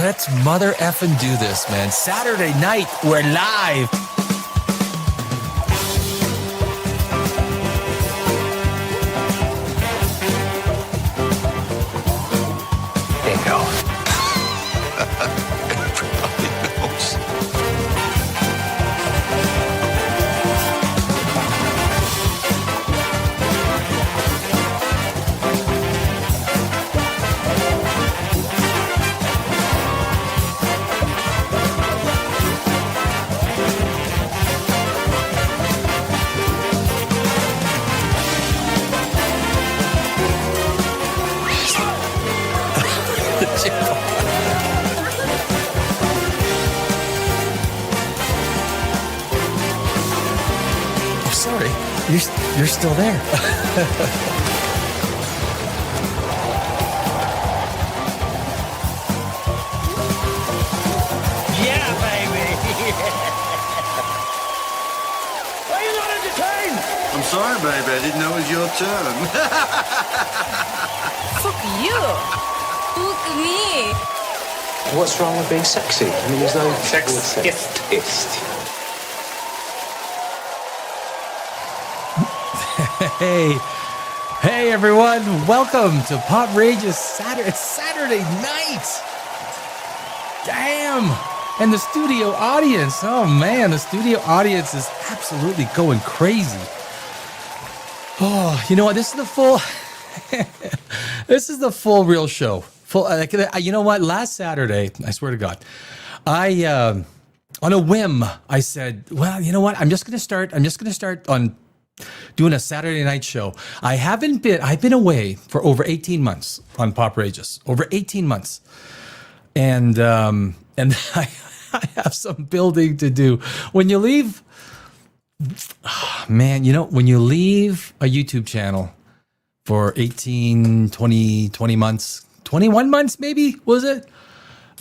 let's mother effing do this, man. Saturday night, we're live. Bingo. Everybody knows. Oh, sorry. You're still there. Yeah, baby. Are you not entertained? I'm sorry, baby. I didn't know it was your turn. Fuck you. Fuck me. What's wrong with being sexy? I mean, there's no Sexist. Hey everyone, welcome to POPRAGEOUS Saturday. It's Saturday night. Damn. And the studio audience, oh man, the studio audience is absolutely going crazy. Oh, you know what? This is the full this is the full real show. You know what? Last Saturday, I swear to God, I on a whim, I said, well, you know what? I'm just going to start on doing a Saturday night show. I've been away for over 18 months on POPRAGEOUS, over 18 months. And I have some building to do. When you leave, man, you know, when you leave a YouTube channel for 18, 20 months, 21 months, maybe, was it?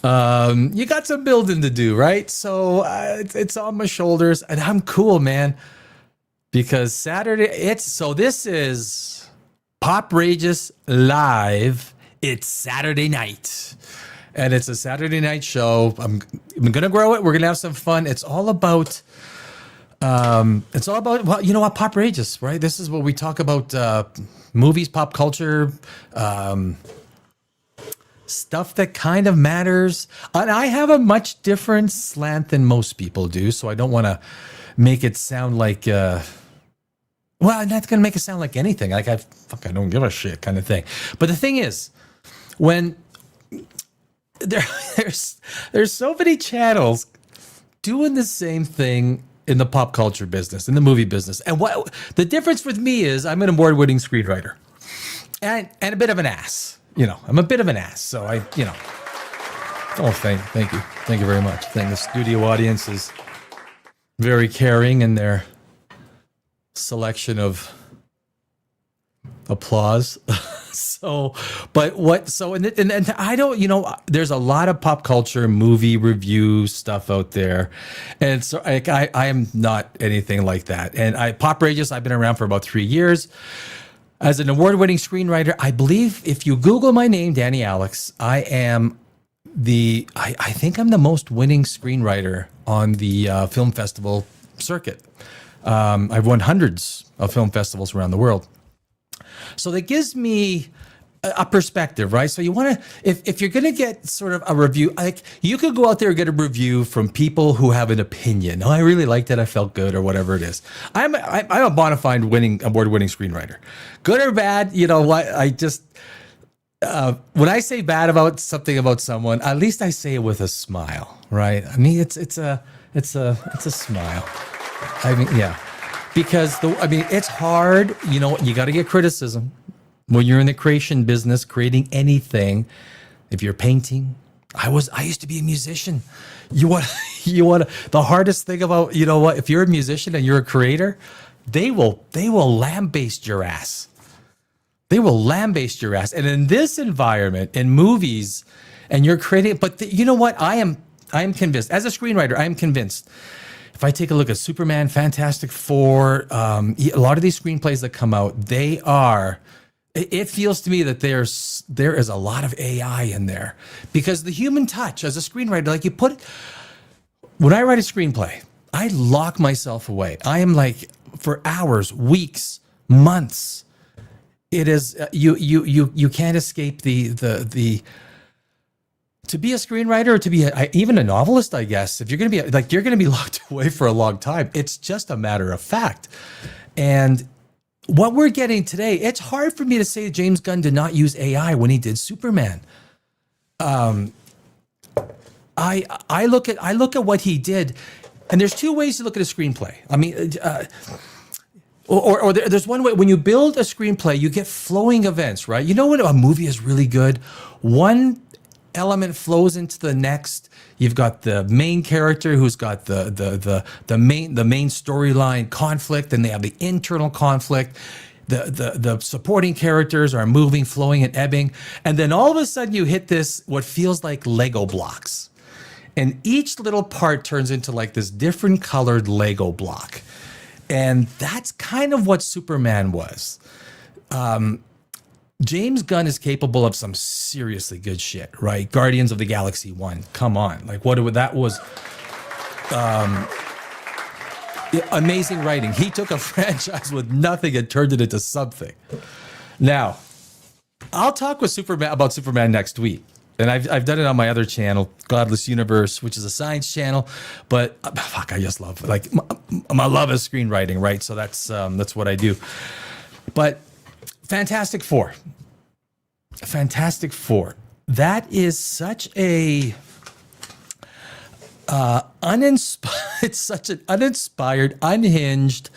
You got some building to do, right? So it's on my shoulders and I'm cool, man. Because Saturday, this is POPRAGEOUS Live. It's Saturday night. And it's a Saturday night show. I'm going to grow it. We're going to have some fun. It's all about, well, you know what, POPRAGEOUS, right? This is what we talk about, movies, pop culture, stuff that kind of matters. And I have a much different slant than most people do, so I don't want to make it sound like, well, I'm not going to make it sound like anything. Like I don't give a shit kind of thing. But the thing is, when there's so many channels doing the same thing in the pop culture business, in the movie business. And what the difference with me is I'm an award-winning screenwriter and a bit of an ass. You know, I'm a bit of an ass. So thank you. Thank you very much. I think the studio audience is very caring in their selection of applause. And I don't, you know, there's a lot of pop culture movie review stuff out there. And so I am not anything like that. And POPRAGEOUS, I've been around for about 3 years. As an award-winning screenwriter, I believe if you Google my name, Danny Alex, I think I'm the most winning screenwriter on the film festival circuit. I've won hundreds of film festivals around the world. So that gives me a perspective, right? So you want to, if you're going to get sort of a review, like you could go out there and get a review from people who have an opinion. Oh, I really liked it. I felt good or whatever it is. I'm a bona fide award-winning screenwriter. Good or bad, you know what? I just, when I say bad about something about someone, at least I say it with a smile, right? I mean, it's a smile. I mean, yeah, because it's hard. You know, you got to get criticism when you're in the creation business, creating anything. If you're painting, I used to be a musician. The hardest thing about, you know what, if you're a musician and you're a creator, they will lambaste your ass. They will lambaste your ass. And in this environment, in movies, and you're creating, you know what, I am convinced, as a screenwriter, I am convinced. If I take a look at Superman, Fantastic Four, a lot of these screenplays that come out, they are it feels to me that there is a lot of AI in there, because the human touch as a screenwriter, like when I write a screenplay, I lock myself away. I am like, for hours, weeks, months. It is you can't escape the. To be a screenwriter, or to be even a novelist, I guess, if you're going to be like, you're going to be locked away for a long time. It's just a matter of fact. And what we're getting today, it's hard for me to say James Gunn did not use AI when he did Superman. I look at what he did, and there's two ways to look at a screenplay. I mean, there's one way. When you build a screenplay, you get flowing events, right? You know when a movie is really good, one element flows into the next. You've got the main character who's got the main storyline conflict, and they have the internal conflict. The supporting characters are moving, flowing, and ebbing, and then all of a sudden you hit this what feels like Lego blocks, and each little part turns into like this different colored Lego block, and that's kind of what Superman was. James Gunn is capable of some seriously good shit, right? Guardians of the Galaxy 1, come on. Like, that was amazing writing. He took a franchise with nothing and turned it into something. Now, I'll talk with about Superman next week. And I've done it on my other channel, Godless Universe, which is a science channel. But fuck, I just love, like, my love is screenwriting, right? So that's what I do. But Fantastic Four. That is such a it's such an uninspired, unhinged,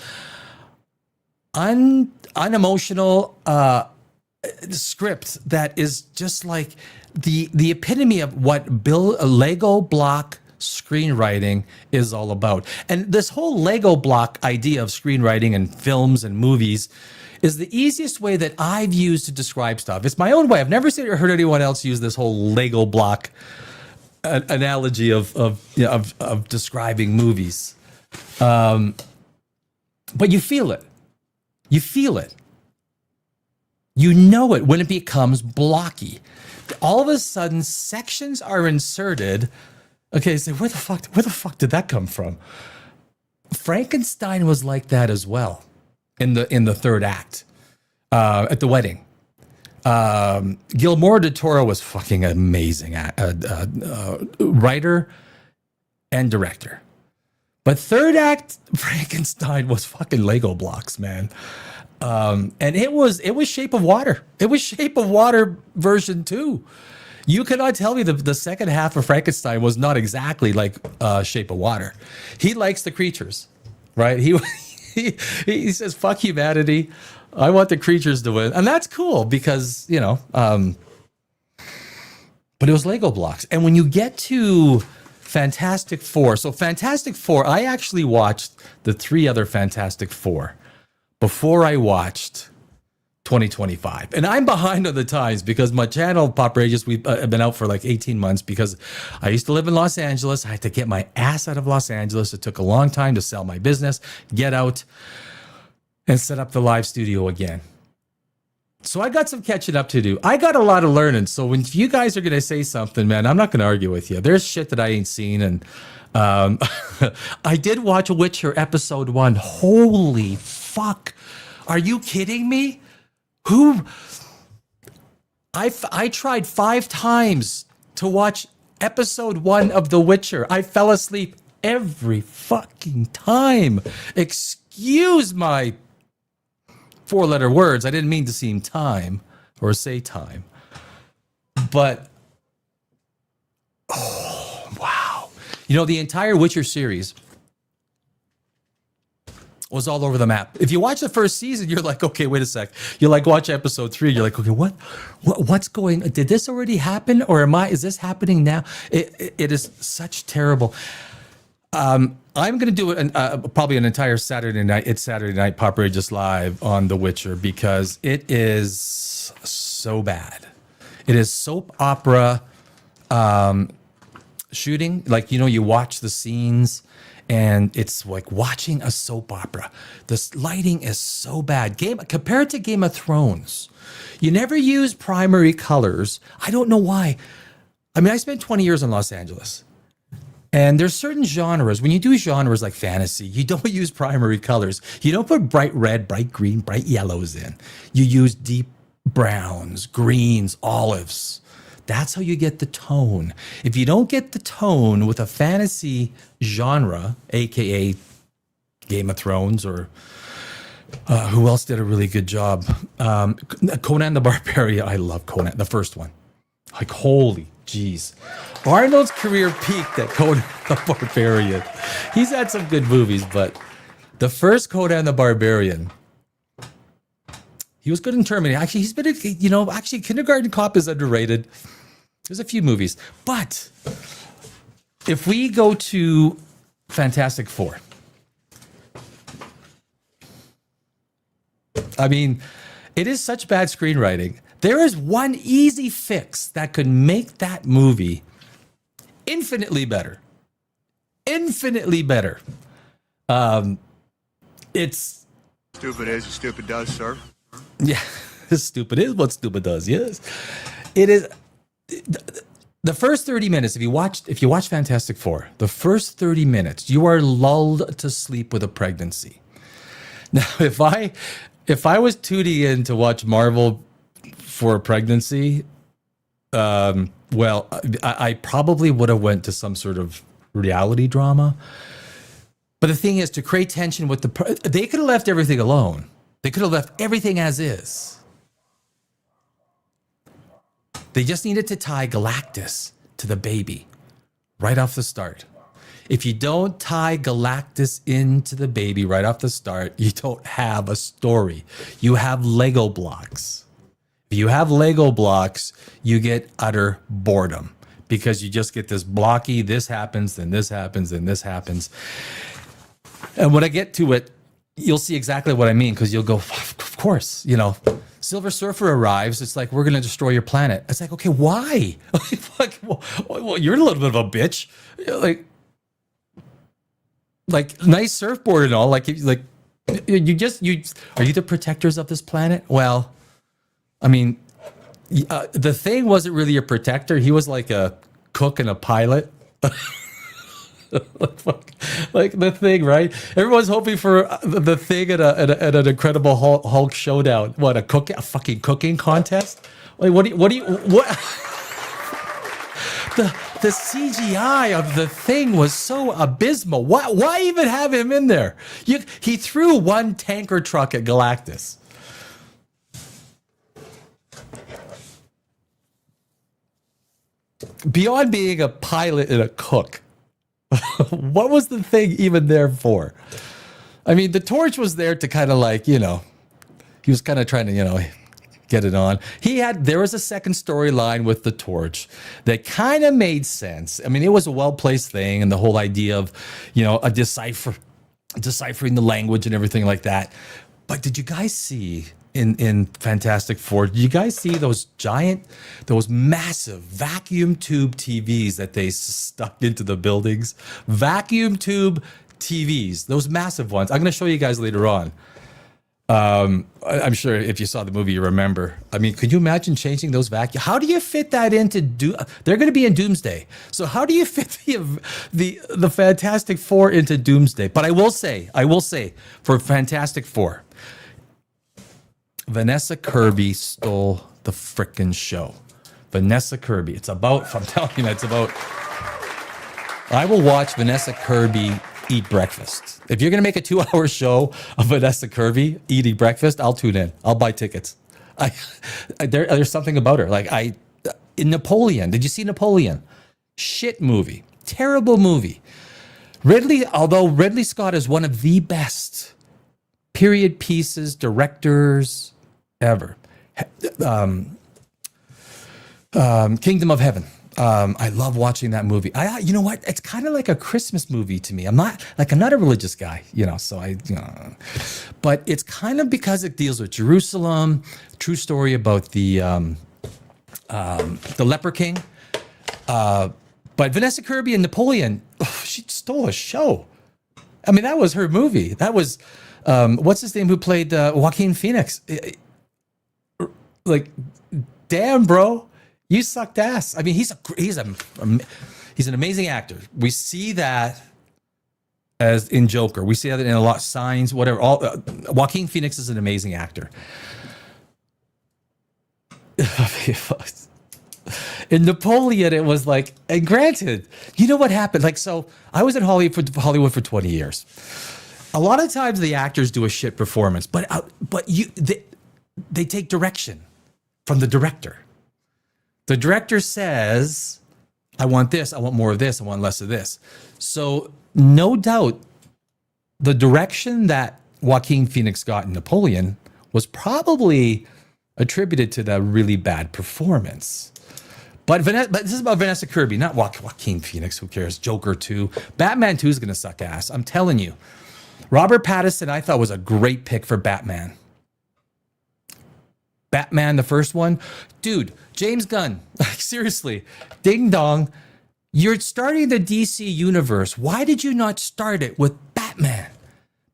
unemotional script that is just like the epitome of what Lego block screenwriting is all about. And this whole Lego block idea of screenwriting and films and movies is the easiest way that I've used to describe stuff. It's my own way. I've never seen or heard anyone else use this whole Lego block analogy of describing movies. But you feel it. You feel it. You know it when it becomes blocky. All of a sudden, sections are inserted. Okay, so where the fuck did that come from? Frankenstein was like that as well. In the third act, at the wedding, Guillermo del Toro was fucking amazing writer and director, but third act Frankenstein was fucking Lego blocks, man. And it was Shape of Water. It was Shape of Water version 2. You cannot tell me the second half of Frankenstein was not exactly like Shape of Water. He likes the creatures, right? He says, fuck humanity. I want the creatures to win. And that's cool because, but it was Lego blocks. And when you get to Fantastic Four, so Fantastic Four, I actually watched the 3 other Fantastic Four before I watched 2025. And I'm behind on the times because my channel, POPRAGEOUS, we've been out for like 18 months because I used to live in Los Angeles. I had to get my ass out of Los Angeles. It took a long time to sell my business, get out, and set up the live studio again. So I got some catching up to do. I got a lot of learning. So when you guys are going to say something, man, I'm not going to argue with you. There's shit that I ain't seen. And I did watch Witcher episode 1. Holy fuck. Are you kidding me? I tried 5 times to watch episode 1 of The Witcher. I fell asleep every fucking time. Excuse my 4-letter words. I didn't mean to seem time or say time. But, oh, wow. The entire Witcher series was all over the map. If you watch the first season, you're like, okay, wait a sec. You like watch episode 3, you're like, okay, what's going? Did this already happen, or is this happening now? It is such terrible. I'm going to do it probably an entire Saturday night. It's Saturday night POPRAGEOUS Live on The Witcher because it is so bad. It is soap opera. shooting. Like, you watch the scenes and it's like watching a soap opera. The lighting is so bad. Compared to Game of Thrones, you never use primary colors. I don't know why. I mean, I spent 20 years in Los Angeles. And there's certain genres. When you do genres like fantasy, you don't use primary colors. You don't put bright red, bright green, bright yellows in. You use deep browns, greens, olives. That's how you get the tone. If you don't get the tone with a fantasy genre, aka Game of Thrones, or who else did a really good job? Conan the Barbarian. I love Conan, the first one. Like, holy jeez. Arnold's career peaked at Conan the Barbarian. He's had some good movies, but the first Conan the Barbarian, he was good in Terminator. Actually, he's been, actually, Kindergarten Cop is underrated. There's a few movies. But if we go to Fantastic Four, I mean, it is such bad screenwriting. There is one easy fix that could make that movie infinitely better. Infinitely better. It's Stupid is, stupid does, sir. Yeah, stupid is what stupid does. Yes, it is. The first 30 minutes, if you watch Fantastic Four, the first 30 minutes, you are lulled to sleep with a pregnancy. Now, if I was tuning in to watch Marvel for a pregnancy, well, I probably would have went to some sort of reality drama. But the thing is, to create tension with they could have left everything alone. They could have left everything as is. They just needed to tie Galactus to the baby right off the start. If you don't tie Galactus into the baby right off the start, you don't have a story. You have Lego blocks. If you have Lego blocks, you get utter boredom because you just get this blocky, this happens, then this happens, then this happens. And when I get to it, you'll see exactly what I mean, because you'll go, of course, Silver Surfer arrives. It's like, we're going to destroy your planet. It's like, okay, why? Well, you're a little bit of a bitch. Like nice surfboard and all. Are you the protectors of this planet? Well, I mean, the Thing wasn't really a protector. He was like a cook and a pilot. Like the Thing, right? Everyone's hoping for the Thing at an Incredible Hulk showdown. What, a fucking cooking contest? Like, what? The CGI of the Thing was so abysmal. Why even have him in there? He threw one tanker truck at Galactus. Beyond being a pilot and a cook, what was the Thing even there for? I mean, the Torch was there to kind of he was kind of trying to, get it on. There was a second storyline with the Torch that kind of made sense. I mean, it was a well-placed thing, and the whole idea of, a deciphering the language and everything like that. But did you guys see in Fantastic Four, did you guys see those massive vacuum tube TVs that they stuck into the buildings? Vacuum tube TVs, those massive ones. I'm going to show you guys later on. I'm sure if you saw the movie, you remember. I mean, could you imagine changing those vacuum? How do you fit that into They're going to be in Doomsday. So how do you fit the Fantastic Four into Doomsday? But I will say for Fantastic Four, Vanessa Kirby stole the frickin' show. Vanessa Kirby. I'm telling you, I will watch Vanessa Kirby eat breakfast. If you're going to make a 2-hour show of Vanessa Kirby eating breakfast, I'll tune in. I'll buy tickets. There's something about her. In Napoleon, did you see Napoleon? Shit movie. Terrible movie. Although Ridley Scott is one of the best period pieces directors ever. Kingdom of Heaven. I love watching that movie. You know what? It's kind of like a Christmas movie to me. I'm not a religious guy, but it's kind of because it deals with Jerusalem, true story about the Leper King. But Vanessa Kirby and Napoleon, she stole a show. I mean, that was her movie. That was, what's his name who played Joaquin Phoenix? Like, damn, bro, you sucked ass. I mean, he's an amazing actor. We see that as in Joker. We see that in a lot of Signs, whatever. Joaquin Phoenix is an amazing actor. In Napoleon, it was like, and granted, you know what happened? Like, so I was in Hollywood for 20 years. A lot of times the actors do a shit performance, but they take direction from the director. The director says, I want this, I want more of this, I want less of this. So no doubt the direction that Joaquin Phoenix got in Napoleon was probably attributed to that really bad performance. But this is about Vanessa Kirby, not Joaquin Phoenix. Who cares? Joker 2. Batman 2 is going to suck ass. I'm telling you. Robert Pattinson, I thought, was a great pick for Batman. Batman, the first one. Dude, James Gunn. Seriously. Ding dong. You're starting the DC universe. Why did you not start it with Batman?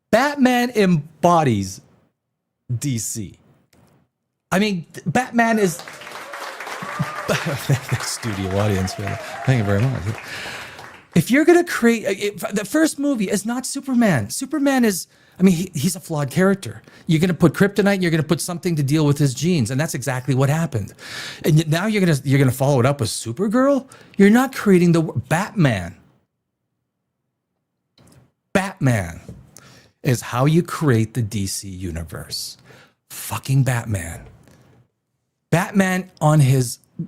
Batman embodies DC. I mean, Batman is... Studio audience, really. Thank you very much. If you're going to create... the first movie is not Superman. Superman is... I mean, he's a flawed character. You're going to put kryptonite, you're going to put something to deal with his genes, and that's exactly what happened. And now you're going to follow it up with Supergirl? You're not creating the... Batman. Batman is how you create the DC universe. Fucking Batman. Batman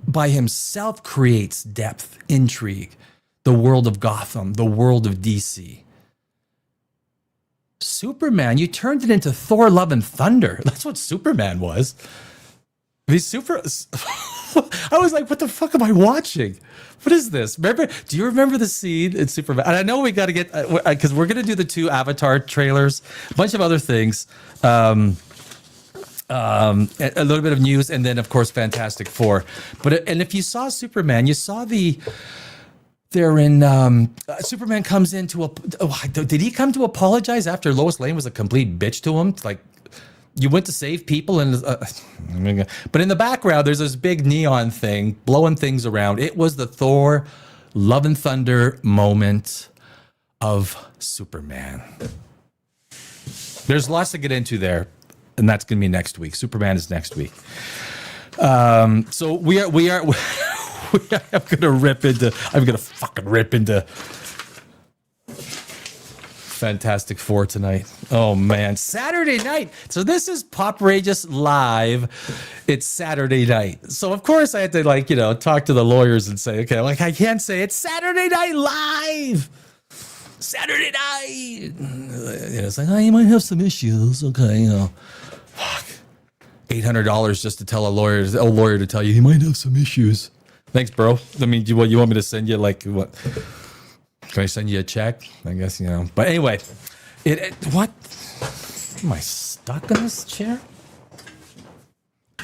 by himself creates depth, intrigue, the world of Gotham, the world of DC. Superman, you turned it into Thor: Love and Thunder. That's what Superman was. I was like, what the fuck am I watching? What is this? Do you remember the scene in Superman? And I know we got to get, because we're going to do the 2 Avatar trailers, a bunch of other things. A little bit of news, and then of course Fantastic Four. And if you saw Superman, you saw Superman comes into did he come to apologize after Lois Lane was a complete bitch to him? Like, you went to save people, and but in the background there's this big neon thing blowing things around. It was the Thor Love and Thunder moment of Superman. There's lots to get into there. And that's going to be next week. Superman is next week. So we are I'm going to fucking rip into Fantastic Four tonight. Oh man, Saturday night. So this is POPRAGEOUS Live. It's Saturday night. So of course I had to talk to the lawyers and say, okay, I can't say it's Saturday Night Live. Saturday night. It's like, you might have some issues. Okay, fuck. $800 just to tell a lawyer to tell you might have some issues. Thanks, bro. I mean, you want me to send you what? Can I send you a check? I guess, But anyway, what? Am I stuck in this chair? I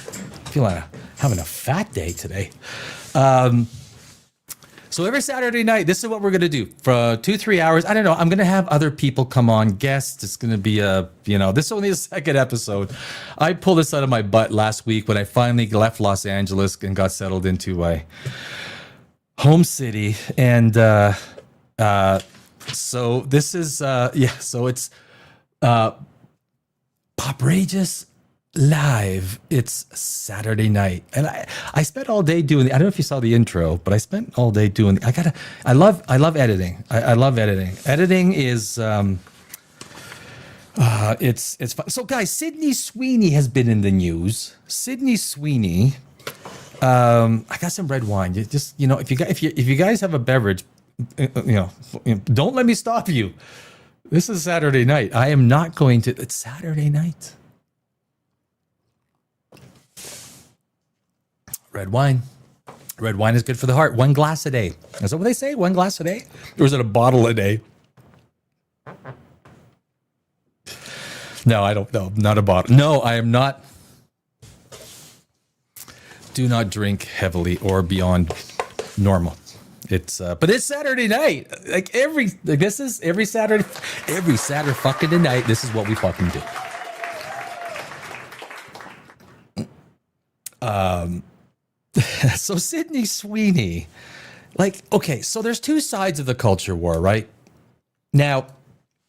feel like I'm having a fat day today. So every Saturday night, this is what we're going to do for 2-3 hours. I don't know. I'm going to have other people come on, guests. It's going to be this is only the second episode. I pulled this out of my butt last week when I finally left Los Angeles and got settled into my home city. And so this is, so it's POPRAGEOUS Live. It's Saturday night, and I spent all day doing. I don't know if you saw the intro, but I spent all day doing. I love editing. I love editing. Editing is it's fun. So guys, Sydney Sweeney has been in the news. Sydney Sweeney. I got some red wine. If you guys have a beverage, don't let me stop you. This is Saturday night. I am not going to. It's Saturday night. Red wine. Red wine is good for the heart. 1 glass a day. Is that what they say? 1 glass a day? Or is it a bottle a day? No, I don't know. Not a bottle. No, I am not. Do not drink heavily or beyond normal. but it's Saturday night. This is every Saturday fucking night. This is what we fucking do. So Sydney Sweeney, okay, so there's two sides of the culture war, right? Now,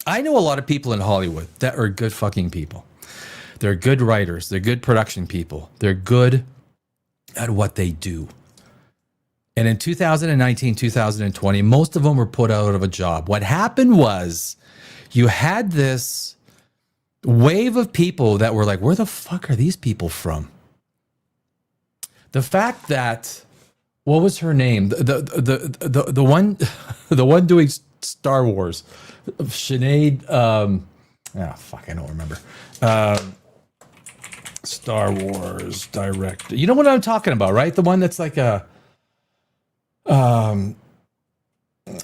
I know a lot of people in Hollywood that are good fucking people. They're good writers. They're good production people. They're good at what they do. And in 2019, 2020, most of them were put out of a job. What happened was you had this wave of people that were like, where the fuck are these people from? The fact that, what was her name? The one doing Star Wars, Sinead, I don't remember. Star Wars director. You know what I'm talking about, right? The one that's like a, all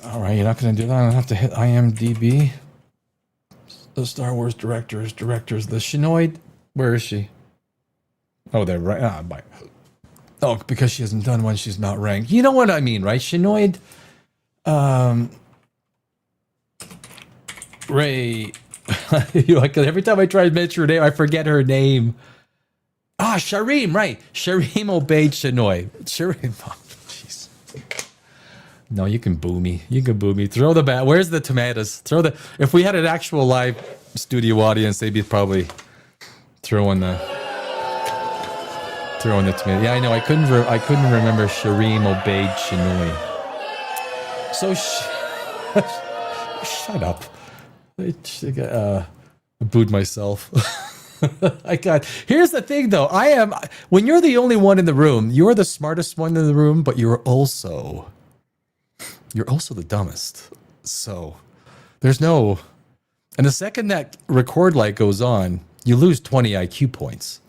right, you're not going to do that. I don't have to hit IMDb. The Star Wars directors, the Sinead. Where is she? Oh, they're right. Oh, because she hasn't done one, she's not ranked. You know what I mean, right? Sinead, Ray. Every time I try to mention her name, I forget her name. Shareem, right? Shareem obeyed Shinoy. Shareem. Oh, jeez. No, you can boo me. Throw the bat. Where's the tomatoes? If we had an actual live studio audience, they'd be probably throwing the tomato. Yeah, I know. I couldn't remember Shareem obeyed Shinoy. So shut up. I booed myself. Here's the thing though. When you're the only one in the room, you're the smartest one in the room, but you're also the dumbest. So there's no, and the second that record light goes on, you lose 20 IQ points.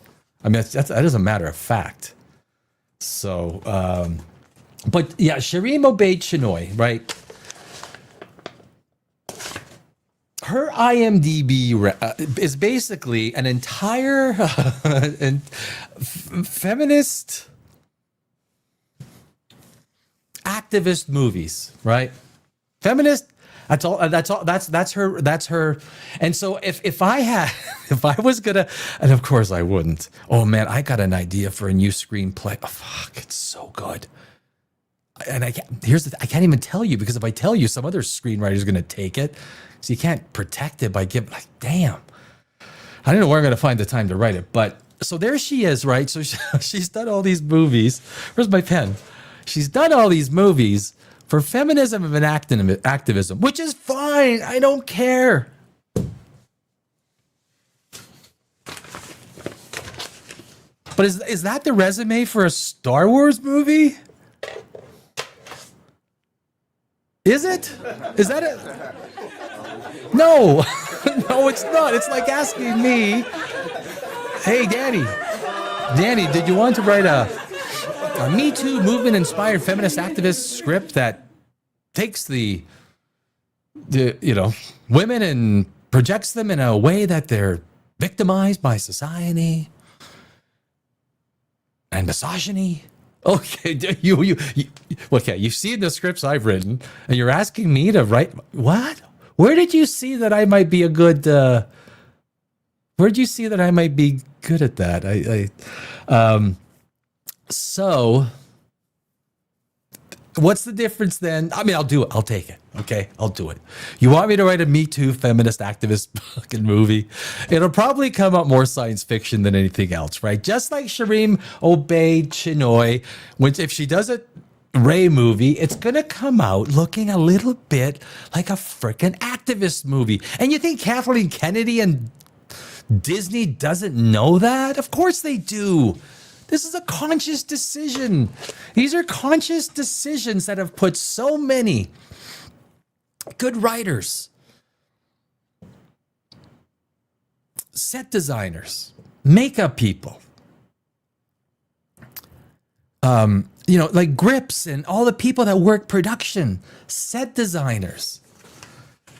I mean, that is a matter of fact. So, but yeah, Shareem obeyed Shinoy, right? Her IMDb is basically an entire feminist activist movies, right? Feminist. That's all. That's her. And so if I was gonna, and of course I wouldn't. Oh man, I got an idea for a new screenplay. Oh, fuck, it's so good. And I can't even tell you, because if I tell you, some other screenwriter is gonna take it. So you can't protect it by giving, damn. I don't know where I'm going to find the time to write it. But so there she is, right? So she's done all these movies. Where's my pen? She's done all these movies for feminism and activism, which is fine. I don't care. But is that the resume for a Star Wars movie? Is it? Is that it? No, no, it's not. It's like asking me, hey, Danny, did you want to write a Me Too movement-inspired feminist activist script that takes the women and projects them in a way that they're victimized by society and misogyny? Okay, you've seen the scripts I've written, and you're asking me to write what? Where did you see that I might be a good? Where did you see that I might be good at that? So, what's the difference then? I mean, I'll do it. I'll take it. Okay, I'll do it. You want me to write a Me Too feminist activist fucking movie? It'll probably come up more science fiction than anything else, right? Just like Shareem obeyed Shinoy, which if she does a Ray movie, it's gonna come out looking a little bit like a freaking activist movie. And you think Kathleen Kennedy and Disney doesn't know that? Of course they do. This is a conscious decision. These are conscious decisions that have put so many good writers, set designers, makeup people, like Grips and all the people that work production, set designers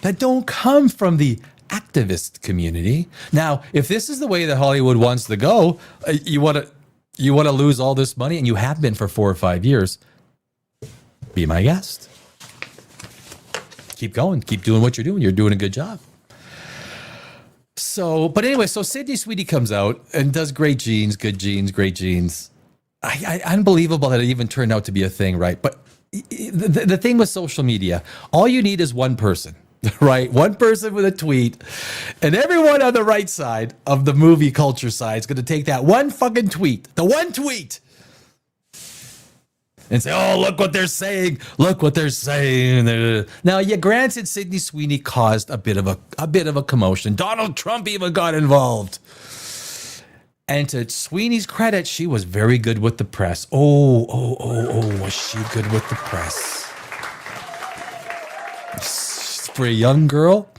that don't come from the activist community. Now, if this is the way that Hollywood wants to go, you want to lose all this money, and you have been for 4 or 5 years. be my guest. Keep going. Keep doing what you're doing. You're doing a good job. So, but anyway, so Sydney Sweeney comes out and does great genes, good genes, great genes. Unbelievable that it even turned out to be a thing, right? But the thing with social media, all you need is one person, right? One person with a tweet, and everyone on the right side of the movie culture side is going to take that one fucking tweet, the one tweet, and say, "Oh, look what they're saying! Look what they're saying!" Now, yeah, granted, Sydney Sweeney caused a bit of a commotion. Donald Trump even got involved. And to Sweeney's credit, she was very good with the press. Oh, was she good with the press? For a young girl,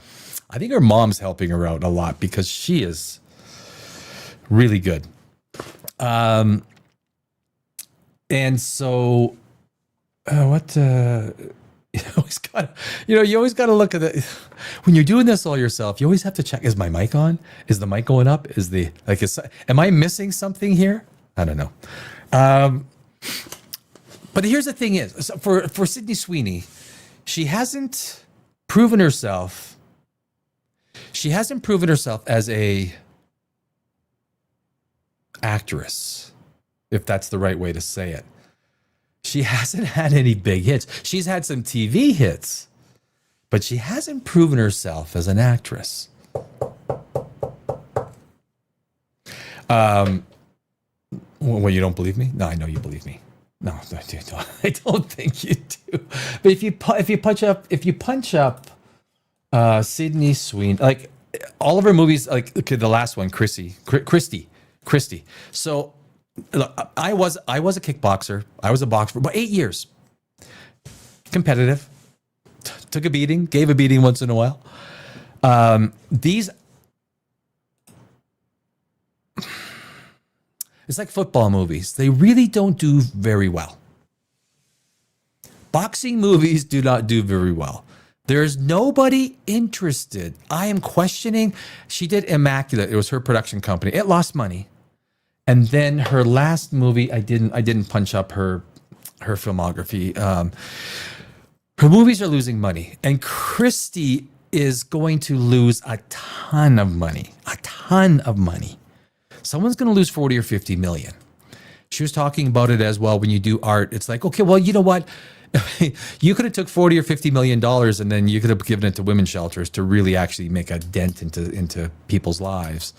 I think her mom's helping her out a lot because she is really good. And so, you always got to look at it when you're doing this all yourself. You always have to check: is my mic on? Is the mic going up? Am I missing something here? I don't know. But here's the thing: is for Sydney Sweeney, she hasn't proven herself. She hasn't proven herself as a actress, if that's the right way to say it. She hasn't had any big hits. She's had some TV hits, but she hasn't proven herself as an actress. Well, you don't believe me? No, I know you believe me. No, I don't think you do. But if you punch up Sydney Sweeney, like all of her movies, like okay, the last one, Christy. So. Look, I was a kickboxer. I was a boxer for about 8 years. Competitive. Took a beating. Gave a beating once in a while. It's like football movies. They really don't do very well. Boxing movies do not do very well. There's nobody interested. I am questioning. She did Immaculate. It was her production company. It lost money. And then her last movie, I didn't punch up her filmography. Her movies are losing money, and Christy is going to lose a ton of money. Someone's going to lose 40 or 50 million. She was talking about it as well. When you do art, it's like, okay, well, you know what? You could have took 40 or 50 million dollars, and then you could have given it to women's shelters to really actually make a dent into people's lives.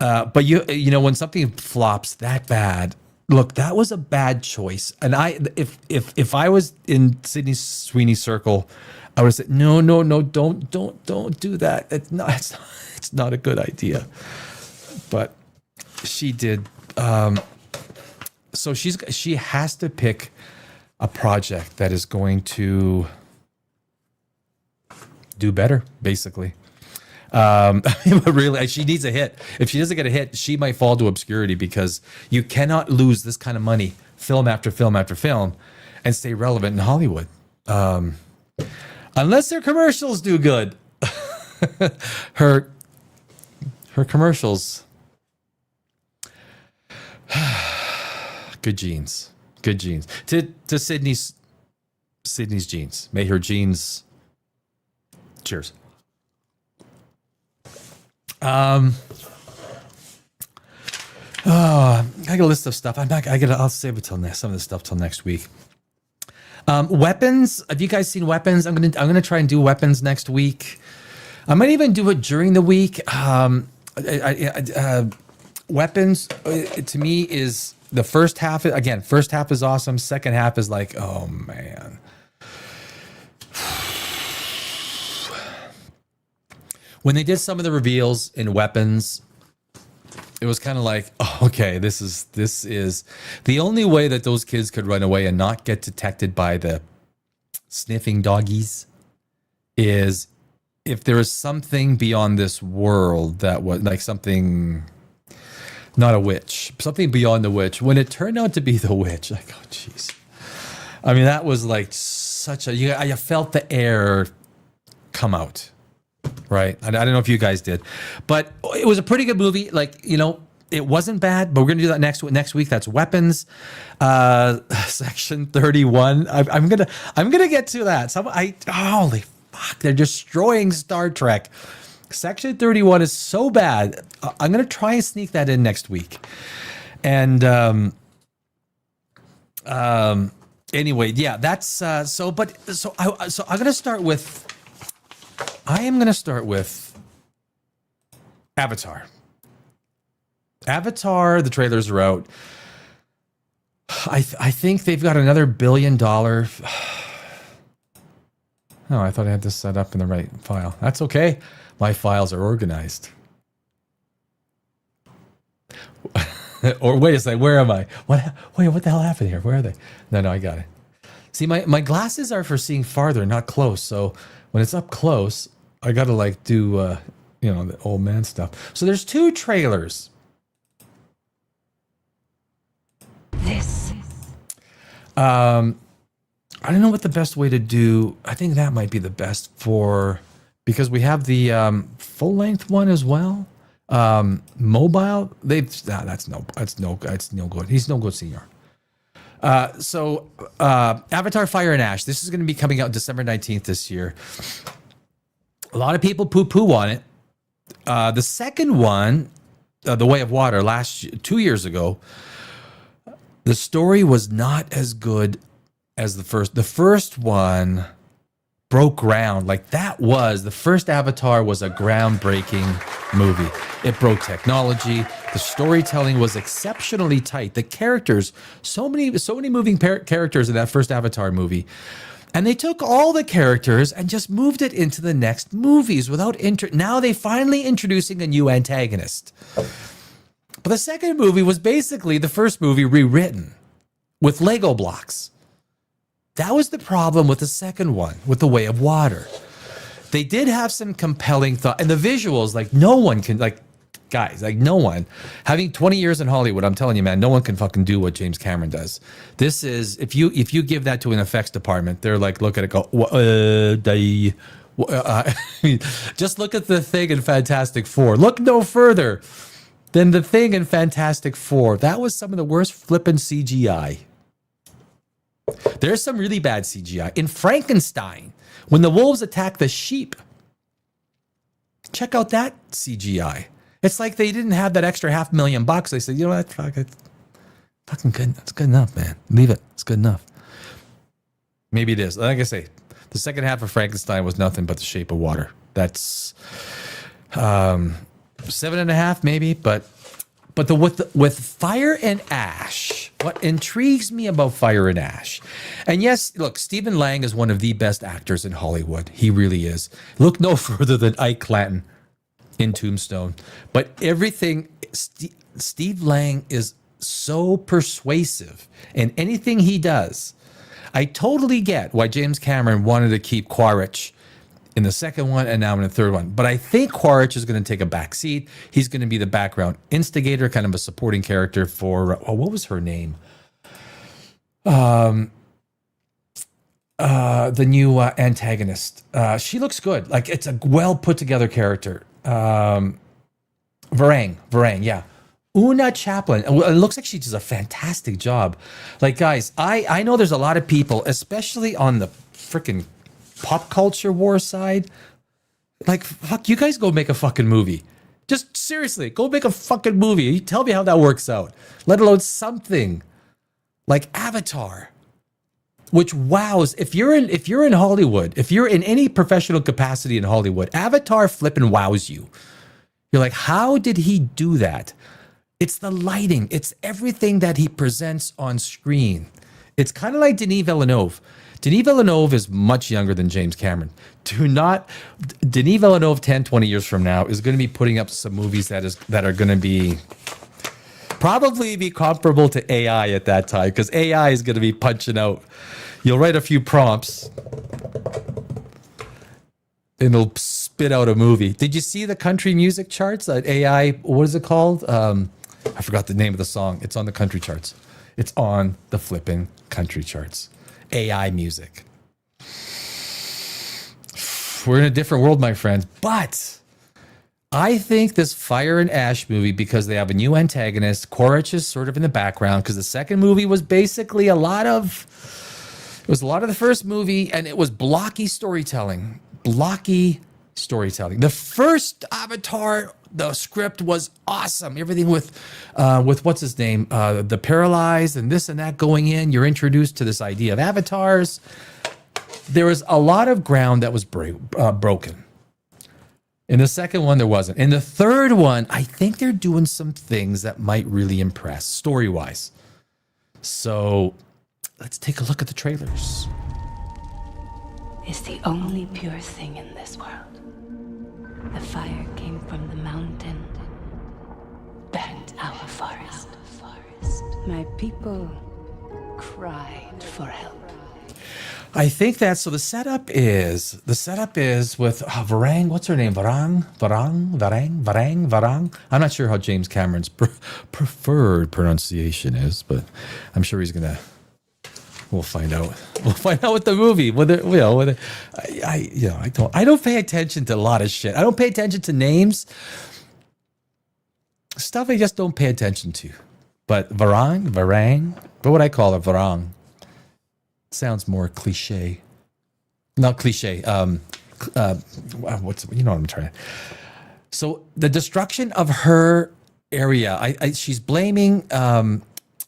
But you know, when something flops that bad, look, that was a bad choice. And if I was in Sydney Sweeney's circle, I would have said, no, don't do that. It's not a good idea. But she did. So she has to pick a project that is going to do better, basically. But really, she needs a hit. If she doesn't get a hit, she might fall to obscurity, because you cannot lose this kind of money, film after film after film, and stay relevant in Hollywood. Unless their commercials do good. Her commercials. Good genes. To Sydney's genes. May her genes. Cheers. I got a list of stuff. I'll save it till some of this stuff till next week. Weapons. Have you guys seen Weapons? I'm gonna try and do Weapons next week. I might even do it during the week. Weapons to me is the first half. Again, first half is awesome. Second half is like, oh man. When they did some of the reveals in Weapons, it was kind of like, oh, okay, this is the only way that those kids could run away and not get detected by the sniffing doggies is if there was something beyond this world that was like something, not a witch, something beyond the witch. When it turned out to be the witch, like, oh, jeez. I mean, that was like such a, you felt the air come out. Right. I don't know if you guys did, but it was a pretty good movie. Like, you know, it wasn't bad, but we're gonna do that next week. That's weapons, section 31. I'm gonna get to that. Holy fuck, they're destroying Star Trek. Section 31 is so bad. I'm gonna try and sneak that in next week. And anyway, yeah, that's I'm gonna start with. I am gonna start with Avatar. Avatar, the trailers are out. I think they've got another $1 billion. Oh, I thought I had this set up in the right file. That's okay. My files are organized. Or wait a second, where am I? What the hell happened here? Where are they? No, I got it. See, my glasses are for seeing farther, not close. So when it's up close, I got to like do, the old man stuff. So there's 2 trailers. I don't know what the best way to do. I think that might be the best because we have the full length one as well. Mobile, that's no good. He's no good senior. So Avatar Fire and Ash. This is going to be coming out December 19th this year. A lot of people poo-poo on it. The second one, The Way of Water, 2 years ago, the story was not as good as the first. The first one broke ground. Like the first Avatar was a groundbreaking movie. It broke technology. The storytelling was exceptionally tight. The characters, so many moving characters in that first Avatar movie. And they took all the characters and just moved it into the next movies without now they finally introducing a new antagonist. But the second movie was basically the first movie rewritten with Lego blocks. That was the problem with the second one, with The Way of Water. They did have some compelling thought, and the visuals, like no one can, like guys, like no one. Having 20 years in Hollywood, I'm telling you, man, no one can fucking do what James Cameron does. This is, if you give that to an effects department, they're like, look at it, go, just look at the Thing in Fantastic Four. Look no further than the Thing in Fantastic Four. That was some of the worst flippin' CGI. There's some really bad CGI. In Frankenstein, when the wolves attack the sheep, check out that CGI. It's like they didn't have that extra $500,000. They said, you know what, fuck it. Fucking good. That's good enough, man. Leave it. It's good enough. Maybe it is. Like I say, the second half of Frankenstein was nothing but The Shape of Water. That's 7.5 maybe, but with Fire and Ash, what intrigues me about Fire and Ash, and yes, look, Stephen Lang is one of the best actors in Hollywood. He really is. Look no further than Ike Clanton in Tombstone. But everything, Steve Lang is so persuasive in anything he does. I totally get why James Cameron wanted to keep Quaritch in the second one and now in the third one. But I think Quaritch is going to take a back seat. He's going to be the background instigator, kind of a supporting character for, what was her name? The new antagonist. She looks good. Like, it's a well put together character. Varang, yeah. Una Chaplin. It looks like she does a fantastic job. Like, guys, I know there's a lot of people, especially on the freaking pop culture war side. Like, fuck, you guys go make a fucking movie. Just seriously, go make a fucking movie. You tell me how that works out. Let alone something like Avatar, which wows. If you're in Hollywood, if you're in any professional capacity in Hollywood, Avatar flipping wows you. You're like, how did he do that? It's the lighting. It's everything that he presents on screen. It's kind of like Denis Villeneuve. Denis Villeneuve is much younger than James Cameron. Denis Villeneuve 10, 20 years from now is going to be putting up some movies that are going to be probably be comparable to AI at that time, because AI is going to be punching out. You'll write a few prompts and it'll spit out a movie. Did you see the country music charts? AI, what is it called? I forgot the name of the song. It's on the country charts. It's on the flipping country charts. AI music. We're in a different world, my friends. But I think this Fire and Ash movie, because they have a new antagonist, Korich is sort of in the background, because the second movie was basically a lot of the first movie, and it was blocky storytelling. Blocky storytelling. The first Avatar, the script was awesome. Everything with what's his name, the paralyzed and this and that going in. You're introduced to this idea of avatars. There was a lot of ground that was broken. In the second one, there wasn't. In the third one, I think they're doing some things that might really impress story-wise. So let's take a look at the trailers. Is the only pure thing in this world. The fire came from the mountain, burnt our forest. My people cried for help. I think that's so. The setup is with Varang. What's her name? Varang. I'm not sure how James Cameron's preferred pronunciation is, but I'm sure he's gonna. We'll find out. We'll find out with the movie. I don't pay attention to a lot of shit. I don't pay attention to names. Stuff I just don't pay attention to. But Varang. What would I call her? Varang. Sounds more cliche. Not cliche. What's you know what I'm trying to. So the destruction of her area. She's blaming.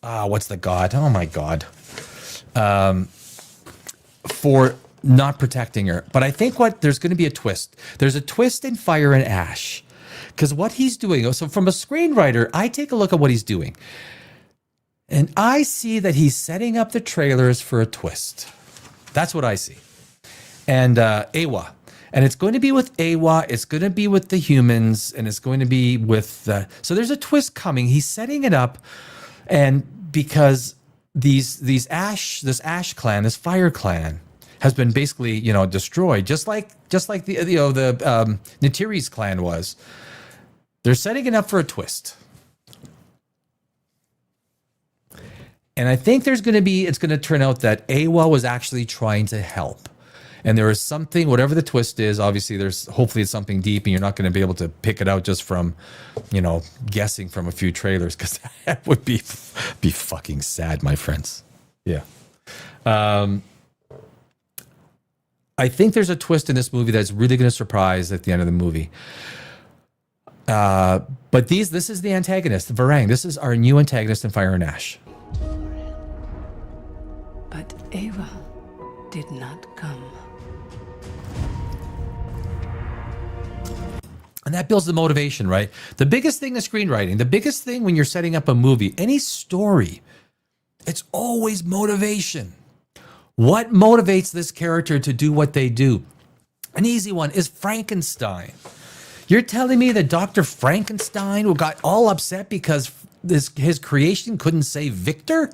What's the god? Oh my god. For not protecting her. But I think there's going to be a twist. There's a twist in Fire and Ash. Because what he's doing, so from a screenwriter, I take a look at what he's doing. And I see that he's setting up the trailers for a twist. That's what I see. And Awa. And it's going to be with Awa. It's going to be with the humans. And it's going to be with... so there's a twist coming. He's setting it up. And because... This Ash clan, this Fire clan, has been basically destroyed, just like the Neytiri's clan was. They're setting it up for a twist, and I think it's going to turn out that Awa was actually trying to help, and there is something, whatever the twist is. Obviously, hopefully it's something deep, and you're not going to be able to pick it out just from guessing from a few trailers, because that would be fucking sad, my friends. Yeah. I think there's a twist in this movie that's really going to surprise at the end of the movie. But this is the antagonist, Varang. This is our new antagonist in Fire and Ash. But Ava did not come. And that builds the motivation, right? The biggest thing in screenwriting, the biggest thing when you're setting up a movie, any story, it's always motivation. What motivates this character to do what they do? An easy one is Frankenstein. You're telling me that Dr. Frankenstein got all upset because his creation couldn't save Victor?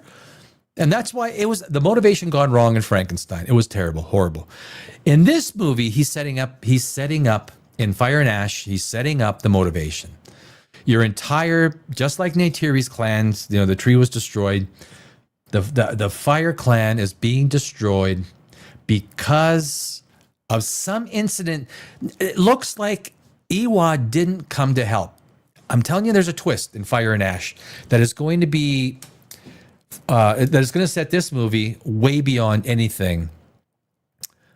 And that's why the motivation gone wrong in Frankenstein. It was terrible, horrible. In this movie, he's setting up in Fire and Ash, he's setting up the motivation. Your entire, just like Neytiri's clans, the tree was destroyed. The Fire clan is being destroyed because of some incident. It looks like Iwa didn't come to help. I'm telling you, there's a twist in Fire and Ash that is going to be, that is going to set this movie way beyond anything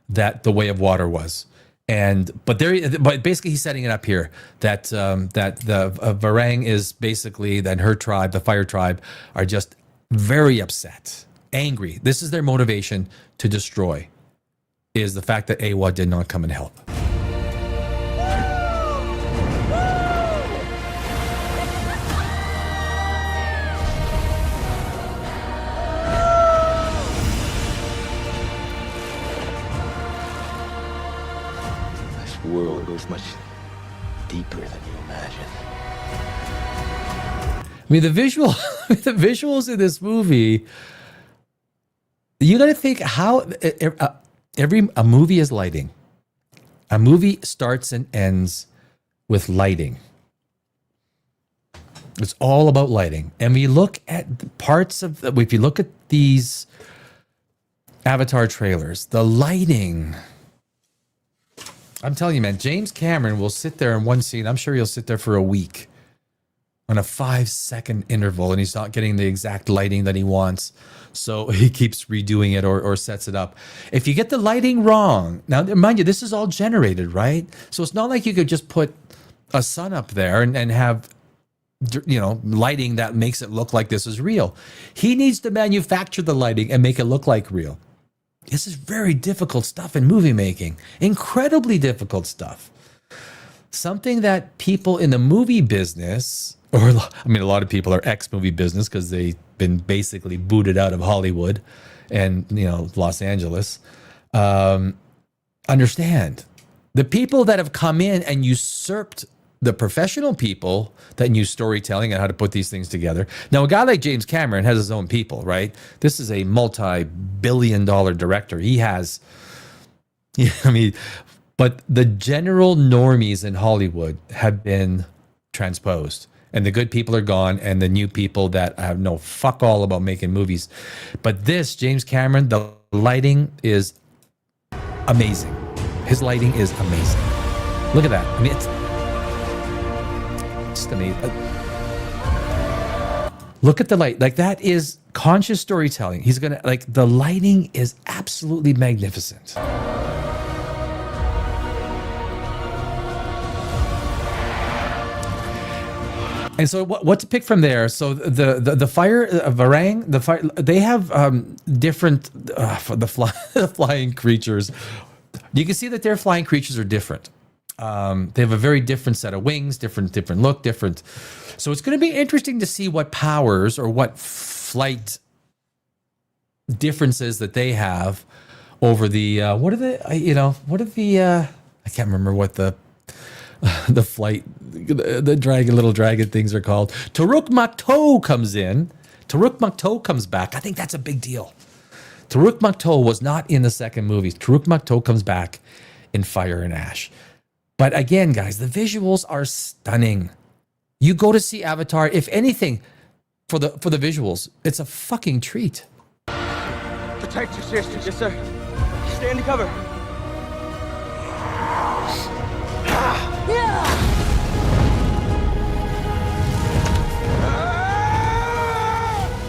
that The Way of Water was. But basically he's setting it up here that the Varang is basically, that her tribe, the Fire tribe, are just very upset, angry. This is their motivation to destroy, is the fact that Awa did not come and help. This world goes much deeper than you imagine. I mean, the visuals in this movie, you got to think how a movie is lighting. A movie starts and ends with lighting. It's all about lighting. And we look at parts of, if you look at these Avatar trailers, the lighting I'm telling you, man, James Cameron will sit there in one scene. I'm sure he'll sit there for a week on a 5-second interval, and he's not getting the exact lighting that he wants. So he keeps redoing it or sets it up. If you get the lighting wrong, now mind you, this is all generated, right? So it's not like you could just put a sun up there and have, you know, lighting that makes it look like this is real. He needs to manufacture the lighting and make it look like real. This is very difficult stuff in movie making. Incredibly difficult stuff. Something that people in the movie business, or I mean, a lot of people are ex-movie business because they've been basically booted out of Hollywood and, you know, Los Angeles, understand. The people that have come in and usurped the professional people that knew storytelling and how to put these things together. Now, a guy like James Cameron has his own people, right? This is a multi-billion-dollar director. He has, I mean, but the general normies in Hollywood have been transposed. And the good people are gone, and the new people that have no fuck all about making movies. But this, James Cameron, the lighting is amazing. His lighting is amazing. Look at that. I mean, it's just amazing. Look at the light. Like, that is conscious storytelling. He's gonna, like, the lighting is absolutely magnificent. And so what to pick from there? So the fire Varang, the fire, they have different the flying creatures. You can see that their flying creatures are different. They have a very different set of wings, different look, different. So it's going to be interesting to see what powers or what flight differences that they have over the I can't remember what the flight, the little dragon things are called. Taruk Makto comes in. Taruk Makto comes back. I think that's a big deal. Taruk Makto was not in the second movie. Taruk Makto comes back in Fire and Ash. But again, guys, the visuals are stunning. You go to see Avatar, if anything, for the visuals, it's a fucking treat. Protect your sister. Yes, sir. Stay under cover.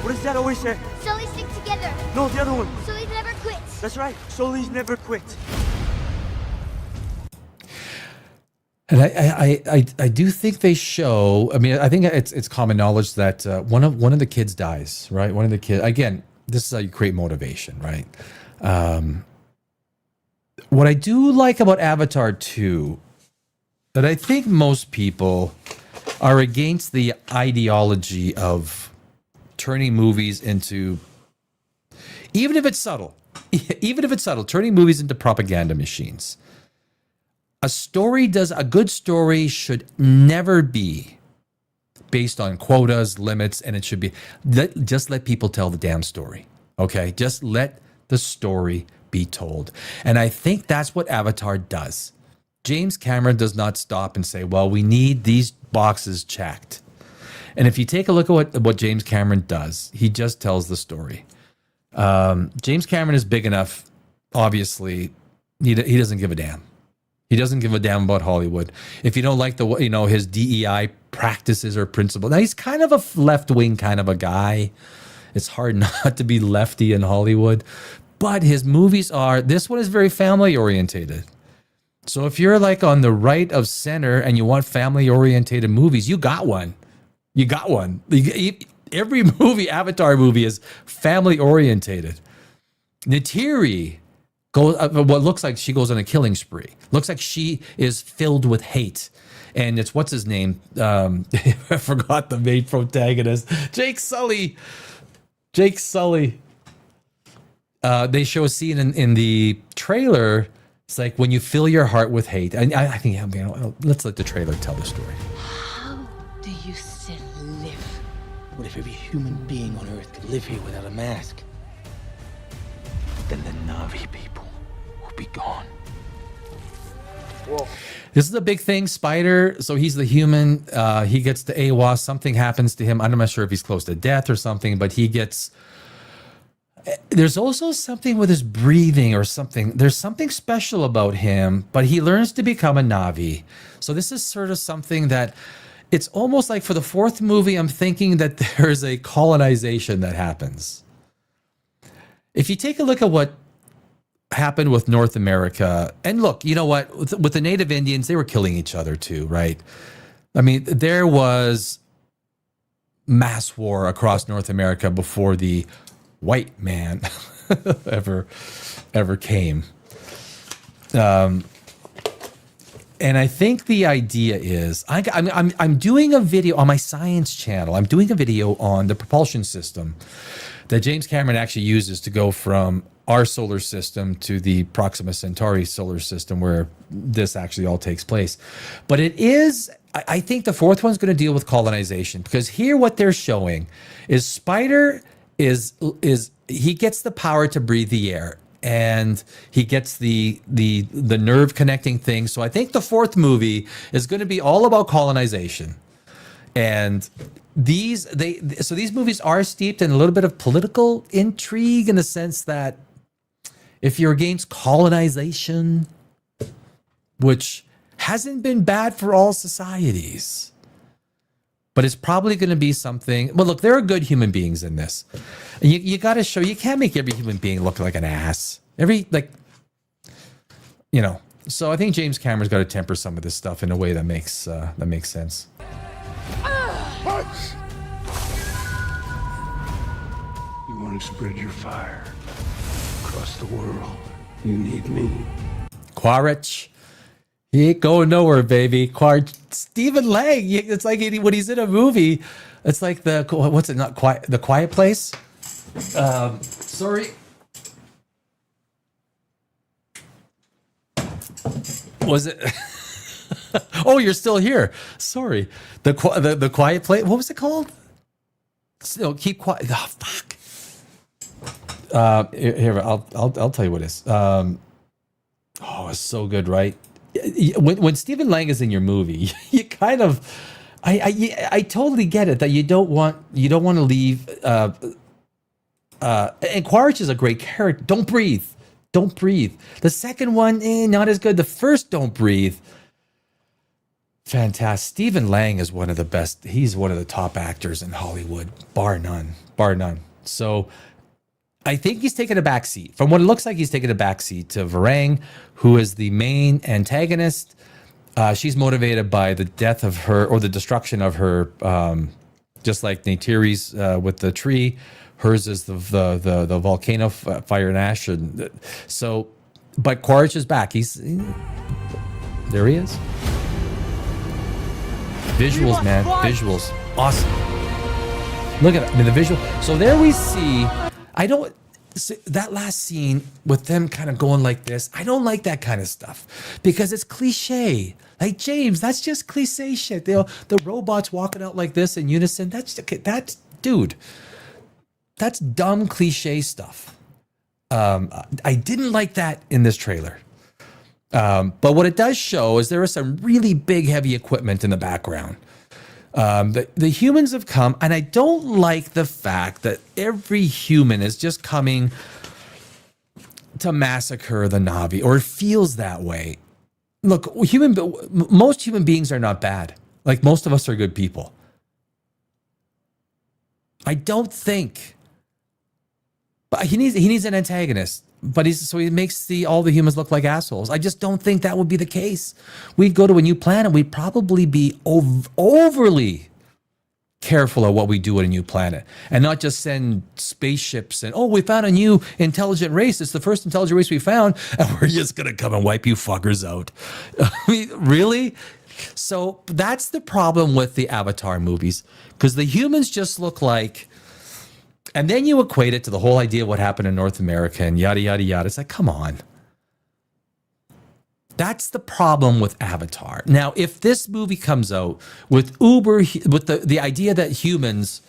What does that always say? Sully stick together. No, the other one. Sully never quits. That's right. Sully's never quit. And I do think they show. I mean, I think it's common knowledge that one of the kids dies, right? One of the kids. Again, this is how you create motivation, right? What I do like about Avatar 2, that I think most people are against the ideology of turning movies into, even if it's subtle, turning movies into propaganda machines. A good story should never be based on quotas, limits, and it should be, just let people tell the damn story. Okay? Just let the story be told. And I think that's what Avatar does. James Cameron does not stop and say, well, we need these boxes checked. And if you take a look at what James Cameron does, he just tells the story. James Cameron is big enough, obviously, he doesn't give a damn. He doesn't give a damn about Hollywood. If you don't like his DEI practices or principles. Now, he's kind of a left-wing kind of a guy. It's hard not to be lefty in Hollywood. But his movies this one is very family-orientated. So if you're like on the right of center and you want family-orientated movies, you got one. You got one. Every Avatar movie is family-orientated. Neytiri what looks like she goes on a killing spree. Looks like she is filled with hate. And it's, what's his name? I forgot the main protagonist. Jake Sully. They show a scene in the trailer. It's like, when you fill your heart with hate. I think, let's let the trailer tell the story. How do you still live? What if every human being on Earth could live here without a mask? Then the Na'vi people will be gone. Whoa. This is a big thing. Spider, so he's the human. He gets to AWAS. Something happens to him. I'm not sure if he's close to death or something, but he gets There's also something with his breathing or something. There's something special about him, but he learns to become a Navi. So this is sort of something that it's almost like for the fourth movie, I'm thinking that there's a colonization that happens. If you take a look at what happened with North America, and look, you know what, with the Native Indians, they were killing each other too, right? I mean, there was mass war across North America before the white man ever came. And I think the idea is, I'm doing a video on my science channel. I'm doing a video on the propulsion system that James Cameron actually uses to go from our solar system to the Proxima Centauri solar system, where this actually all takes place. But it is, I think the fourth one's going to deal with colonization, because here what they're showing is Spider is he gets the power to breathe the air, and he gets the nerve connecting thing. So I think the fourth movie is going to be all about colonization. And these movies are steeped in a little bit of political intrigue, in the sense that if you're against colonization, which hasn't been bad for all societies, but it's probably going to be something. Well, look, there are good human beings in this. You got to show, you can't make every human being look like an ass. So I think James Cameron's got to temper some of this stuff in a way that makes sense. You want to spread your fire across the world. You need me. Quaritch. He ain't going nowhere, baby. Stephen Lang. It's like when he's in a movie. It's like the Quiet Place. Sorry. Was it? Oh, you're still here. Sorry. The Quiet Place. What was it called? No, keep quiet. Oh, fuck. Here, I'll tell you what it is. Oh, it's so good, right? When Stephen Lang is in your movie, you kind of, I totally get it that you don't want to leave. And Quaritch is a great character. Don't breathe. The second one, not as good. The first, Don't Breathe. Fantastic. Stephen Lang is one of the best. He's one of the top actors in Hollywood, bar none. So I think he's taken a backseat. From what it looks like, he's taken a backseat to Varang, who is the main antagonist. She's motivated by the death of her, or the destruction of her, just like Neytiri's with the tree. Hers is the volcano, fire and ash. And so, but Quaritch is back. There he is. Visuals, man. Visuals. Awesome. Look at it. I mean, the visual. So there we see, that last scene with them kind of going like this, I don't like that kind of stuff because it's cliche. Like, James, that's just cliche shit. The robots walking out like this in unison, that's dumb cliche stuff. I didn't like that in this trailer. But what it does show is there is some really big, heavy equipment in the background. The humans have come, and I don't like the fact that every human is just coming to massacre the Na'vi, or it feels that way. Look, most human beings are not bad. Like, most of us are good people. I don't think. But he needs an antagonist. But he makes all the humans look like assholes. I just don't think that would be the case. We'd go to a new planet. We'd probably be overly careful of what we do at a new planet, and not just send spaceships and, we found a new intelligent race. It's the first intelligent race we found, and we're just gonna come and wipe you fuckers out. I mean, really? So that's the problem with the Avatar movies, because the humans just look like. And then you equate it to the whole idea of what happened in North America and yada, yada, yada. It's like, come on. That's the problem with Avatar. Now, if this movie comes out with the idea that humans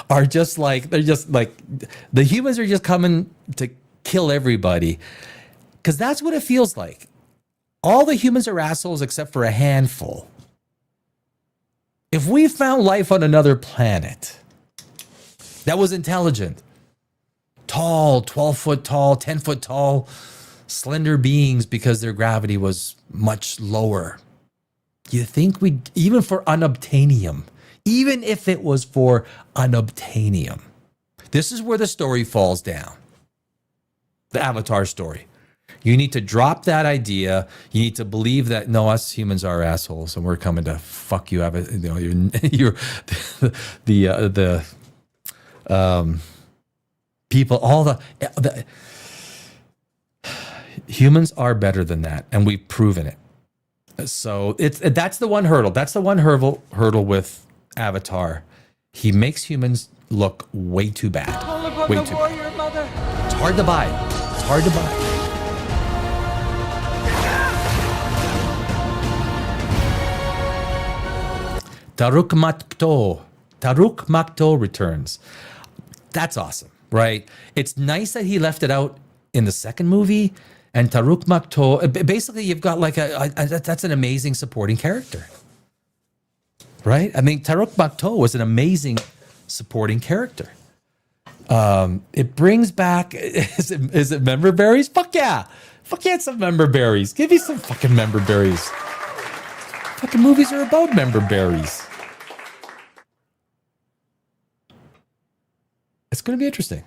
are just like, the humans are just coming to kill everybody, because that's what it feels like. All the humans are assholes except for a handful. If we found life on another planet that was intelligent, tall, 12 foot tall, 10 foot tall, slender beings because their gravity was much lower. You think even for unobtainium, even if it was for unobtainium, this is where the story falls down. The Avatar story. You need to drop that idea. You need to believe that no, us humans are assholes, and we're coming to fuck you. You're the people. All the humans are better than that, and we've proven it. So that's the one hurdle. That's the one hurdle with Avatar. He makes humans look way too bad. Way too bad. It's hard to buy. It's hard to buy. Taruk Makto returns. That's awesome, right? It's nice that he left it out in the second movie. And Taruk Makto, basically, you've got like that's an amazing supporting character, right? I mean, Taruk Makto was an amazing supporting character. It brings back, is it member berries? Fuck yeah, some member berries. Give me some fucking member berries. Fucking movies are about member berries. It's going to be interesting.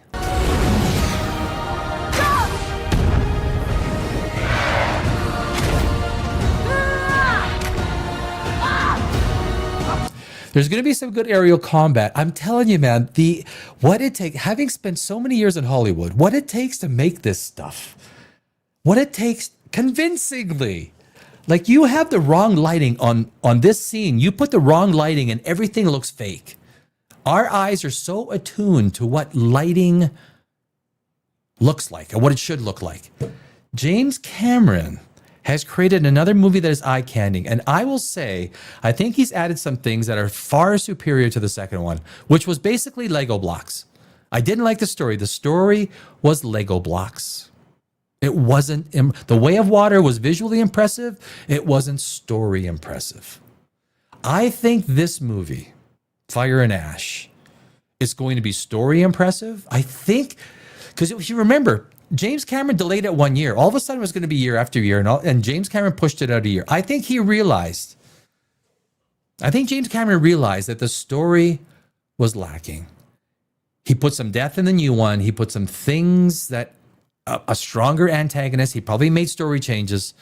There's going to be some good aerial combat. I'm telling you, man, what it takes, having spent so many years in Hollywood, what it takes to make this stuff, what it takes convincingly. Like, you have the wrong lighting on this scene. You put the wrong lighting and everything looks fake. Our eyes are so attuned to what lighting looks like and what it should look like. James Cameron has created another movie that is eye-candy. And I will say, I think he's added some things that are far superior to the second one, which was basically Lego blocks. I didn't like the story. The story was Lego blocks. It wasn't, The Way of Water was visually impressive. It wasn't story impressive. I think this movie, Fire and Ash, is going to be story impressive. I think, because if you remember, James Cameron delayed it 1 year. All of a sudden it was going to be year after year, and James Cameron pushed it out a year. I think James Cameron realized that the story was lacking. He put some depth in the new one. He put some things that, a stronger antagonist. He probably made story changes,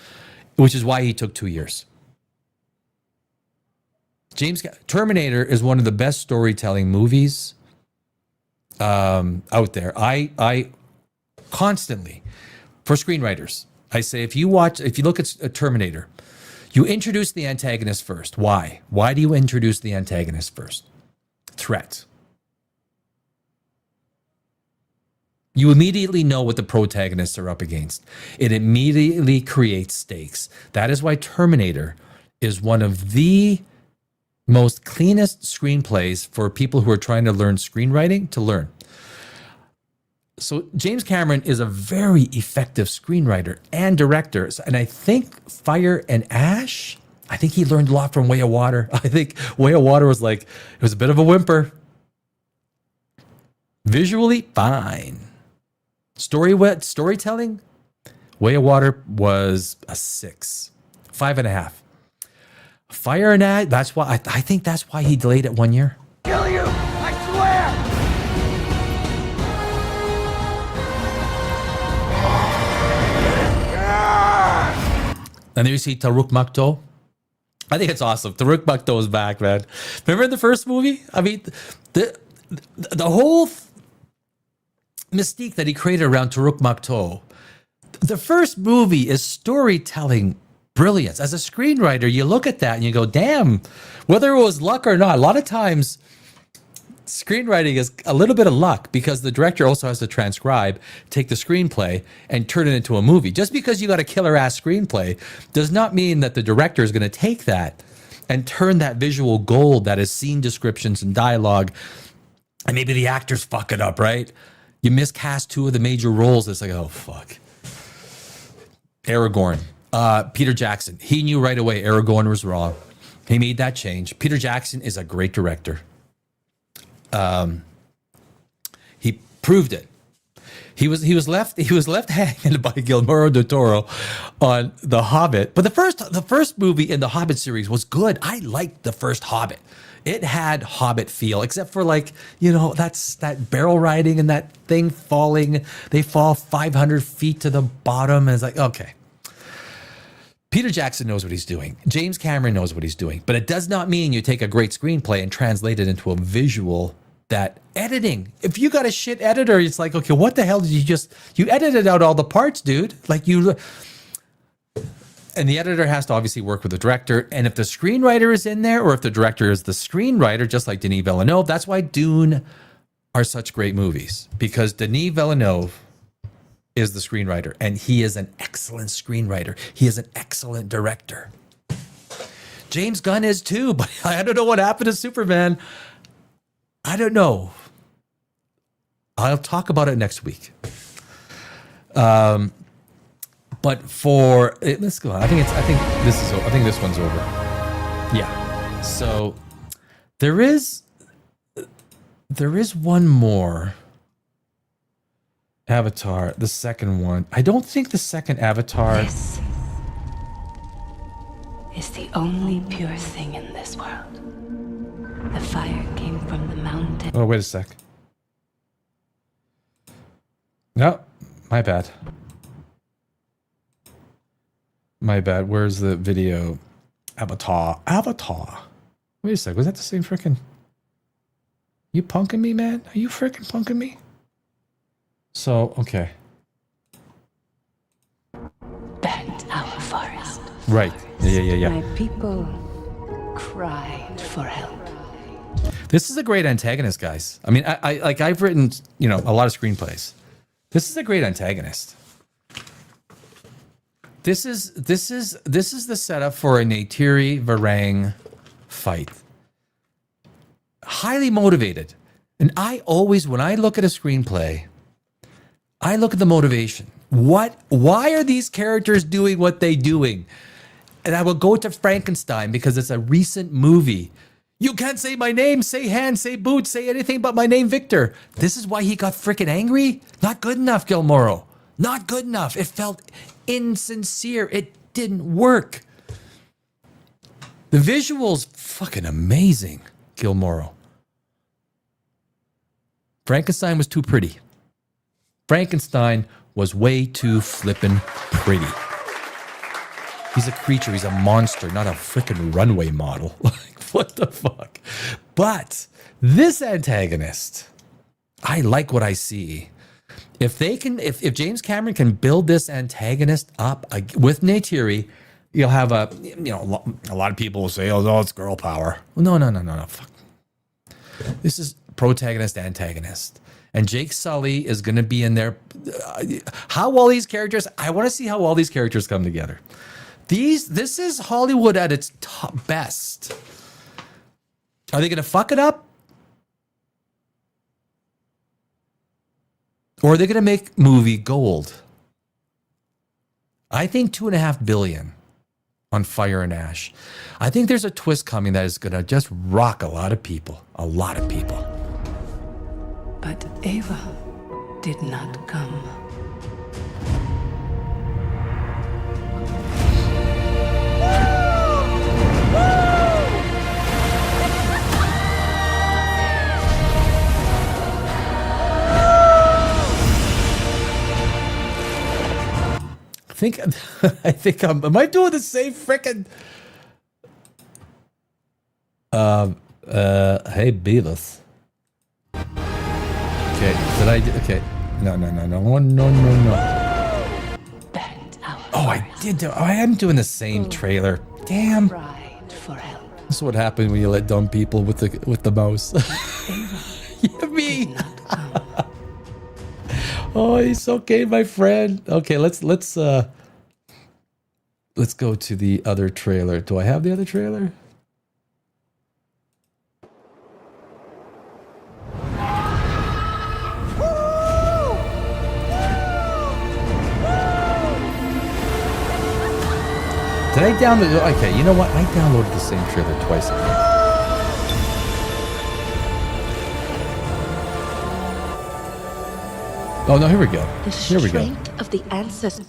which is why he took 2 years. Terminator is one of the best storytelling movies out there. I constantly, for screenwriters, I say, if you look at Terminator, you introduce the antagonist first. Why? Why do you introduce the antagonist first? Threat. You immediately know what the protagonists are up against. It immediately creates stakes. That is why Terminator is one of the most cleanest screenplays for people who are trying to learn screenwriting to learn. So James Cameron is a very effective screenwriter and director. And I think Fire and Ash, I think he learned a lot from Way of Water. I think Way of Water was it was a bit of a whimper. Visually, fine. Storytelling, Way of Water was a 6, 5.5. Fire and Ash, that's why I think that's why he delayed it 1 year. Kill you! I swear! And then you see Taruk Makto. I think it's awesome. Taruk Makto is back, man. Remember in the first movie? I mean, the whole mystique that he created around Taruk Makto. The first movie is storytelling brilliance. As a screenwriter, you look at that and you go, damn, whether it was luck or not, a lot of times screenwriting is a little bit of luck because the director also has to transcribe, take the screenplay, and turn it into a movie. Just because you got a killer-ass screenplay does not mean that the director is going to take that and turn that visual gold that is scene descriptions and dialogue, and maybe the actors fuck it up, right? You miscast 2 of the major roles. It's like, oh, fuck. Aragorn. Peter Jackson. He knew right away Aragorn was wrong. He made that change. Peter Jackson is a great director. He proved it. He was left hanging by Guillermo del Toro on The Hobbit. But the first movie in the Hobbit series was good. I liked the first Hobbit. It had Hobbit feel, except for like, that's that barrel riding and that thing falling. They fall 500 feet to the bottom. And it's like, okay. Peter Jackson knows what he's doing. James Cameron knows what he's doing. But it does not mean you take a great screenplay and translate it into a visual. That editing, if you got a shit editor, it's like, okay, what the hell did you edited out all the parts, dude. And the editor has to obviously work with the director. And if the screenwriter is in there, or if the director is the screenwriter, just like Denis Villeneuve, that's why Dune are such great movies, because Denis Villeneuve is the screenwriter, and he is an excellent screenwriter. He is an excellent director. James Gunn is too, but I don't know what happened to Superman. I don't know. I'll talk about it next week. But let's go on. I think this one's over. Yeah. So there is one more Avatar, the second one. I don't think the second Avatar. This is the only pure thing in this world. The fire came from the mountain. Oh, wait a sec. No, my bad. My bad. Where's the video? Avatar. Wait a sec. Was that the same frickin'? You punking me, man? Are you frickin' punking me? So, okay. Bent our forest. Right. Yeah. My people cried for help. This is a great antagonist, guys. I mean, I've written, a lot of screenplays. This is a great antagonist. This is the setup for a Neytiri Varang fight. Highly motivated. And I always, when I look at a screenplay, I look at the motivation. Why are these characters doing what they're doing? And I will go to Frankenstein because it's a recent movie. You can't say my name, say hand, say boot, say anything but my name, Victor. This is why he got freaking angry? Not good enough, Gilmoro. Not good enough. It felt insincere. It didn't work. The visuals, fucking amazing, Gilmoro. Frankenstein was too pretty. Frankenstein was way too flippin' pretty. He's a creature. He's a monster, not a freaking runway model. What the fuck? But this antagonist, I like what I see. If James Cameron can build this antagonist up with Neytiri, you'll have a lot of people will say, oh, it's girl power. No. Fuck. This is protagonist, antagonist. And Jake Sully is going to be in there. I want to see how all these characters come together. This is Hollywood at its best. Are they going to fuck it up? Or are they going to make movie gold? I think $2.5 billion on Fire and Ash. I think there's a twist coming that is going to just rock a lot of people. A lot of people. But Ava did not come. I think am I doing the same frickin'? Hey Beavis. Okay, okay. No. Oh, I did I am doing the same trailer. Damn. This is what happened when you let dumb people with the mouse. Yeah, me. Oh, he's okay, my friend. Okay, let's go to the other trailer. Do I have the other trailer? Did I download? Okay, you know what? I downloaded the same trailer twice. Oh no, here we go. The Here we go. strength of the ancestors.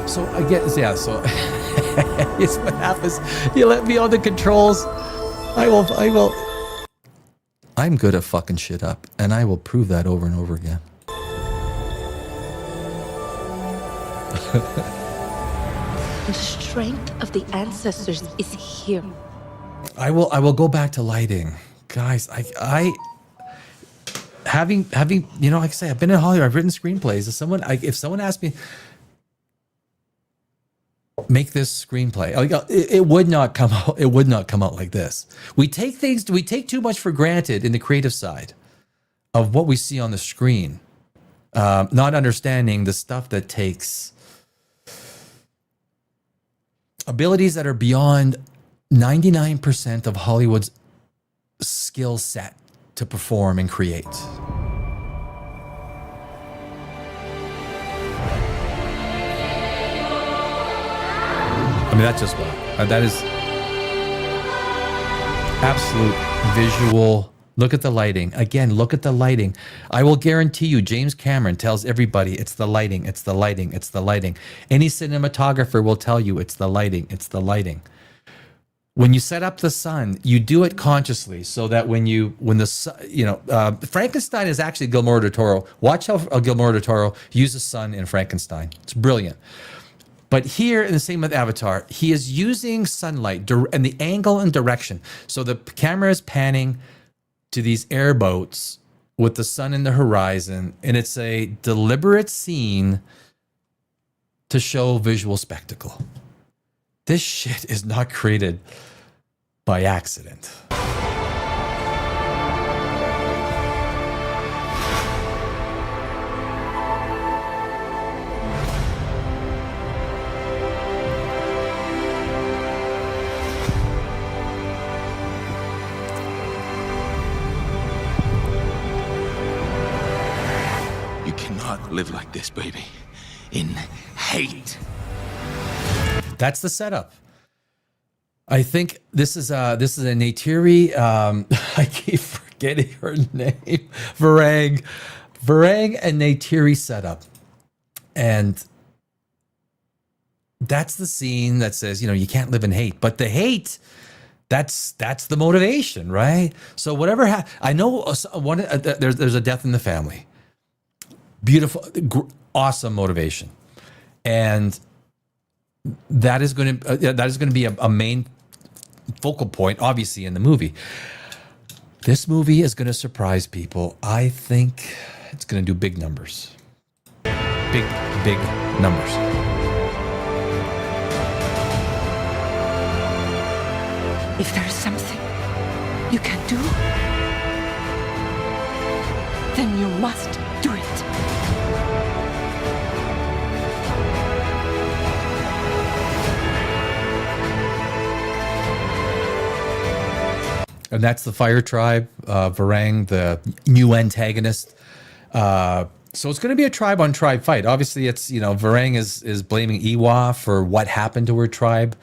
So I get, yeah. So here's what happens. You let me on the controls. I will. I'm good at fucking shit up, and I will prove that over and over again. The strength of the ancestors is here. I will go back to lighting, guys. I having you know, like I say, I've been in Hollywood. I've written screenplays. If someone asked me, make this screenplay, it would not come out. It would not come out like this. We take too much for granted in the creative side of what we see on the screen, not understanding the stuff that takes abilities that are beyond 99% of Hollywood's skill set to perform and create. I mean, that's just wow. That is absolute visual. Look at the lighting. Again, look at the lighting. I will guarantee you, James Cameron tells everybody it's the lighting, it's the lighting, it's the lighting. Any cinematographer will tell you it's the lighting, it's the lighting. When you set up the sun, you do it consciously so that Frankenstein is actually Guillermo del Toro. Watch how Guillermo del Toro uses sun in Frankenstein. It's brilliant. But here, in the same with Avatar, he is using sunlight and the angle and direction. So the camera is panning to these airboats with the sun in the horizon, and it's a deliberate scene to show visual spectacle. This shit is not created by accident. You cannot live like this, baby. In hate. That's the setup. I think this is a Neytiri. I keep forgetting her name. Varang and Neytiri setup, and that's the scene that says, you know, you can't live in hate. But the hate, that's the motivation, right? So whatever I know, there's a death in the family. Beautiful, awesome motivation, and that is going to be a main focal point, obviously, in the movie. This movie is going to surprise people. I think it's going to do big numbers. Big numbers. If there is something you can do, then you must do it. And that's the Fire Tribe, Varang, the new antagonist. So it's going to be a tribe on tribe fight. Obviously, it's, you know, Varang is blaming Iwa for what happened to her tribe.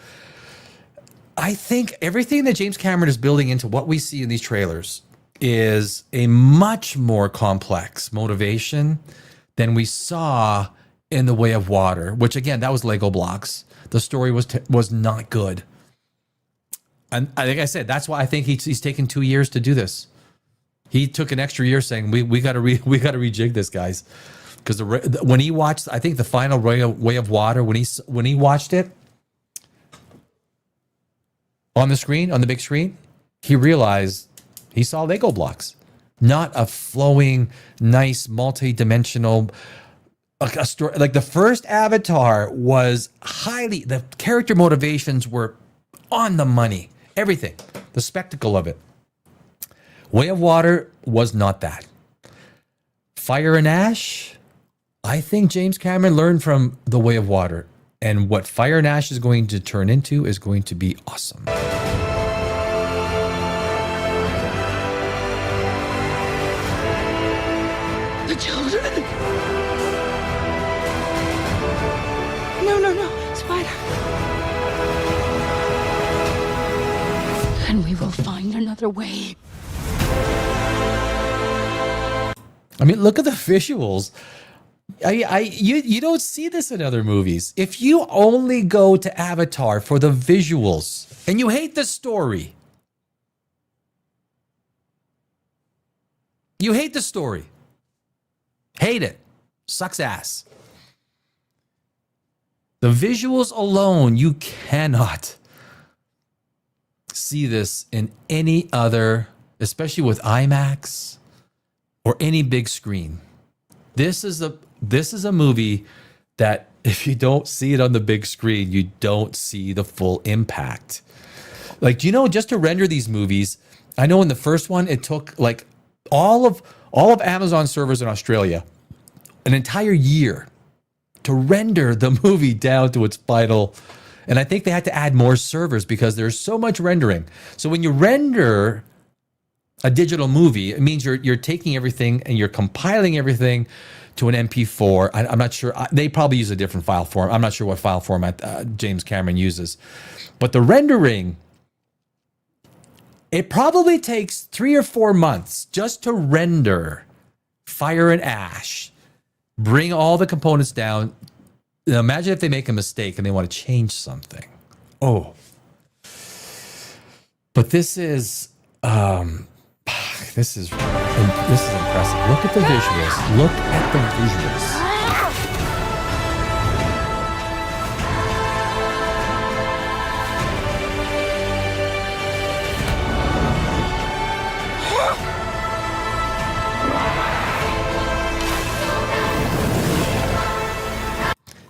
I think everything that James Cameron is building into what we see in these trailers is a much more complex motivation than we saw in The Way of Water, which, again, that was Lego blocks. The story was not good. And like I said, that's why I think he's taken 2 years to do this. He took an extra year saying we got to rejig this, guys, because when he watched, I think the final Way of Water, when he watched it on the screen, on the big screen, he realized he saw Lego blocks, not a flowing, nice, multi-dimensional a story. Like the first Avatar was the character motivations were on the money. Everything, the spectacle of it. Way of Water was not that. Fire and Ash, I think James Cameron learned from The Way of Water. And what Fire and Ash is going to turn into is going to be awesome. The children! No, Spider. And we will find another way. I mean, look at the visuals. You don't see this in other movies. If you only go to Avatar for the visuals and you hate the story, you hate the story, hate it, sucks ass. The visuals alone, you cannot see this in any other, especially with IMAX or any big screen. This is a movie that if you don't see it on the big screen, you don't see the full impact. Like, do you know, just to render these movies, I know in the first one it took like all of Amazon servers in Australia an entire year to render the movie down to its final. And I think they had to add more servers because there's so much rendering. So when you render a digital movie, it means you're taking everything and you're compiling everything to an MP4. I'm not sure. They probably use a different file form. I'm not sure what file format James Cameron uses. But the rendering, it probably takes 3 or 4 months just to render Fire and Ash, bring all the components down. Now imagine if they make a mistake and they want to change something. Oh. But this is this is impressive. Look at the visuals. Look at the visuals.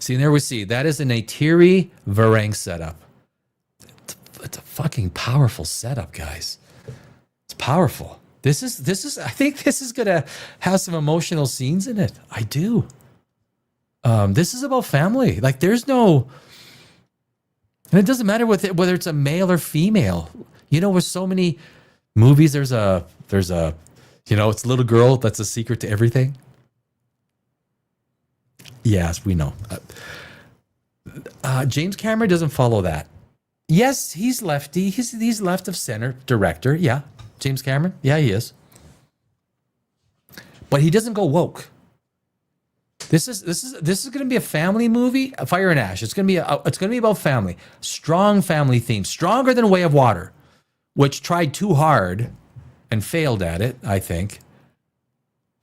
See, there we see. That is an Neytiri Varang setup. It's a fucking powerful setup, guys. It's powerful. This is. I think this is gonna have some emotional scenes in it. I do. This is about family. Like, there's no, and it doesn't matter whether it's a male or female. You know, with so many movies, there's a, you know, it's a little girl that's a secret to everything. Yes, we know. James Cameron doesn't follow that. Yes, he's lefty. He's left of center director. Yeah, James Cameron. Yeah, he is. But he doesn't go woke. This is going to be a family movie. Fire and Ash. It's going to be about family. Strong family theme. Stronger than Way of Water, which tried too hard and failed at it, I think.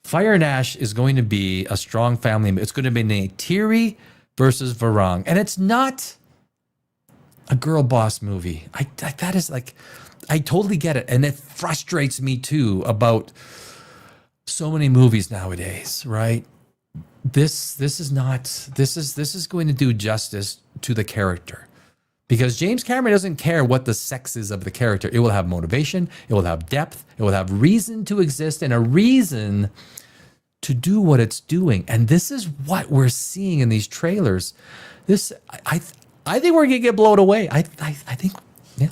Fire and Ash is going to be a strong family. It's going to be Neytiri versus Varang. And it's not a girl boss movie. That is like, I totally get it. And it frustrates me too about so many movies nowadays, right? This is going to do justice to the character. Because James Cameron doesn't care what the sex is of the character. It will have motivation. It will have depth. It will have reason to exist and a reason to do what it's doing. And this is what we're seeing in these trailers. I think we're going to get blown away. I think, yeah.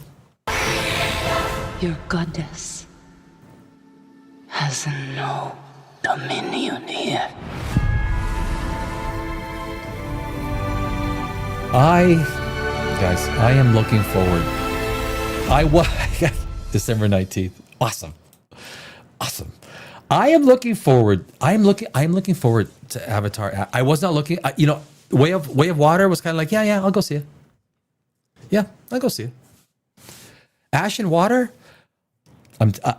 Your goddess has no dominion here. Guys, I am looking forward. December 19th. Awesome. I am looking forward. I'm looking forward to Avatar. I was not looking, Way of Water was kind of like, yeah, I'll go see it. Yeah, I'll go see it. Ash and Water,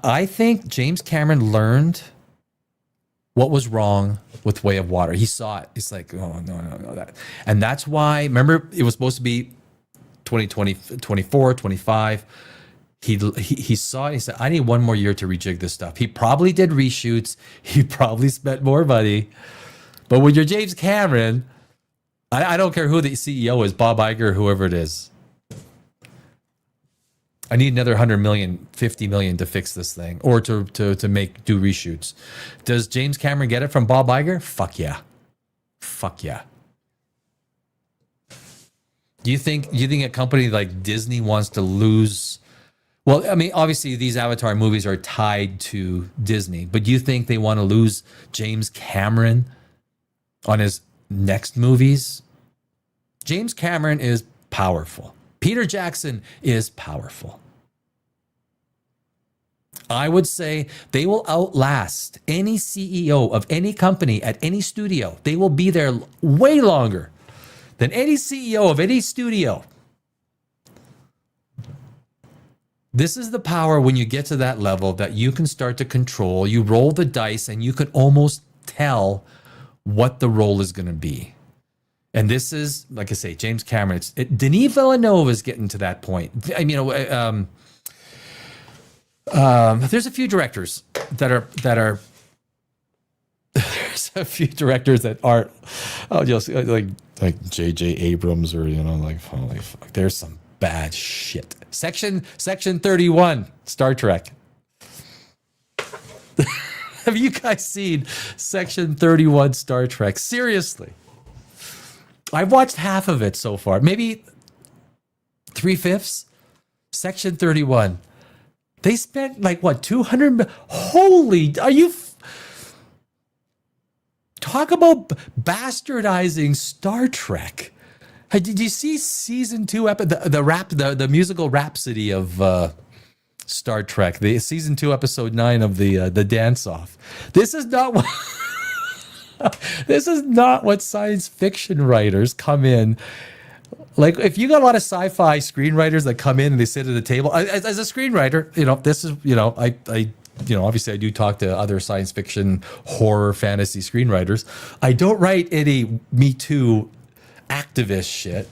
I think James Cameron learned what was wrong with Way of Water. He saw it. He's like, oh, no, that. And that's why, remember, it was supposed to be 2020, 24, 25. He saw it. He said, I need 1 more year to rejig this stuff. He probably did reshoots. He probably spent more money. But when you're James Cameron, I don't care who the CEO is, Bob Iger, whoever it is. I need another 100 million, 50 million to fix this thing or to do reshoots. Does James Cameron get it from Bob Iger? Fuck yeah. Do you think a company like Disney wants to lose? Well, I mean, obviously these Avatar movies are tied to Disney, but do you think they want to lose James Cameron on his next movies? James Cameron is powerful. Peter Jackson is powerful. I would say they will outlast any CEO of any company at any studio. They will be there way longer than any CEO of any studio. This is the power when you get to that level that you can start to control. You roll the dice and you can almost tell what the role is going to be. And this is, like I say, James Cameron. Denis Villeneuve is getting to that point. I mean, there's a few directors that are there's a few directors that aren't just like J.J. Abrams or like holy fuck. There's some bad shit. Section 31, Star Trek. Have you guys seen Section 31 Star Trek? Seriously. I've watched half of it so far. Maybe 3/5. Section 31. They spent like what, 200? Holy, are you? Talk about bastardizing Star Trek. Hey, did you see season 2 the musical Rhapsody of Star Trek? The season 2 episode 9 of the dance off. This is not what this is not what science fiction writers come in. Like, if you got a lot of sci-fi screenwriters that come in and they sit at a table, as a screenwriter, this is, I obviously I do talk to other science fiction, horror, fantasy screenwriters. I don't write any Me Too activist shit.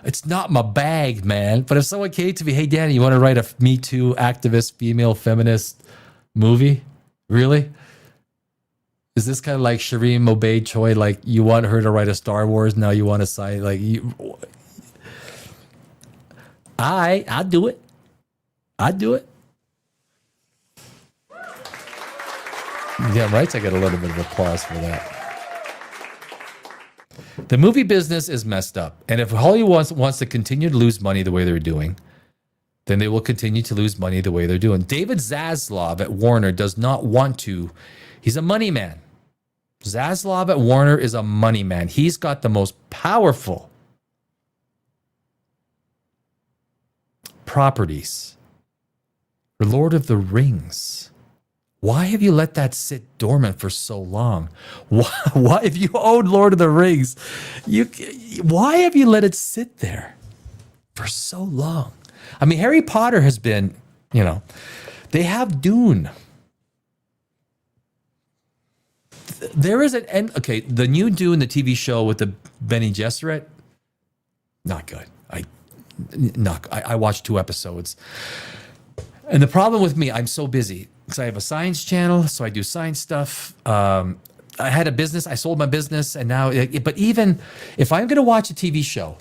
It's not my bag, man. But if someone came to me, hey, Danny, you want to write a Me Too activist, female feminist movie? Really? Is this kind of like Shireen Mobaid Choi? Like, you want her to write a Star Wars, now you want to sign, like, I'd do it. I'd do it. Yeah, right. I got a little bit of applause for that. The movie business is messed up. And if Hollywood wants to continue to lose money the way they're doing, then they will continue to lose money the way they're doing. David Zaslav at Warner does not want to. He's a money man. Zaslav at Warner is a money man. He's got the most powerful properties. For Lord of the Rings. Why have you let that sit dormant for so long? Why if you own Lord of the Rings, why have you let it sit there for so long? I mean, Harry Potter has been, they have Dune. There is an end. Okay, the new Dune, the TV show with the Bene Gesserit, not good. I watched 2 episodes. And the problem with me, I'm so busy because I have a science channel, so I do science stuff. I had a business, I sold my business, and now, but even if I'm going to watch a TV show,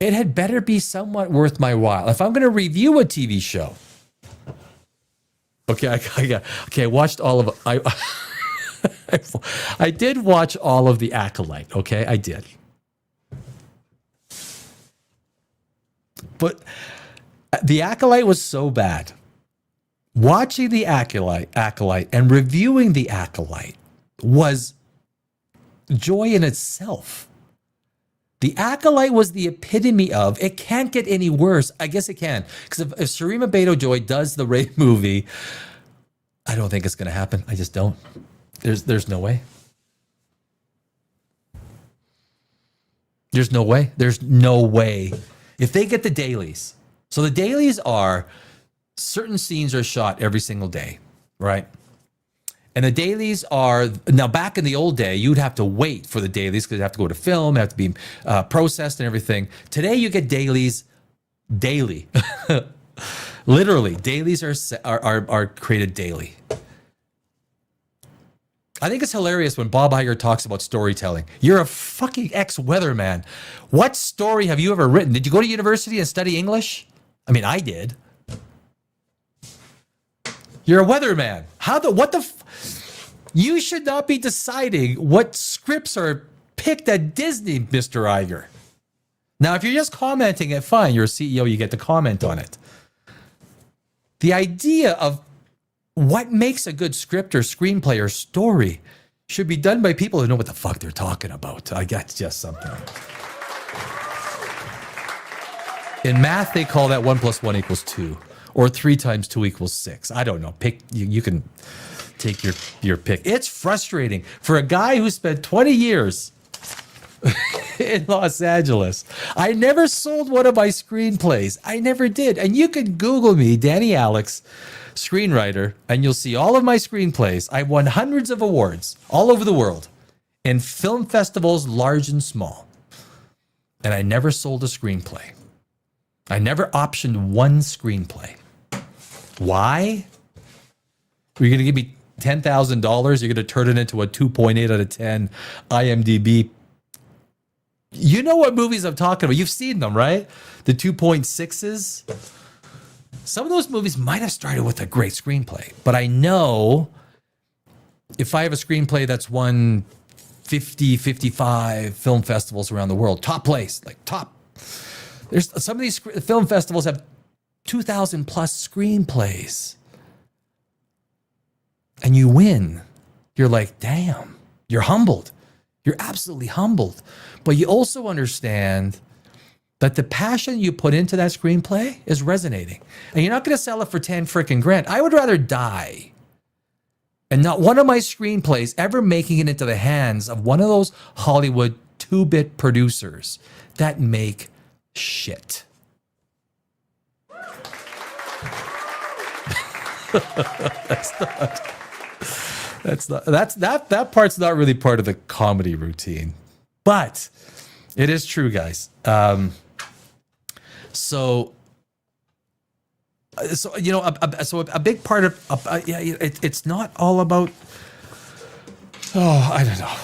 it had better be somewhat worth my while. If I'm going to review a TV show, okay, I watched all of I did watch all of The Acolyte, okay? I did. But The Acolyte was so bad. Watching The Acolyte and reviewing The Acolyte was joy in itself. The Acolyte was the epitome of, it can't get any worse. I guess it can. Because if Shireen Mobaid-Joy does the Ray movie, I don't think it's going to happen. I just don't. There's no way. There's no way. There's no way. If they get the dailies. So the dailies are certain scenes are shot every single day, right? And the dailies are, now back in the old day, you'd have to wait for the dailies because you have to go to film, have to be processed and everything. Today you get dailies daily. Literally, dailies are created daily. I think it's hilarious when Bob Iger talks about storytelling. You're a fucking ex-weatherman. What story have you ever written? Did you go to university and study English? I mean, I did. You're a weatherman. You should not be deciding what scripts are picked at Disney, Mr. Iger. Now, if you're just commenting it, fine. You're a CEO, you get to comment on it. The idea of what makes a good script or screenplay or story should be done by people who know what the fuck they're talking about. I guess just something. In math, they call that 1 + 1 = 2. or 3 times 2 equals 6. I don't know. Pick you can take your pick. It's frustrating for a guy who spent 20 years in Los Angeles. I never sold one of my screenplays. I never did. And you can Google me, Danny Alex, screenwriter, and you'll see all of my screenplays. I won hundreds of awards all over the world in film festivals, large and small. And I never sold a screenplay. I never optioned one screenplay. Why? You're going to give me $10,000. You're going to turn it into a 2.8 out of 10 IMDb. You know what movies I'm talking about. You've seen them, right? The 2.6s. Some of those movies might have started with a great screenplay, but I know if I have a screenplay that's won 50, 55 film festivals around the world, top place, like top. There's some of these film festivals have 2,000 plus screenplays. And you win. You're like, damn, you're humbled. You're absolutely humbled. But you also understand that the passion you put into that screenplay is resonating. And you're not going to sell it for 10 freaking grand. I would rather die and not one of my screenplays ever making it into the hands of one of those Hollywood 2-bit producers that make shit. That part's not really part of the comedy routine, but it is true, guys. So you know, a big part of it's not all about. Oh, I don't know.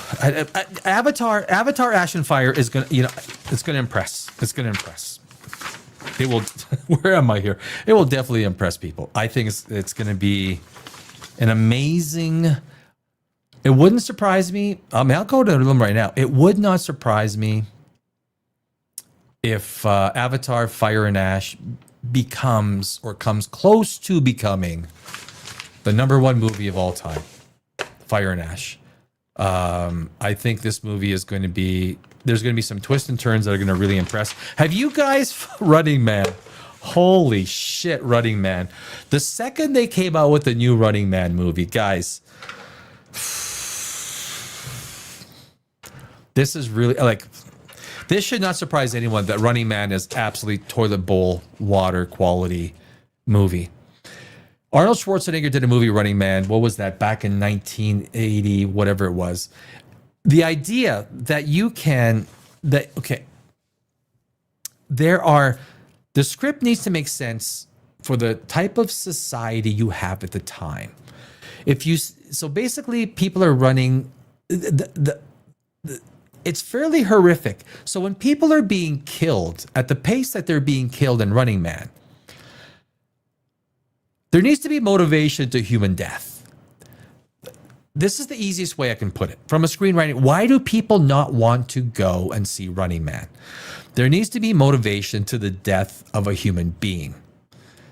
Avatar Ash and Fire is gonna, you know, it's gonna impress. It's gonna impress. It will. Where am I here? It will definitely impress people. I think it's gonna be an amazing. It wouldn't surprise me. I mean, I'll go to them right now. It would not surprise me if Avatar Fire and Ash becomes or comes close to becoming the #1 movie of all time. Fire and Ash. I think this movie is going to be. There's going to be some twists and turns that are going to really impress. Have you guys Running Man? Holy shit, Running Man. The second they came out with the new Running Man movie, guys, this is really like, this should not surprise anyone that Running Man is absolutely toilet bowl water quality movie. Arnold Schwarzenegger did a movie, Running Man. What was that? Back in 1980, whatever it was. The idea that you can, that, okay, the script needs to make sense for the type of society you have at the time. So basically people are running, it's fairly horrific. So when people are being killed at the pace that they're being killed in Running Man, there needs to be motivation to human death. This is the easiest way I can put it. From a screenwriting, why do people not want to go and see Running Man? There needs to be motivation to the death of a human being.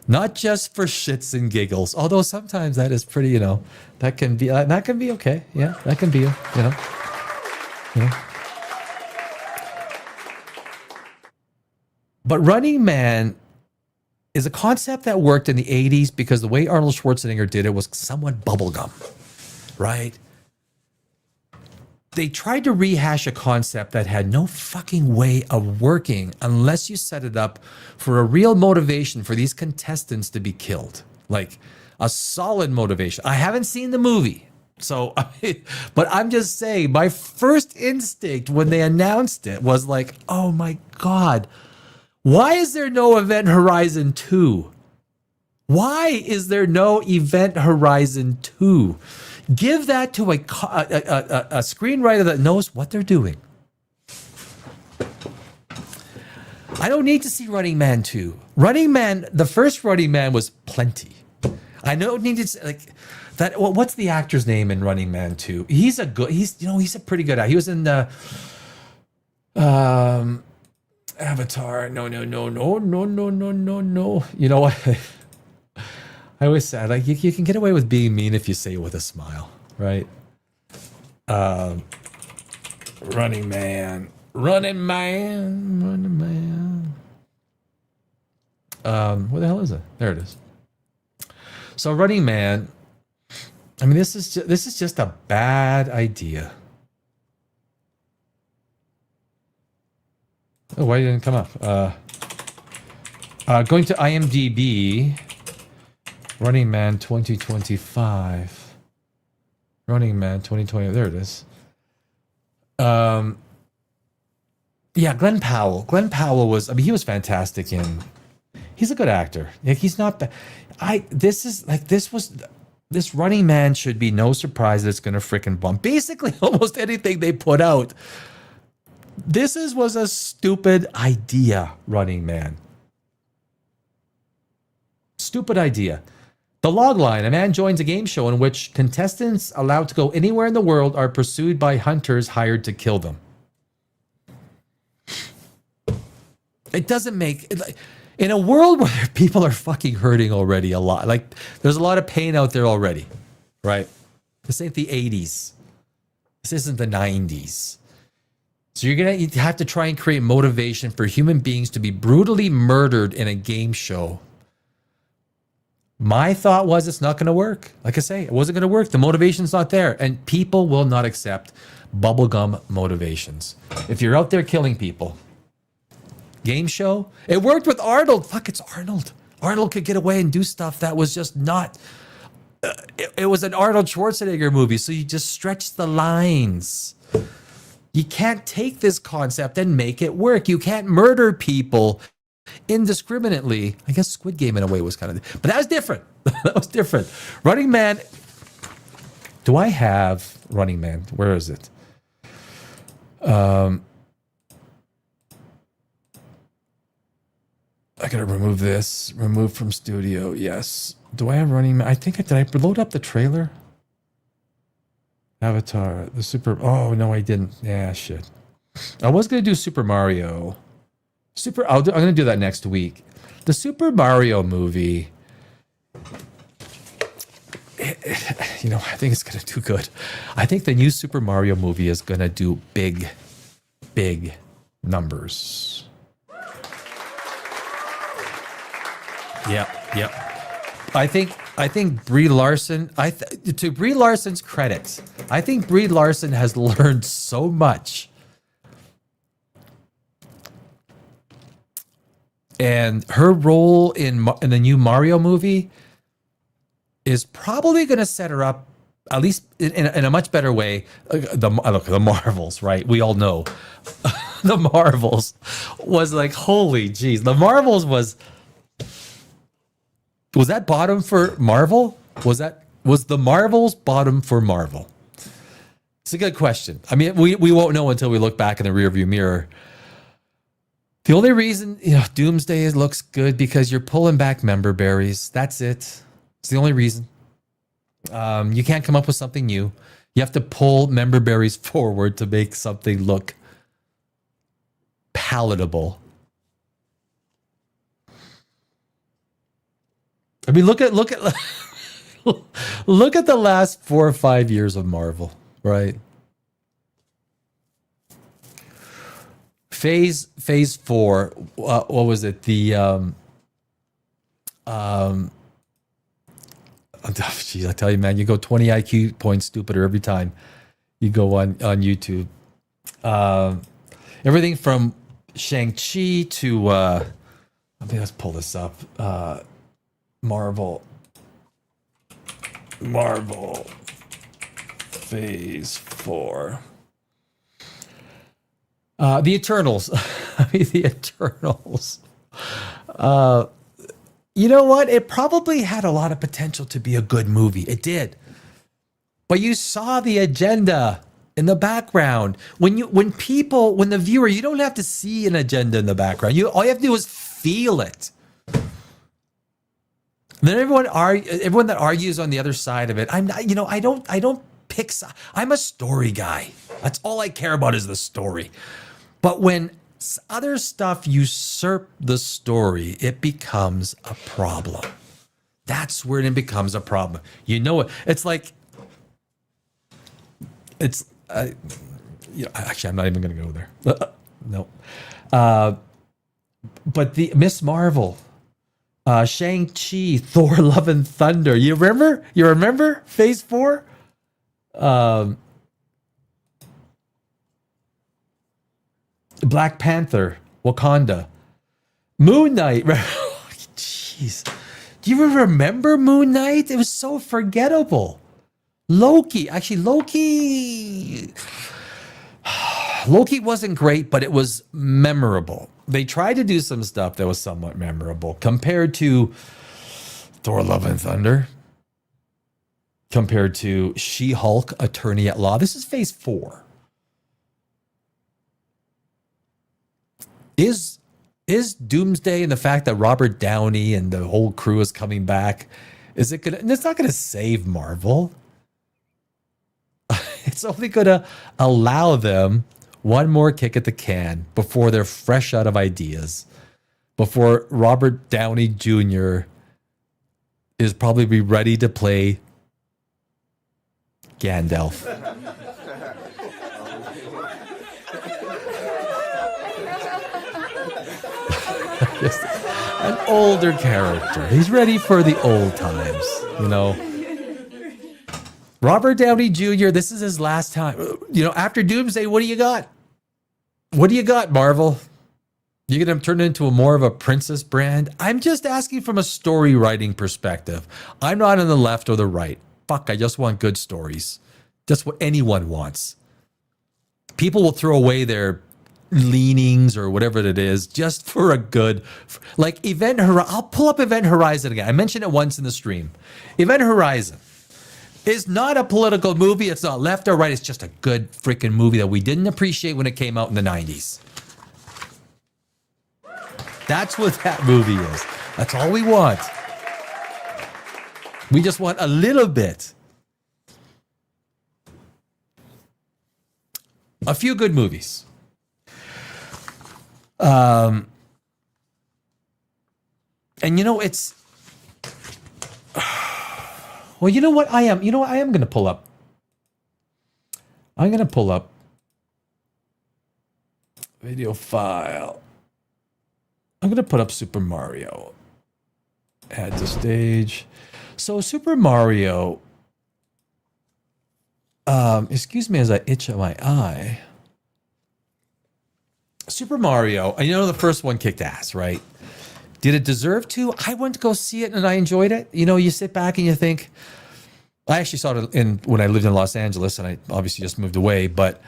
Not just for shits and giggles, although sometimes that is pretty, you know, that can be okay. Yeah, that can be, you know. But Running Man is a concept that worked in the 80s because the way Arnold Schwarzenegger did it was somewhat bubblegum, right? They tried to rehash a concept that had no fucking way of working unless you set it up for a real motivation for these contestants to be killed. Like a solid motivation. I haven't seen the movie. So, but I'm just saying, my first instinct when they announced it was like, oh my God, why is there no Event Horizon 2? Why is there no Event Horizon 2? Give that to a screenwriter that knows what they're doing. I don't need to see Running Man 2. Running Man, the first Running Man was plenty. I don't need to like that. What's the actor's name in Running Man 2? He's a pretty good actor. He was in the Avatar. No. You know what? I always say, like, you can get away with being mean if you say it with a smile, right? Running Man. Where the hell is it? There it is. So Running Man. I mean, this is just a bad idea. Oh, why didn't it come up? Going to IMDb. Running Man 2025. Running Man 2020. There it is. Yeah, Glenn Powell. Glenn Powell was, I mean, he was fantastic in, he's a good actor. Like, he's not bad. This Running Man should be no surprise that it's going to freaking bump. Basically, almost anything they put out. Was a stupid idea, Running Man. Stupid idea. The logline: a man joins a game show in which contestants allowed to go anywhere in the world are pursued by hunters hired to kill them. It doesn't make... In a world where people are fucking hurting already a lot, like there's a lot of pain out there already, right? This ain't the 80s. This isn't the 90s. So you have to try and create motivation for human beings to be brutally murdered in a game show. My thought was it's not going to work. Like I say, it wasn't going to work. The motivation's not there. And people will not accept bubblegum motivations. If you're out there killing people, game show, it worked with Arnold. Fuck, it's Arnold. Arnold could get away and do stuff that was just not... it was an Arnold Schwarzenegger movie, so you just stretch the lines. You can't take this concept and make it work. You can't murder people indiscriminately. I guess Squid Game in a way was kind of... But that was different. That was different. Running Man... Do I have Running Man? Where is it? I gotta remove this. Remove from studio. Yes. Do I have Running Man? I think did I load up the trailer? Avatar, the Super... Oh, no, I didn't. Yeah, shit. I was going to do Super Mario. I'm going to do that next week. The Super Mario movie... I think it's going to do good. I think the new Super Mario movie is going to do big, big numbers. Yep. I think Brie Larson, to Brie Larson's credit, I think Brie Larson has learned so much. And her role in the new Mario movie is probably going to set her up, at least in a much better way. The Marvels, right? We all know. The Marvels was like, holy jeez. The Marvels was that bottom for Marvel? Was the Marvels bottom for Marvel? It's a good question. I mean, we won't know until we look back in the rearview mirror. The only reason, Doomsday looks good because you're pulling back member berries. That's it. It's the only reason. You can't come up with something new. You have to pull member berries forward to make something look palatable. I mean, look at look at the last 4 or 5 years of Marvel, right? Phase 4. What was it? Geez, I tell you, man, you go 20 IQ points stupider every time you go on YouTube. Everything from Shang-Chi to let's pull this up. Marvel Phase 4. The Eternals. I mean, the Eternals. You know what? It probably had a lot of potential to be a good movie. It did. But you saw the agenda in the background. When the viewer, you don't have to see an agenda in the background. All you have to do is feel it. Then everyone that argues on the other side of it, I don't pick. I'm a story guy. That's all I care about is the story. But when other stuff usurp the story, it becomes a problem. That's where it becomes a problem. You know it. It's like actually, I'm not even going to go there. No. But the Miss Marvel. Shang-Chi, Thor, Love and Thunder. You remember? You remember Phase 4? Black Panther, Wakanda. Moon Knight. Jeez. Do you even remember Moon Knight? It was so forgettable. Loki. Actually, Loki wasn't great, but it was memorable. They tried to do some stuff that was somewhat memorable compared to Thor, Love and Thunder, compared to She-Hulk, Attorney at Law. This is Phase 4. Is Doomsday and the fact that Robert Downey and the whole crew is coming back, is it gonna? It's not gonna save Marvel. It's only gonna allow them one more kick at the can before they're fresh out of ideas, before Robert Downey Jr. is probably be ready to play Gandalf. An older character. He's ready for the old times, you know. Robert Downey Jr., this is his last time. You know, after Doomsday, what do you got? What do you got, Marvel? You going to turn it into more of a princess brand? I'm just asking from a story writing perspective. I'm not on the left or the right. Fuck, I just want good stories. That's what anyone wants. People will throw away their leanings or whatever it is just for a good, like Event Horizon. I'll pull up Event Horizon again. I mentioned it once in the stream. Event Horizon is not a political movie. It's not left or right. It's just a good freaking movie that we didn't appreciate when it came out in the 90s. That's what that movie is. That's all we want. We just want a little bit. A few good movies. And you know, it's, well, you know what I am? You know what I am going to pull up? I'm going to pull up video file. I'm going to put up Super Mario. Add to stage. So Super Mario, excuse me as I itch at my eye. Super Mario, I know the first one kicked ass, right? Did it deserve to? I went to go see it and I enjoyed it. You know, you sit back and you think, I actually saw it when I lived in Los Angeles and I obviously just moved away, but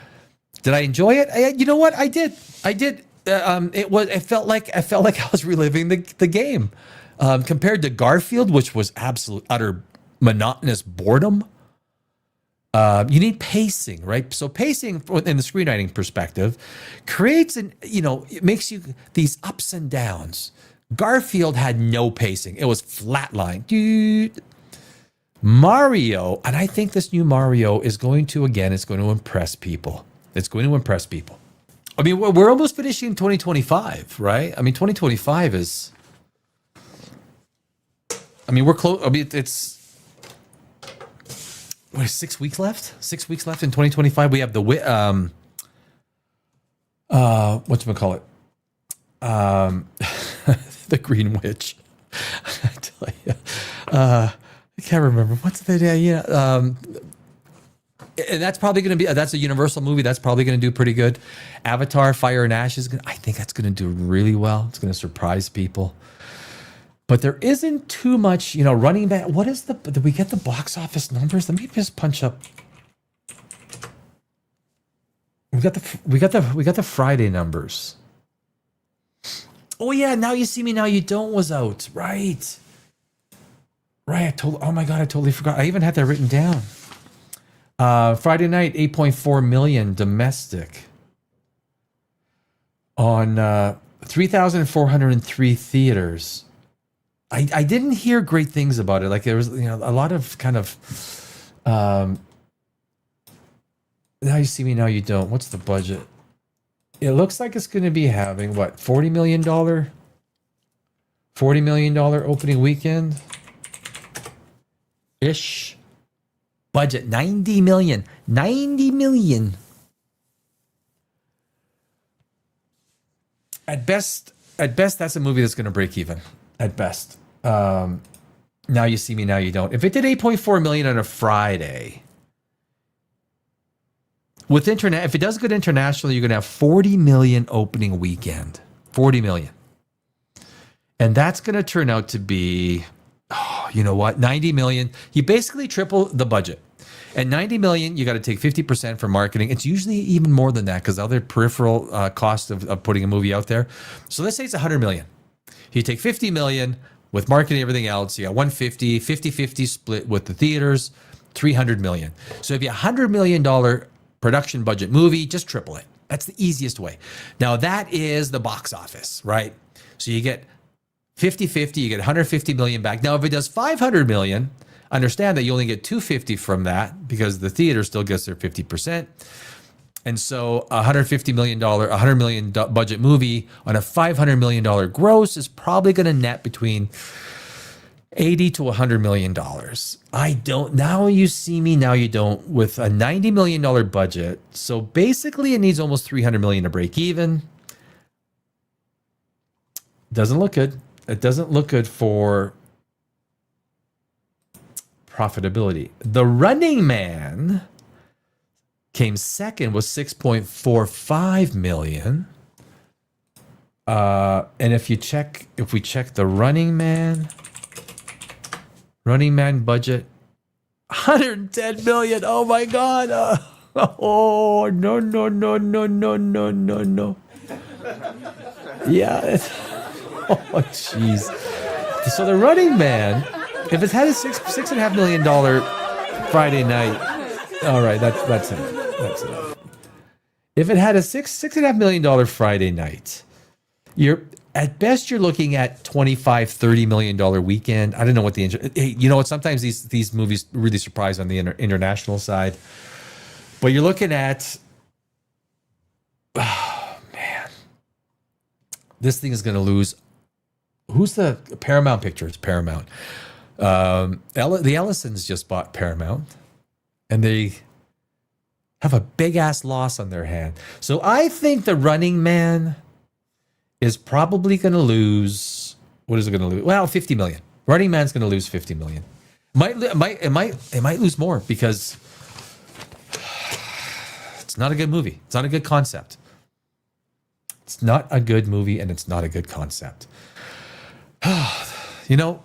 did I enjoy it? You know what? I did. It felt like I was reliving the game. Compared to Garfield, which was absolute utter monotonous boredom. You need pacing, right? So pacing in the screenwriting perspective creates it makes you these ups and downs. Garfield had no pacing. It was flatline. Dude. Mario, and I think this new Mario is going to impress people. It's going to impress people. I mean, we're almost finishing 2025, right? I mean, 2025 is, I mean, we're close. I mean, it's, what is 6 weeks left? 6 weeks left in 2025. We have the whatchamacallit? The Green Witch. I tell you, I can't remember what's the day. Yeah, and that's probably going to be that's a Universal movie. That's probably going to do pretty good. Avatar: Fire and Ash is. I think that's going to do really well. It's going to surprise people. But there isn't too much, running back. What is did we get the box office numbers? Let me just punch up. We got the Friday numbers. Oh yeah, Now You See Me, Now You Don't was out. Right. Oh my God, I totally forgot. I even had that written down. Friday night, 8.4 million domestic. On 3,403 theaters. I didn't hear great things about it. Like there was, a lot of kind of, Now You See Me, Now You Don't. What's the budget? It looks like it's going to be having what, $40 million opening weekend ish. Budget 90 million. 90 million. At best, that's a movie that's going to break even. At best. Now You See Me, Now You Don't. If it did 8.4 million on a Friday, with internet, if it does good internationally, you're going to have 40 million opening weekend. 40 million. And that's going to turn out to be, you know what, 90 million. You basically triple the budget. And 90 million, you got to take 50% for marketing. It's usually even more than that because other peripheral costs of putting a movie out there. So let's say it's 100 million. You take 50 million with marketing, everything else. You got 150, 50-50 split with the theaters, 300 million. So if you $100 million production budget movie, just triple it. That's the easiest way. Now that is the box office, right? So you get 50-50, you get 150 million back. Now if it does 500 million, understand that you only get 250 from that because the theater still gets their 50%. And so $150 million, $100 million budget movie on a $500 million gross is probably going to net between $80 to $100 million. I don't, Now You See Me, Now You Don't, with a $90 million budget. So basically it needs almost $300 million to break even. Doesn't look good. It doesn't look good for profitability. The Running Man came second with 6.45 million. And if we check the Running Man budget, 110 million. Oh my God. Oh no. Yeah. Oh jeez. So the Running Man, if it's had a $6.5 million Friday night, all right, that's enough. That's enough. If it had a $6.5 million Friday night, you're at best you're looking at $25-30 million weekend. I don't know what hey, you know what? Sometimes these movies really surprise on the international side, but you're looking at, oh man, this thing is going to lose. Who's the Paramount Pictures? Paramount. The Ellisons just bought Paramount, and they have a big ass loss on their hand. So I think the Running Man is probably going to lose. What is it going to lose? Well, 50 million. Running Man's going to lose 50 million. It might lose more because it's not a good movie. It's not a good concept. It's not a good movie, and it's not a good concept. You know,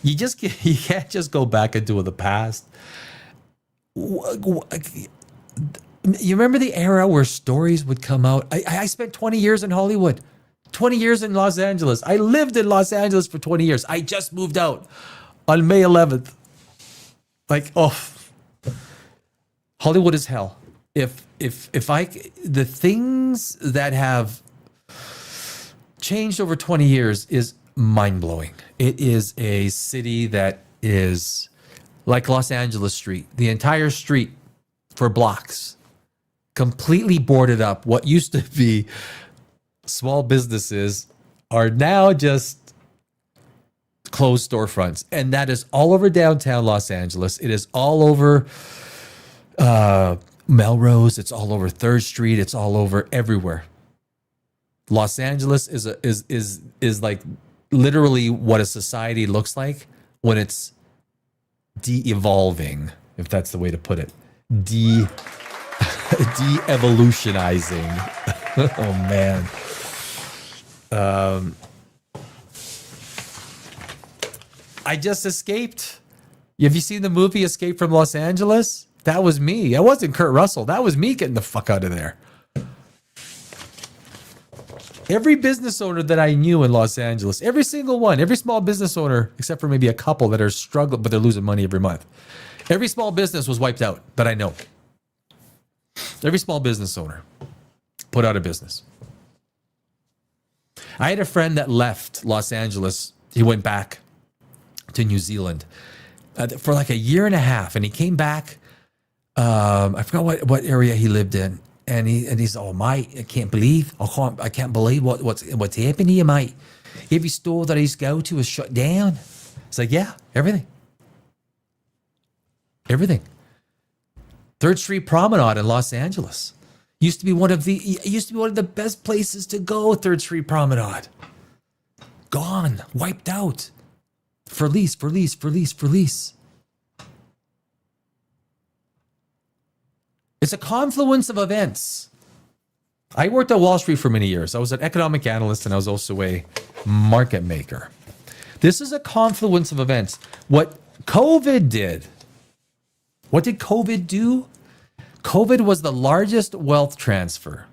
you can't just go back into the past. You remember the era where stories would come out? I spent 20 years in Hollywood, 20 years in Los Angeles. I lived in Los Angeles for 20 years. I just moved out on May 11th. Hollywood is hell. The things that have changed over 20 years is mind-blowing. It is a city that is like Los Angeles Street. The entire street for blocks completely boarded up. What used to be small businesses are now just closed storefronts. And that is all over downtown Los Angeles. It is all over Melrose. It's all over 3rd Street. It's all over everywhere. Los Angeles is like literally what a society looks like when it's de-evolving, if that's the way to put it. De-evolutionizing. Oh man. I just escaped. Have you seen the movie Escape from Los Angeles? That was me. That wasn't Kurt Russell. That was me getting the fuck out of there. Every business owner that I knew in Los Angeles, every single one, every small business owner, except for maybe a couple that are struggling, but they're losing money every month. Every small business was wiped out that I know. Every small business owner put out of business. I had a friend that left Los Angeles. He went back to New Zealand for like a year and a half, and he came back. I forgot what area he lived in. And he's, oh mate, I can't believe what's happened here, mate. Every store that I used to go to is shut down. It's like, yeah, everything. 3rd Street Promenade in Los Angeles used to be one of the best places to go. 3rd Street Promenade. gone, wiped out. For lease, for lease, for lease, for lease. It's a confluence of events. I worked at Wall Street for many years. I was an economic analyst and I was also a market maker. This is a confluence of events. What COVID did, what did COVID do? COVID was the largest wealth transfer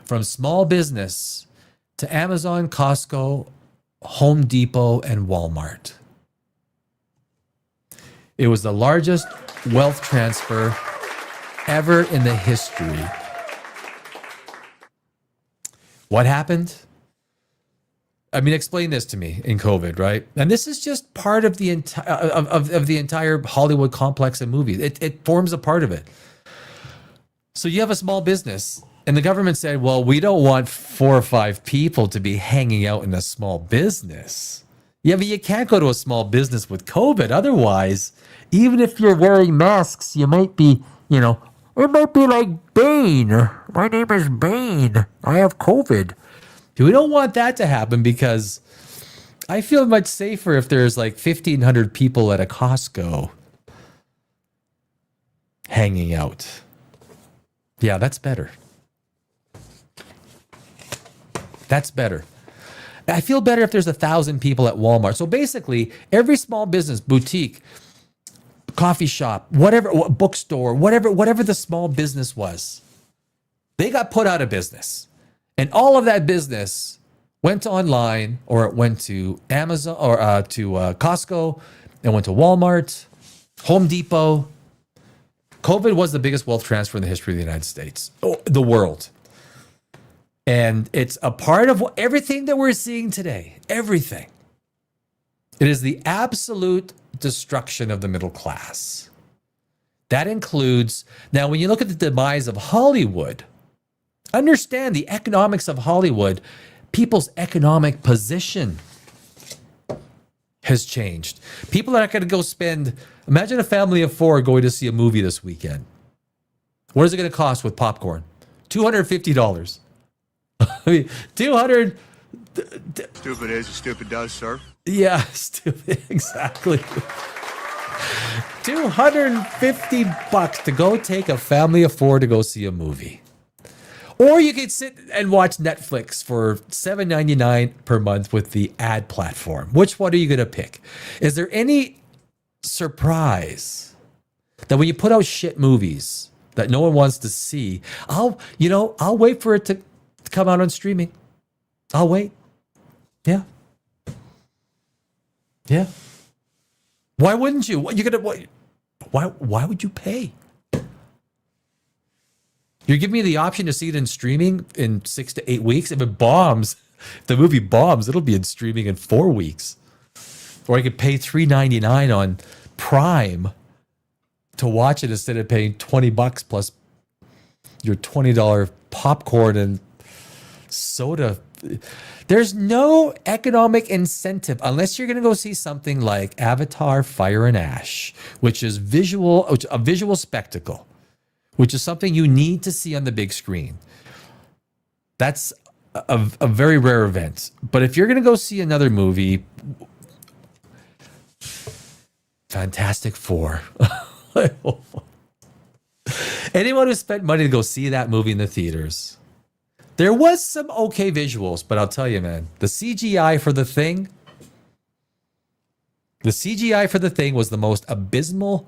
from small business to Amazon, Costco, Home Depot, and Walmart. It was the largest wealth transfer ever in the history. What happened? I mean, explain this to me in COVID, right? And this is just part of the entire of the entire Hollywood complex and movies. It forms a part of it. So you have a small business, and the government said, "Well, we don't want 4 or 5 people to be hanging out in a small business." Yeah, but you can't go to a small business with COVID. Otherwise, even if you're wearing masks, you might be, you know, it might be like Bane. My name is Bane. I have COVID. We don't want that to happen because I feel much safer if there's like 1,500 people at a Costco hanging out. Yeah, that's better. That's better. I feel better if there's 1,000 people at Walmart. So basically, every small business, boutique, coffee shop, whatever, bookstore, whatever the small business was, they got put out of business. And all of that business went online, or it went to Amazon, or to Costco, and went to Walmart, Home Depot. COVID was the biggest wealth transfer in the history of the United States, the world. And it's a part of everything that we're seeing today. Everything. It is the absolute destruction of the middle class. That includes, now when you look at the demise of Hollywood, understand the economics of Hollywood, people's economic position has changed. People are not going to go spend, imagine a family of 4 going to see a movie this weekend. What is it going to cost with popcorn? $250. I mean, 200. Stupid is as stupid does, sir. Yeah, stupid. Exactly. $250 to go take a family of 4 to go see a movie. Or you could sit and watch Netflix for $7.99 per month with the ad platform. Which one are you going to pick? Is there any surprise that when you put out shit movies that no one wants to see, I'll wait for it to come out on streaming. I'll wait. Yeah. Yeah. Why wouldn't you? Why would you pay? You're giving me the option to see it in streaming in 6 to 8 weeks. If it bombs, if the movie bombs, it'll be in streaming in 4 weeks. Or I could pay $3.99 on Prime to watch it instead of paying $20 plus your $20 popcorn and soda. There's no economic incentive unless you're going to go see something like Avatar: Fire and Ash, which is a visual spectacle, which is something you need to see on the big screen. That's a very rare event. But if you're going to go see another movie, Fantastic Four. Anyone who spent money to go see that movie in the theaters, there was some okay visuals, but I'll tell you, man, the CGI for the thing was the most abysmal.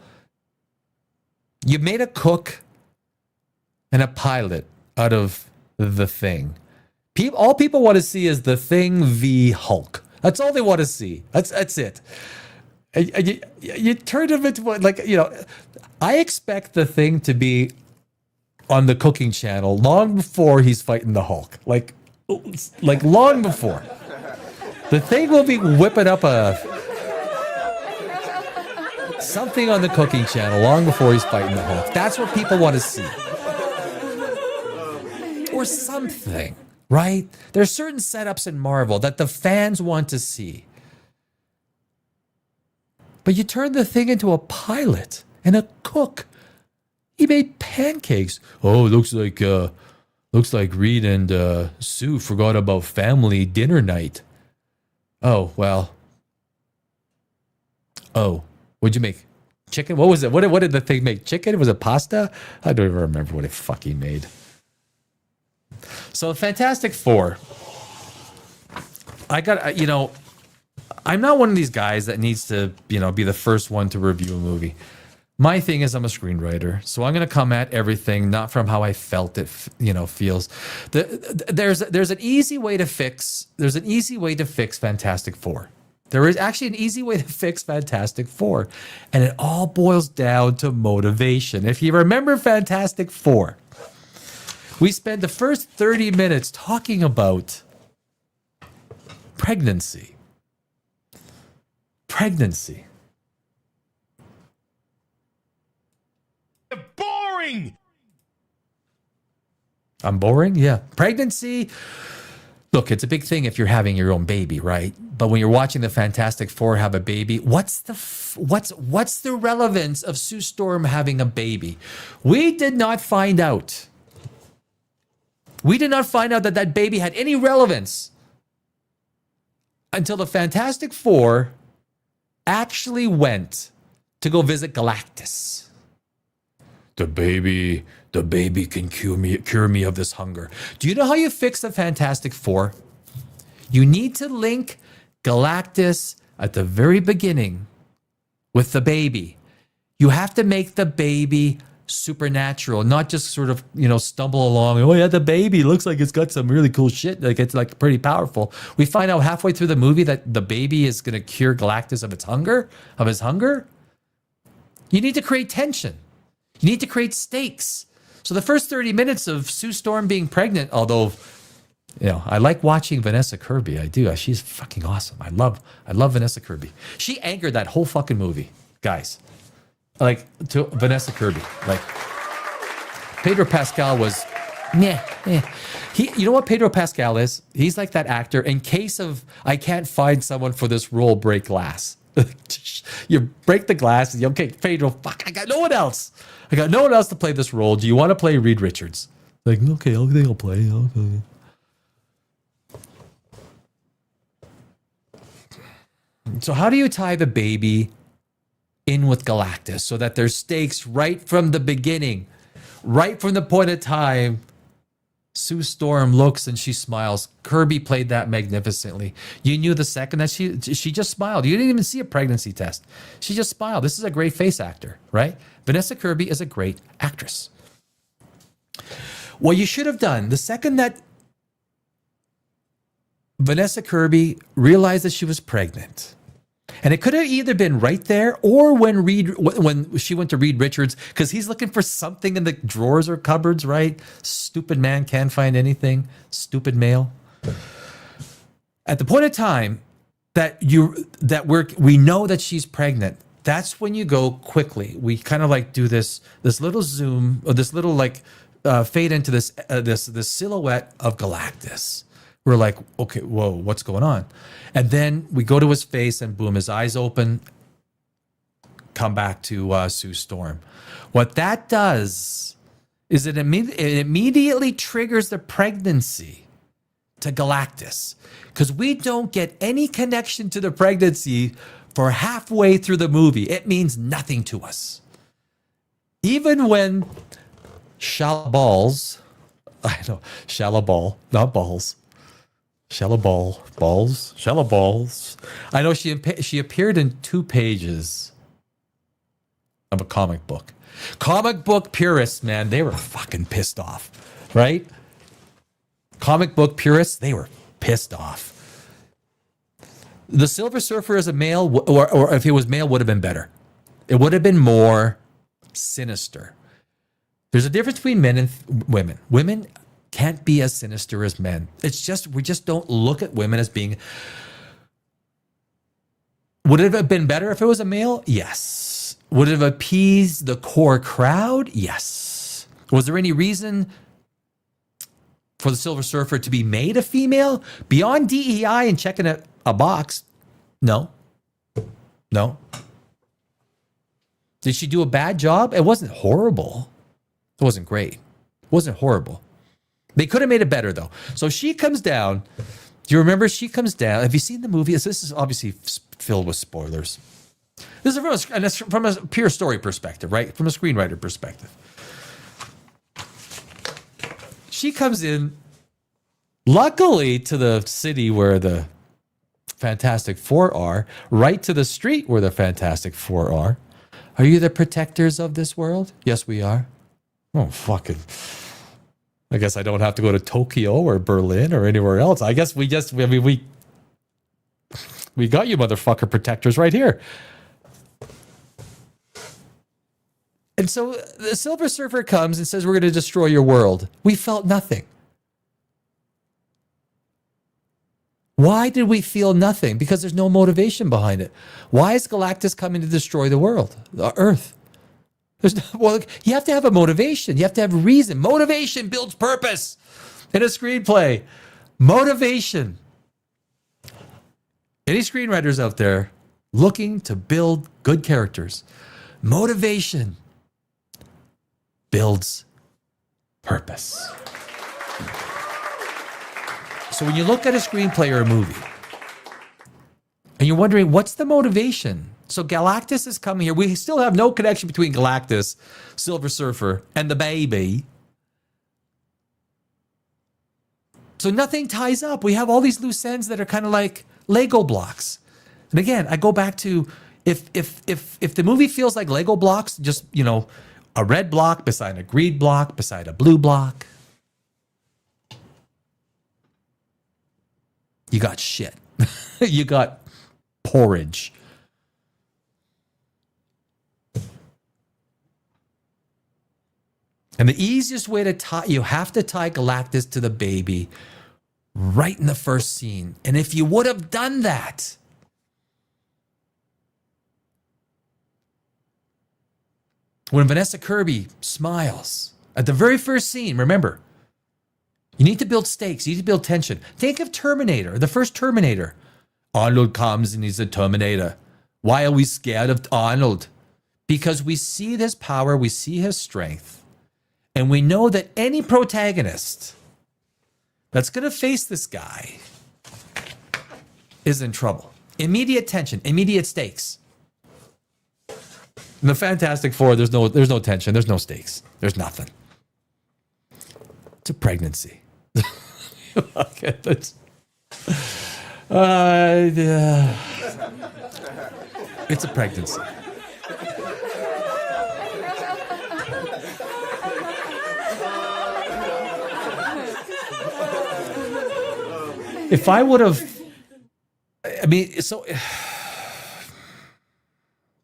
You made a cook and a pilot out of the thing. All people want to see is the Thing v Hulk. That's all they want to see. That's it. You turn him into I expect the Thing to be on the cooking channel long before he's fighting the Hulk. Like long before. The Thing will be whipping up something on the cooking channel long before he's fighting the Hulk. That's what people want to see. Or something, right? There's certain setups in Marvel that the fans want to see. But you turn the Thing into a pilot and a cook. He made pancakes. Oh, looks like Reed and Sue forgot about family dinner night. Oh, well. Oh, what'd you make? Chicken? What was it? What did the thing make? Chicken? Was it pasta? I don't even remember what it fucking made. So Fantastic Four. I got, I'm not one of these guys that needs to, be the first one to review a movie. My thing is I'm a screenwriter, so I'm going to come at everything not from how I felt it, feels. There's an easy way to fix. There's an easy way to fix Fantastic Four. There is actually an easy way to fix Fantastic Four, and it all boils down to motivation. If you remember Fantastic Four, we spent the first 30 minutes talking about pregnancy. Pregnancy. Boring! I'm boring? Yeah. Pregnancy. Look, it's a big thing if you're having your own baby, right? But when you're watching the Fantastic Four have a baby, what's the relevance of Sue Storm having a baby? We did not find out. We did not find out that that baby had any relevance until the Fantastic Four actually went to go visit Galactus. The baby can cure me of this hunger. Do you know how you fix the Fantastic Four? You need to link Galactus at the very beginning with the baby. You have to make the baby supernatural, not just sort of, stumble along. Oh yeah, the baby looks like it's got some really cool shit. Like it's like pretty powerful. We find out halfway through the movie that the baby is going to cure Galactus of his hunger. You need to create tension. You need to create stakes. So the first 30 minutes of Sue Storm being pregnant, although, I like watching Vanessa Kirby. I do. She's fucking awesome. I love Vanessa Kirby. She anchored that whole fucking movie, guys. Like, to Vanessa Kirby. Like, Pedro Pascal was, you know what Pedro Pascal is? He's like that actor. In case of, I can't find someone for this role, break glass. You break the glass. And okay, Pedro, fuck, I got no one else. I got no one else to play this role. Do you want to play Reed Richards? Like, okay, I think I'll play. Okay. So how do you tie the baby in with Galactus so that there's stakes right from the beginning, right from the point of time? Sue Storm looks and she smiles. Kirby played that magnificently. You knew the second that she just smiled. You didn't even see a pregnancy test. She just smiled. This is a great face actor, right? Vanessa Kirby is a great actress. What you should have done, the second that Vanessa Kirby realized that she was pregnant, and it could have either been right there or when she went to Reed Richards, because he's looking for something in the drawers or cupboards, right? Stupid man can't find anything. Stupid male. At the point of time that we know that she's pregnant, that's when you go quickly. We kind of like do this little zoom, or this little like fade into this silhouette of Galactus. We're like, okay, whoa, what's going on? And then we go to his face and boom, his eyes open, come back to Sue Storm. What that does is it immediately triggers the pregnancy to Galactus, because we don't get any connection to the pregnancy for halfway through the movie. It means nothing to us. Even when shallow balls, shallow ball, not balls. Shallow balls. I know she appeared in 2 pages of a comic book. Comic book purists, man, they were fucking pissed off, right? Comic book purists, they were pissed off. The Silver Surfer as a male, or if he was male, would have been better. It would have been more sinister. There's a difference between men and women. Women can't be as sinister as men. It's just, we just don't look at women as being. Would it have been better if it was a male? Yes. Would it have appeased the core crowd? Yes. Was there any reason for the Silver Surfer to be made a female beyond DEI and checking a box? No. Did she do a bad job? It wasn't horrible. It wasn't great. It wasn't horrible. They could have made it better, though. So she comes down Do you remember she comes down? Have you seen the movie? This is obviously filled with spoilers. This is from a pure story perspective, right? From a screenwriter perspective. She comes in, luckily, to the city where the Fantastic Four are, right to the street where the Fantastic Four are. Are you the protectors of this world? Yes, we are. Oh, fucking. I guess I don't have to go to Tokyo or Berlin or anywhere else. I guess we got you motherfucker protectors right here. And so the Silver Surfer comes and says, we're going to destroy your world. We felt nothing. Why did we feel nothing? Because there's no motivation behind it. Why is Galactus coming to destroy the world, the Earth? You have to have a motivation. You have to have a reason. Motivation builds purpose in a screenplay. Motivation. Any screenwriters out there looking to build good characters? Motivation builds purpose. So when you look at a screenplay or a movie, and you're wondering, what's the motivation? So Galactus is coming here. We still have no connection between Galactus, Silver Surfer, and the baby. So nothing ties up. We have all these loose ends that are kind of like Lego blocks. And again, I go back to if the movie feels like Lego blocks, just, a red block beside a green block beside a blue block, you got shit. You got porridge. And the easiest way to you have to tie Galactus to the baby right in the first scene. And if you would have done that, when Vanessa Kirby smiles at the very first scene, remember, you need to build stakes. You need to build tension. Think of Terminator, the first Terminator. Arnold comes and he's a Terminator. Why are we scared of Arnold? Because we see his power, we see his strength, and we know that any protagonist that's going to face this guy is in trouble. Immediate tension, immediate stakes. In the Fantastic Four, there's no tension, there's no stakes, there's nothing. It's a pregnancy. Okay, it's a pregnancy. If I would have,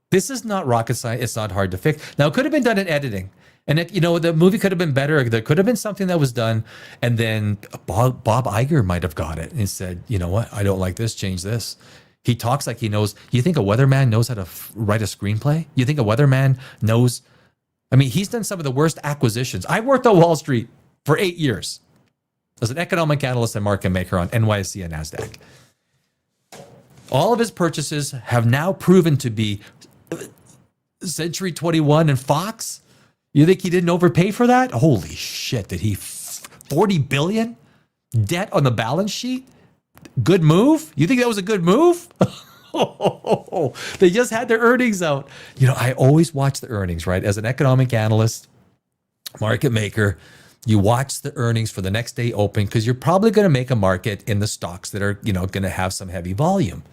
this is not rocket science. It's not hard to fix. Now, it could have been done in editing. And, the movie could have been better. There could have been something that was done. And then Bob Iger might have got it and said, you know what? I don't like this. Change this. He talks like he knows. You think a weatherman knows how to write a screenplay? You think a weatherman knows? He's done some of the worst acquisitions. I worked on Wall Street for 8 years as an economic analyst and market maker on NYSE and NASDAQ. All of his purchases have now proven to be Century 21 and Fox. You think he didn't overpay for that? Holy shit, did he? 40 billion debt on the balance sheet? Good move? You think that was a good move? They just had their earnings out. I always watch the earnings, right? As an economic analyst, market maker, you watch the earnings for the next day open because you're probably going to make a market in the stocks that are, going to have some heavy volume.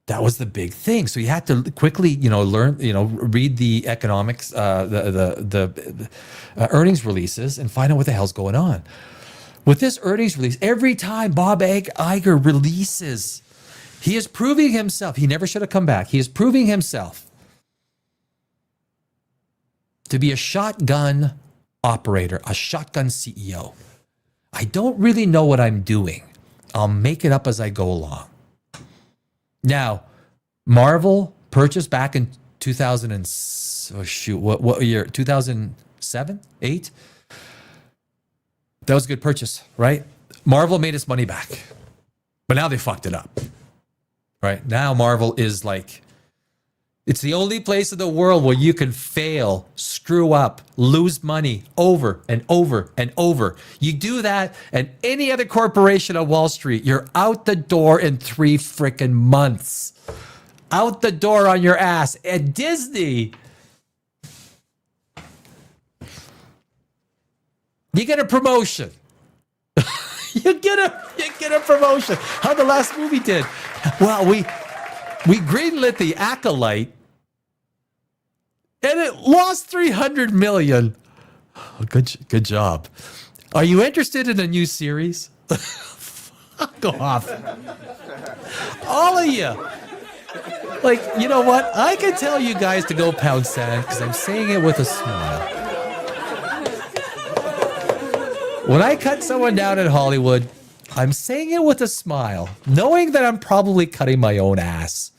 That was the big thing. So you had to quickly, learn, read the economics, the earnings releases and find out what the hell's going on. With this earnings release, every time Bob Iger releases, he is proving himself. He never should have come back. He is proving himself to be a shotgun operator, a shotgun CEO. I don't really know what I'm doing. I'll make it up as I go along. Now, Marvel purchased back in 2000 and what year? 2007, 8. That was a good purchase, right? Marvel made its money back, but now they fucked it up, right? Now Marvel is like It's the only place in the world where you can fail, screw up, lose money over and over and over. You do that and any other corporation on Wall Street, you're out the door in 3 freaking months. Out the door on your ass. At Disney, you get a promotion. You get a promotion. How the last movie did. Well, we greenlit The Acolyte, and it lost $300 million. Oh, good job. Are you interested in a new series? Fuck off. All of you. Like, you know what? I can tell you guys to go pound sand because I'm saying it with a smile. When I cut someone down in Hollywood, I'm saying it with a smile, knowing that I'm probably cutting my own ass.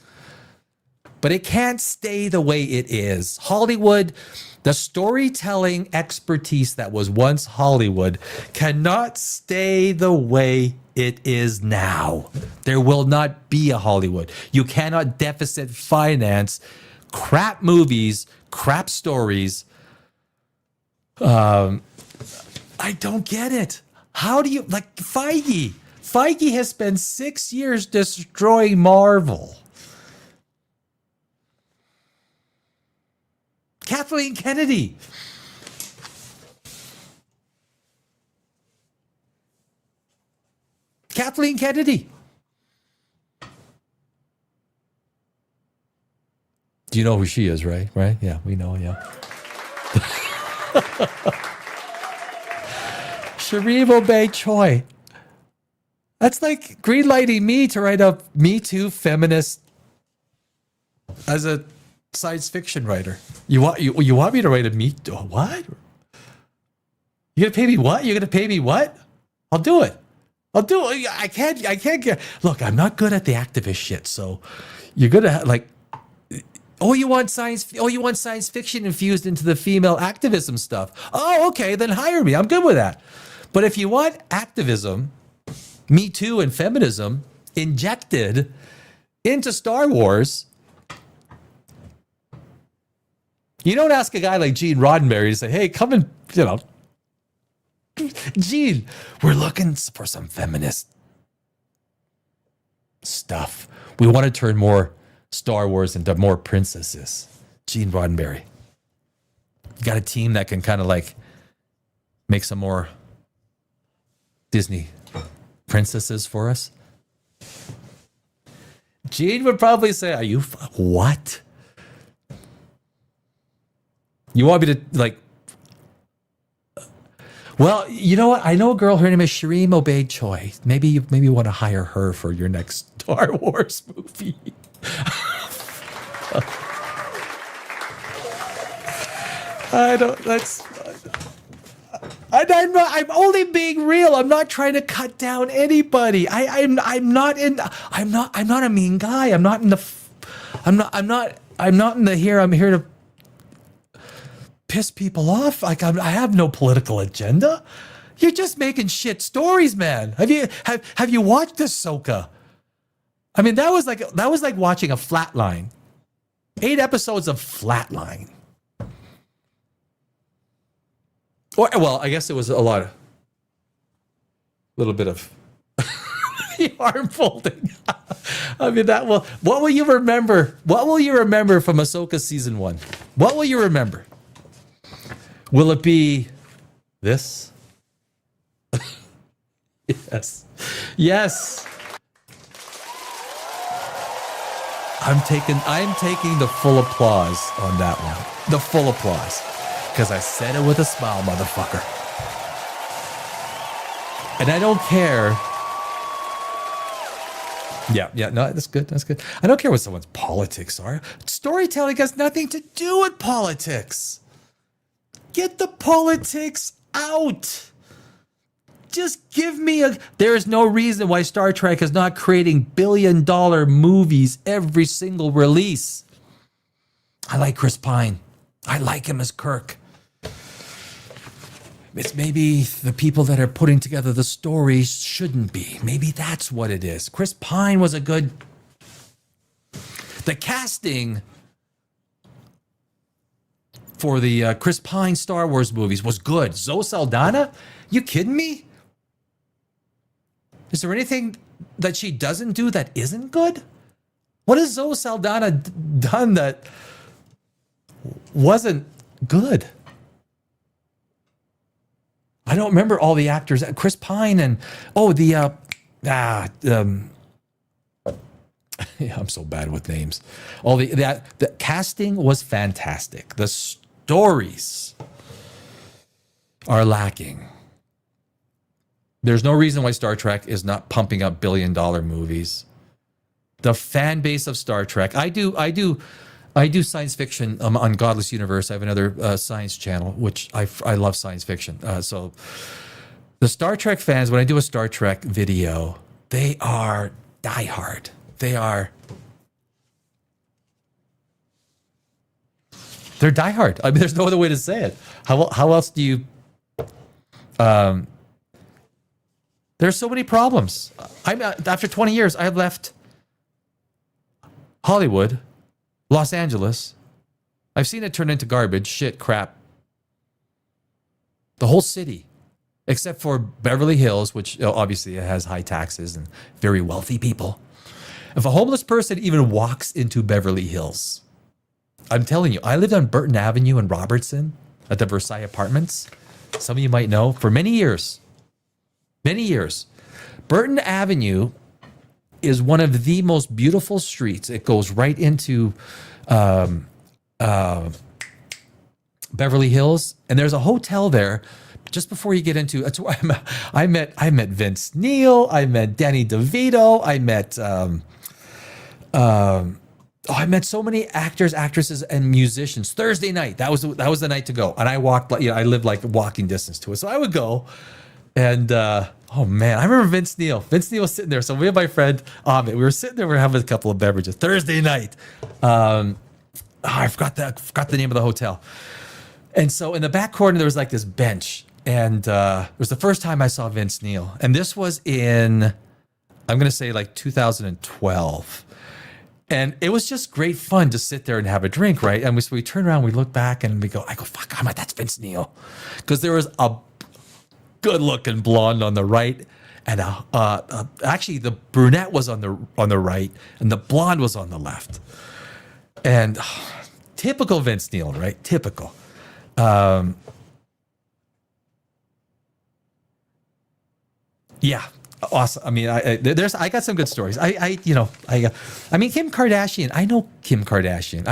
But it can't stay the way it is. Hollywood, the storytelling expertise that was once Hollywood, cannot stay the way it is now. There will not be a Hollywood. You cannot deficit finance crap movies, crap stories. I don't get it. How do you, like Feige? Feige has spent 6 years destroying Marvel. Kathleen Kennedy. Kathleen Kennedy. Do you know who she is, right? Right? Yeah, we know, yeah. Sharif Obey Choi. That's like greenlighting me to write a Me Too feminist as a science fiction writer. You want me to write a what? You're gonna pay me what? You're gonna pay me what? I'll do it. I can't get. Look, I'm not good at the activist shit. So you're gonna like. You want science fiction infused into the female activism stuff. Oh, okay, then hire me. I'm good with that. But if you want activism, Me Too and feminism injected into Star Wars, you don't ask a guy like Gene Roddenberry to say, hey, come and, Gene, we're looking for some feminist stuff. We want to turn more Star Wars into more princesses. Gene Roddenberry. You got a team that can kind of like make some more Disney princesses for us? Gene would probably say, are you, what? You want me to, like, well, you know what? I know a girl, her name is Shireen Obey Choi. Maybe you want to hire her for your next Star Wars movie. I'm only being real. I'm not trying to cut down anybody. I'm not a mean guy. I'm not in the here. I'm here to piss people off. Like I have no political agenda. You're just making shit stories, man. Have you watched Ahsoka? I mean, that was like watching a Flatline. 8 episodes of Flatline. Or, well, I guess it was a little bit of the arm folding. I mean, what will you remember? What will you remember from Ahsoka season 1? What will you remember? Will it be this? Yes. I'm taking the full applause on that one. The full applause. Because I said it with a smile, motherfucker. And I don't care. Yeah, no, that's good. I don't care what someone's politics are. Storytelling has nothing to do with politics. Get the politics out. Just give me there is no reason why Star Trek is not creating billion-dollar movies every single release. I like Chris Pine. I like him as Kirk. It's maybe the people that are putting together the stories shouldn't be. Maybe that's what it is. Chris Pine was a good... The casting for the Chris Pine Star Wars movies was good. Zoe Saldana? You kidding me? Is there anything that she doesn't do that isn't good? What has Zoe Saldana done that wasn't good? I don't remember all the actors. Chris Pine and yeah, I'm so bad with names. All the casting was fantastic. The stories are lacking. There's no reason why Star Trek is not pumping up billion-dollar movies. The fan base of Star Trek. I do science fiction on Godless Universe. I have another science channel, which I love science fiction. So the Star Trek fans, when I do a Star Trek video, they are diehard. They're diehard. I mean, there's no other way to say it. How else do you? There's so many problems. After 20 years, I left Hollywood, Los Angeles. I've seen it turn into garbage, shit, crap. The whole city, except for Beverly Hills, which obviously it has high taxes and very wealthy people. If a homeless person even walks into Beverly Hills, I'm telling you, I lived on Burton Avenue in Robertson at the Versailles Apartments. Some of you might know, for many years. Many years. Burton Avenue is one of the most beautiful streets. It goes right into Beverly Hills, and there's a hotel there just before you get into. That's where I met Vince Neil. I met Danny DeVito. I met so many actors, actresses, and musicians. Thursday night, that was the night to go, and I walked. I lived like walking distance to it, so I would go. And oh man, I remember Vince Neil. Vince Neil was sitting there. So we and my friend Amit, we were sitting there. We were having a couple of beverages. Thursday night. I forgot the name of the hotel. And so in the back corner there was like this bench, and it was the first time I saw Vince Neil. And this was in, I'm gonna say like 2012. And it was just great fun to sit there and have a drink, right? And we turn around, we look back, and I go, fuck, I'm like, that's Vince Neil, because there was a good-looking blonde on the right, and actually the brunette was on the right, and the blonde was on the left. And typical Vince Neil, right? Typical. Yeah, awesome. I mean, I got some good stories. I mean, Kim Kardashian. I know Kim Kardashian.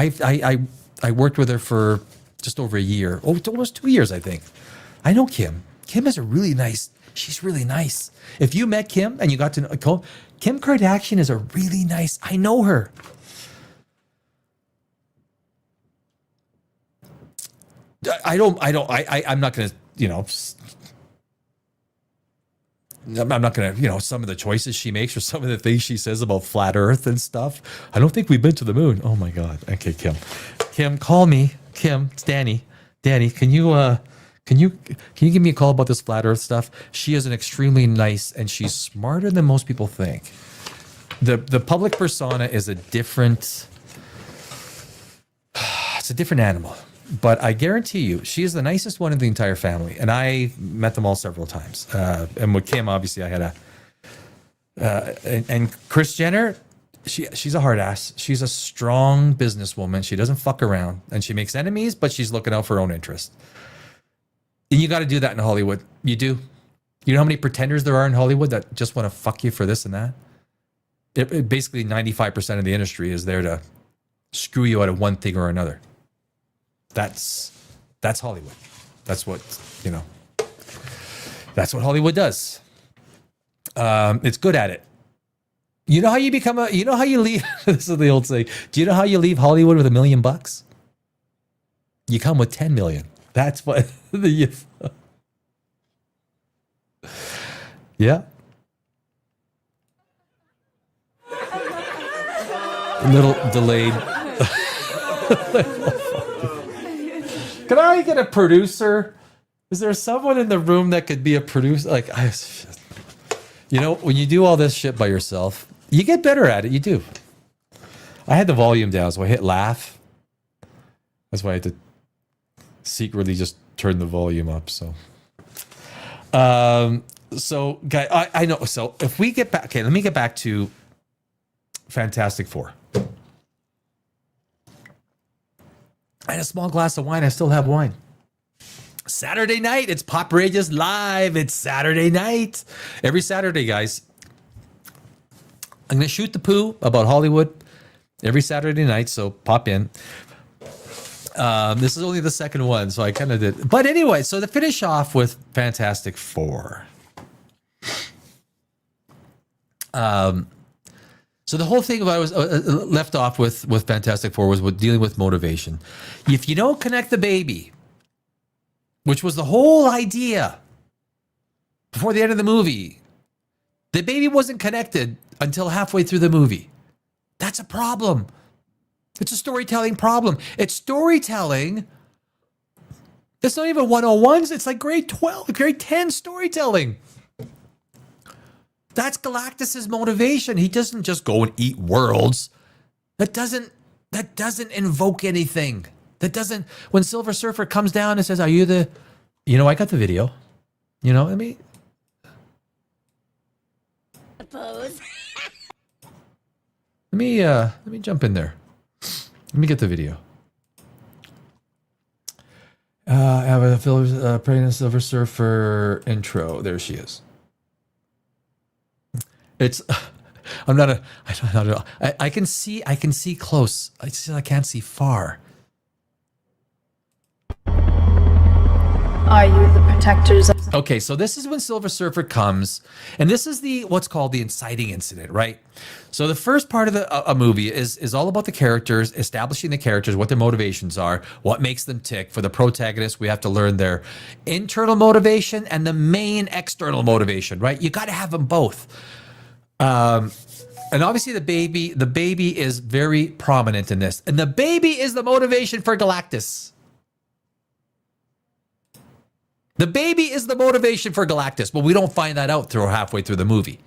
I worked with her for just over a year. Oh, almost 2 years, I think. I know Kim. Kim is she's really nice. If you met Kim and you got to know Kim Kardashian is I know her. I'm not going to, I'm not going to, some of the choices she makes or some of the things she says about flat Earth and stuff. I don't think we've been to the moon. Oh my God. Okay, Kim, call me. Kim, it's Danny. Danny, can you give me a call about this flat Earth stuff? She is an extremely nice, and she's smarter than most people think. The public persona is a different animal. But I guarantee you, she is the nicest one in the entire family. And I met them all several times. And with Kim, obviously, I had and Kris Jenner, she's a hard ass. She's a strong businesswoman. She doesn't fuck around. And she makes enemies, but she's looking out for her own interest. And you got to do that in Hollywood. You do. You know how many pretenders there are in Hollywood that just want to fuck you for this and that? Basically, 95% of the industry is there to screw you out of one thing or another. That's Hollywood. That's what Hollywood does. It's good at it. You know how you leave, this is the old saying. Do you know how you leave Hollywood with $1 million? You come with 10 million. That's what yeah. A little delayed. Can I get a producer? Is there someone in the room that could be a producer? When you do all this shit by yourself, you get better at it. You do. I had the volume down, so I hit laugh. That's why I had to secretly just turned the volume up. So, so guy, I know. So if we get back, okay, let me get back to Fantastic Four. I had a small glass of wine. I still have wine. Saturday night, it's POPRAGEOUS live. It's Saturday night. Every Saturday, guys. I'm going to shoot the poo about Hollywood every Saturday night, so pop in. This is only the second one, so I kind of did. But anyway, so to finish off with Fantastic Four. So the whole thing about was left off with Fantastic Four was with dealing with motivation. If you don't connect the baby, which was the whole idea before the end of the movie, the baby wasn't connected until halfway through the movie. That's a problem. It's a storytelling problem. It's storytelling. It's not even 101s. It's like grade 12, grade 10 storytelling. That's Galactus's motivation. He doesn't just go and eat worlds. That doesn't invoke anything. That doesn't, when Silver Surfer comes down and says, are you the, I got the video. Let me Pose. let me jump in there. Let me get the video. I have a pregnant Silver Surfer intro. There she is. It's, I can see close. I can't see far. Are you the protectors of... Okay, so this is when Silver Surfer comes, and this is what's called the inciting incident, right? So the first part of a movie is all about the characters, establishing the characters, what their motivations are, what makes them tick. For the protagonist, we have to learn their internal motivation and the main external motivation, right? You got to have them both. And obviously the baby is very prominent in this, and the baby is the motivation for Galactus. The baby is the motivation for Galactus, but we don't find that out halfway through the movie.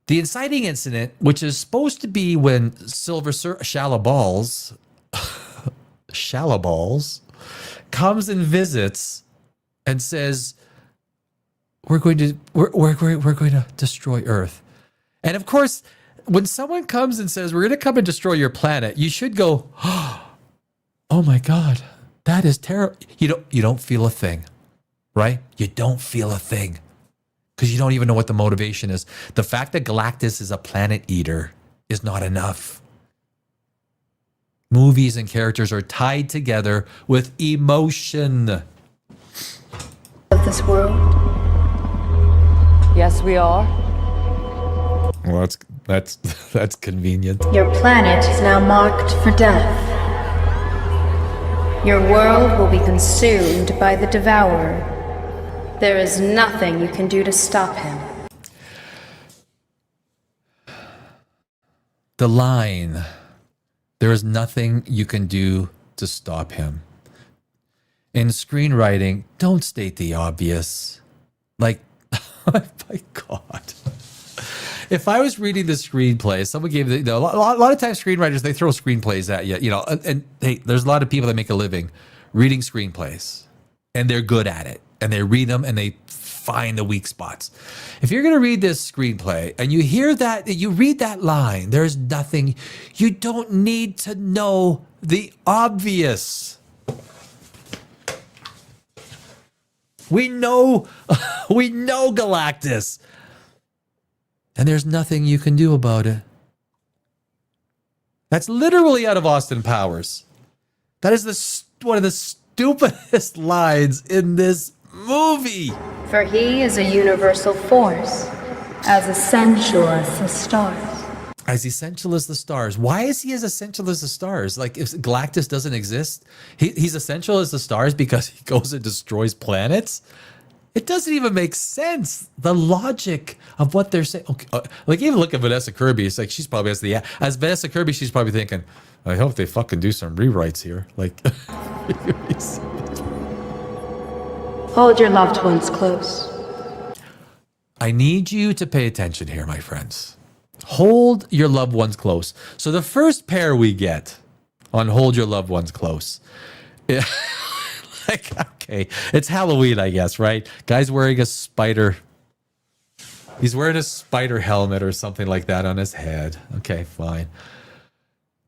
The inciting incident, which is supposed to be when Shalaballs comes and visits and says, we're going to destroy Earth. And of course, when someone comes and says, we're going to come and destroy your planet, you should go, oh my God. That is terrible. You don't feel a thing, right? You don't feel a thing because you don't even know what the motivation is. The fact that Galactus is a planet eater is not enough. Movies and characters are tied together with emotion. of this world? Yes, we are. Well, that's convenient. Your planet is now marked for death. Your world will be consumed by the Devourer. There is nothing you can do to stop him. The line, there is nothing you can do to stop him. In screenwriting, don't state the obvious. Like, oh my God. If I was reading the screenplay, someone gave a lot of times screenwriters, they throw screenplays at you, and hey, there's a lot of people that make a living reading screenplays, and they're good at it, and they read them and they find the weak spots. If you're going to read this screenplay and you hear that, you read that line, there's nothing, you don't need to know the obvious. We know Galactus. And there's nothing you can do about it. That's literally out of Austin Powers. That is one of the stupidest lines in this movie. For he is a universal force, as essential as the stars. As essential as the stars. Why is he as essential as the stars? Like, if Galactus doesn't exist, he's essential as the stars because he goes and destroys planets? It doesn't even make sense. The logic of what they're saying. Okay, like, even look at Vanessa Kirby. It's like she's probably as Vanessa Kirby, she's probably thinking, I hope they fucking do some rewrites here. Like, Hold your loved ones close. I need you to pay attention here, my friends. Hold your loved ones close. So the first pair we get on Hold Your Loved Ones Close Yeah. Like, okay, it's Halloween, I guess, right? Guy's wearing a spider. He's wearing a spider helmet or something like that on his head. Okay, fine.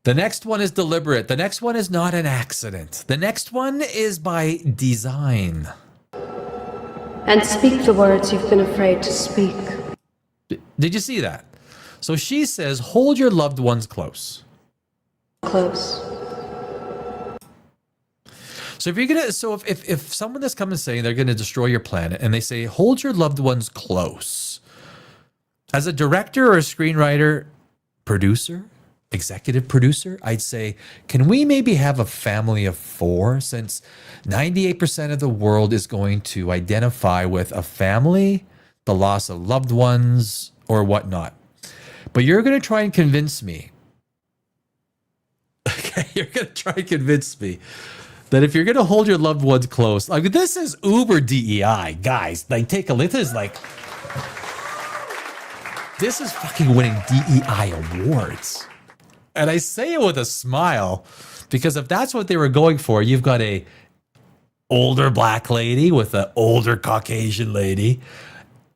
The next one is deliberate. The next one is not an accident. The next one is by design. And speak the words you've been afraid to speak. Did you see that? So she says, hold your loved ones close. Close. So if you're gonna, so if someone is coming saying they're gonna destroy your planet, and they say hold your loved ones close, as a director or a screenwriter, producer, executive producer, I'd say, can we maybe have a family of 4, since 98% of the world is going to identify with a family, the loss of loved ones, or whatnot. But you're gonna try and convince me. Okay, you're gonna try and convince me that if you're going to hold your loved ones close, like this is uber DEI, guys. Like, take a look. This is fucking winning DEI awards. And I say it with a smile, because if that's what they were going for, you've got a older black lady with an older Caucasian lady,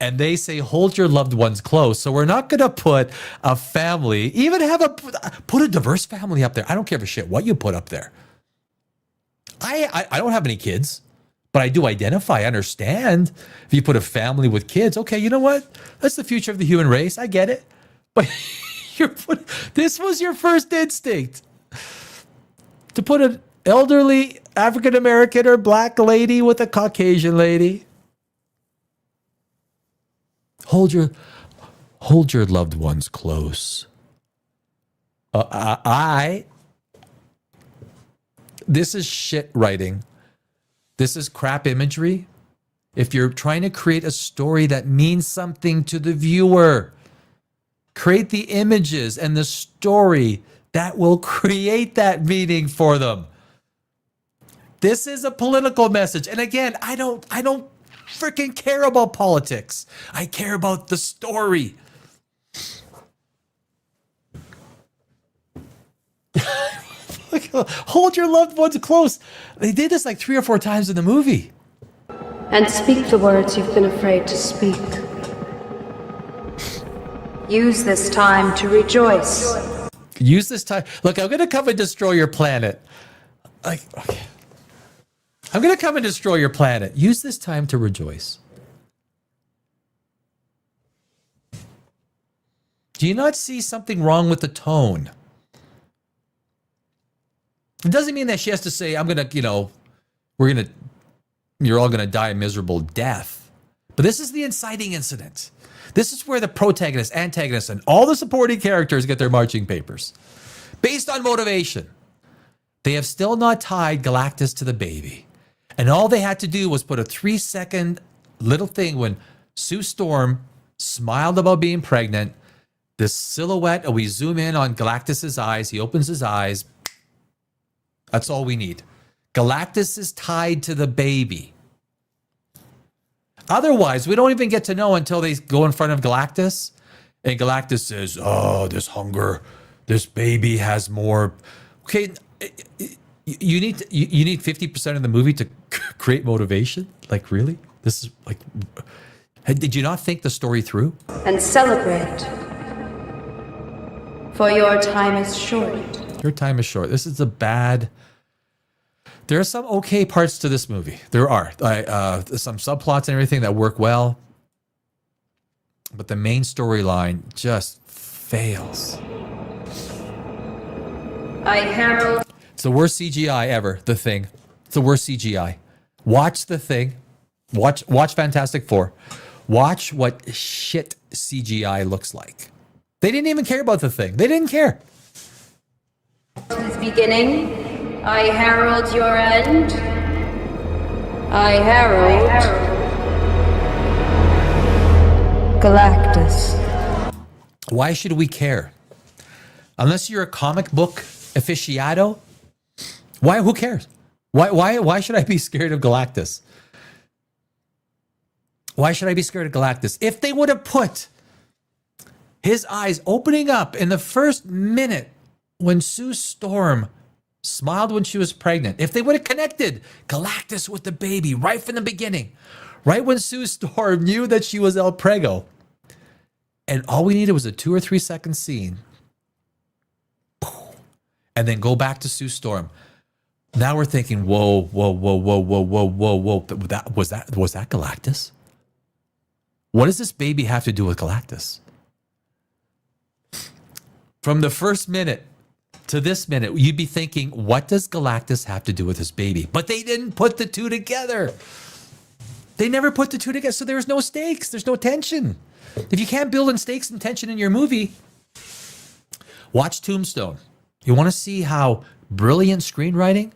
and they say hold your loved ones close. So we're not going to put a family, even put a diverse family up there. I don't care for shit what you put up there. I don't have any kids, but I do identify, I understand. If you put a family with kids, okay, you know what? That's the future of the human race. I get it. But this was your first instinct. To put an elderly African-American or black lady with a Caucasian lady. Hold your loved ones close. This is shit writing. This is crap imagery. If you're trying to create a story that means something to the viewer, create the images and the story that will create that meaning for them. This is a political message. And again, I don't freaking care about politics. I care about the story. Hold your loved ones close. They did this like 3 or 4 times in the movie. And speak the words you've been afraid to speak. Use this time to rejoice. Use this time. Look, I'm going to come and destroy your planet. Like, okay. I'm going to come and destroy your planet. Use this time to rejoice. Do you not see something wrong with the tone? It doesn't mean that she has to say, I'm going to, you're all going to die a miserable death. But this is the inciting incident. This is where the protagonist, antagonist, and all the supporting characters get their marching papers. Based on motivation. They have still not tied Galactus to the baby. And all they had to do was put a 3-second little thing when Sue Storm smiled about being pregnant. This silhouette, and we zoom in on Galactus's eyes. He opens his eyes. That's all we need. Galactus is tied to the baby. Otherwise, we don't even get to know until they go in front of Galactus. And Galactus says, oh, this hunger, this baby has more. Okay, you need 50% of the movie to create motivation? Like, really? This is like, did you not think the story through? And celebrate. For your time is short. Your time is short. This is a bad. There are some okay parts to this movie. There are some subplots and everything that work well, but the main storyline just fails. I herald. It's the worst CGI ever. The Thing. It's the worst CGI. Watch The Thing. Watch Fantastic Four. Watch what shit CGI looks like. They didn't even care about The Thing. They didn't care. Is beginning. I herald your end. I herald Galactus. Why should we care? Unless you're a comic book aficionado, why? Who cares? Why should I be scared of Galactus? Why should I be scared of Galactus? If they would have put his eyes opening up in the first minute when Sue Storm smiled when she was pregnant. If they would have connected Galactus with the baby right from the beginning, right when Sue Storm knew that she was El Prego, and all we needed was a 2 or 3 second scene, and then go back to Sue Storm. Now we're thinking, whoa, whoa, whoa, whoa, whoa, whoa, whoa, whoa. Was that Galactus? What does this baby have to do with Galactus? From the first minute to this minute, you'd be thinking, what does Galactus have to do with this baby? But they didn't put the two together. They never put the two together, so there's no stakes. There's no tension. If you can't build in stakes and tension in your movie, watch Tombstone. You want to see how brilliant screenwriting,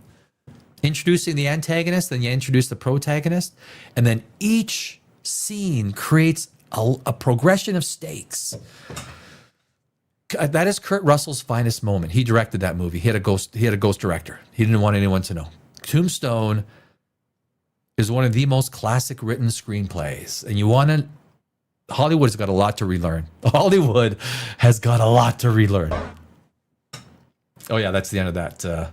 introducing the antagonist, then you introduce the protagonist, and then each scene creates a progression of stakes. That is Kurt Russell's finest moment. He directed that movie. He had a ghost director. He didn't want anyone to know. Tombstone is one of the most classic written screenplays. And you want to, Hollywood's got a lot to relearn. Hollywood has got a lot to relearn. Oh yeah, that's the end of that.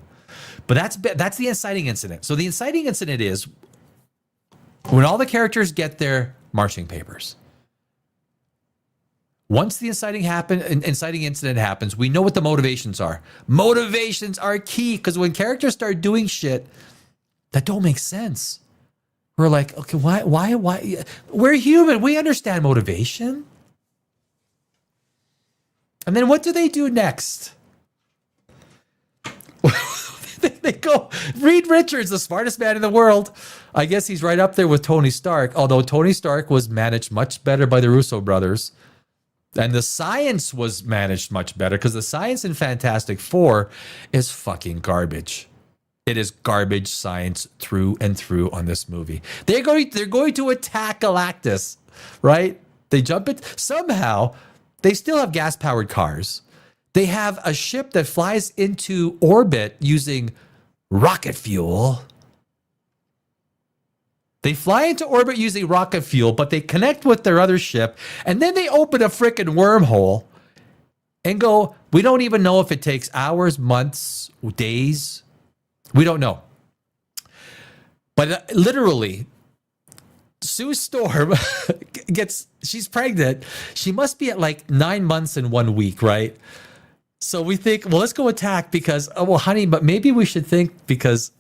But that's the inciting incident. So the inciting incident is when all the characters get their marching papers. Once the inciting incident happens, we know what the motivations are. Motivations are key, because when characters start doing shit that don't make sense, we're like, okay, why? We're human. We understand motivation. And then what do they do next? They go, Reed Richards, the smartest man in the world. I guess he's right up there with Tony Stark, although Tony Stark was managed much better by the Russo brothers. And the science was managed much better, because the science in Fantastic Four is fucking garbage. It is garbage science through and through on this movie. They're going to attack Galactus, right? They jump it. Somehow, they still have gas-powered cars. They have a ship that flies into orbit using rocket fuel. They fly into orbit using rocket fuel, but they connect with their other ship, and then they open a freaking wormhole and go, we don't even know if it takes hours, months, days. We don't know. But literally, Sue Storm she's pregnant. She must be at like 9 months and 1 week, right? So we think, well, let's go attack because, oh, well, honey, but maybe we should think, because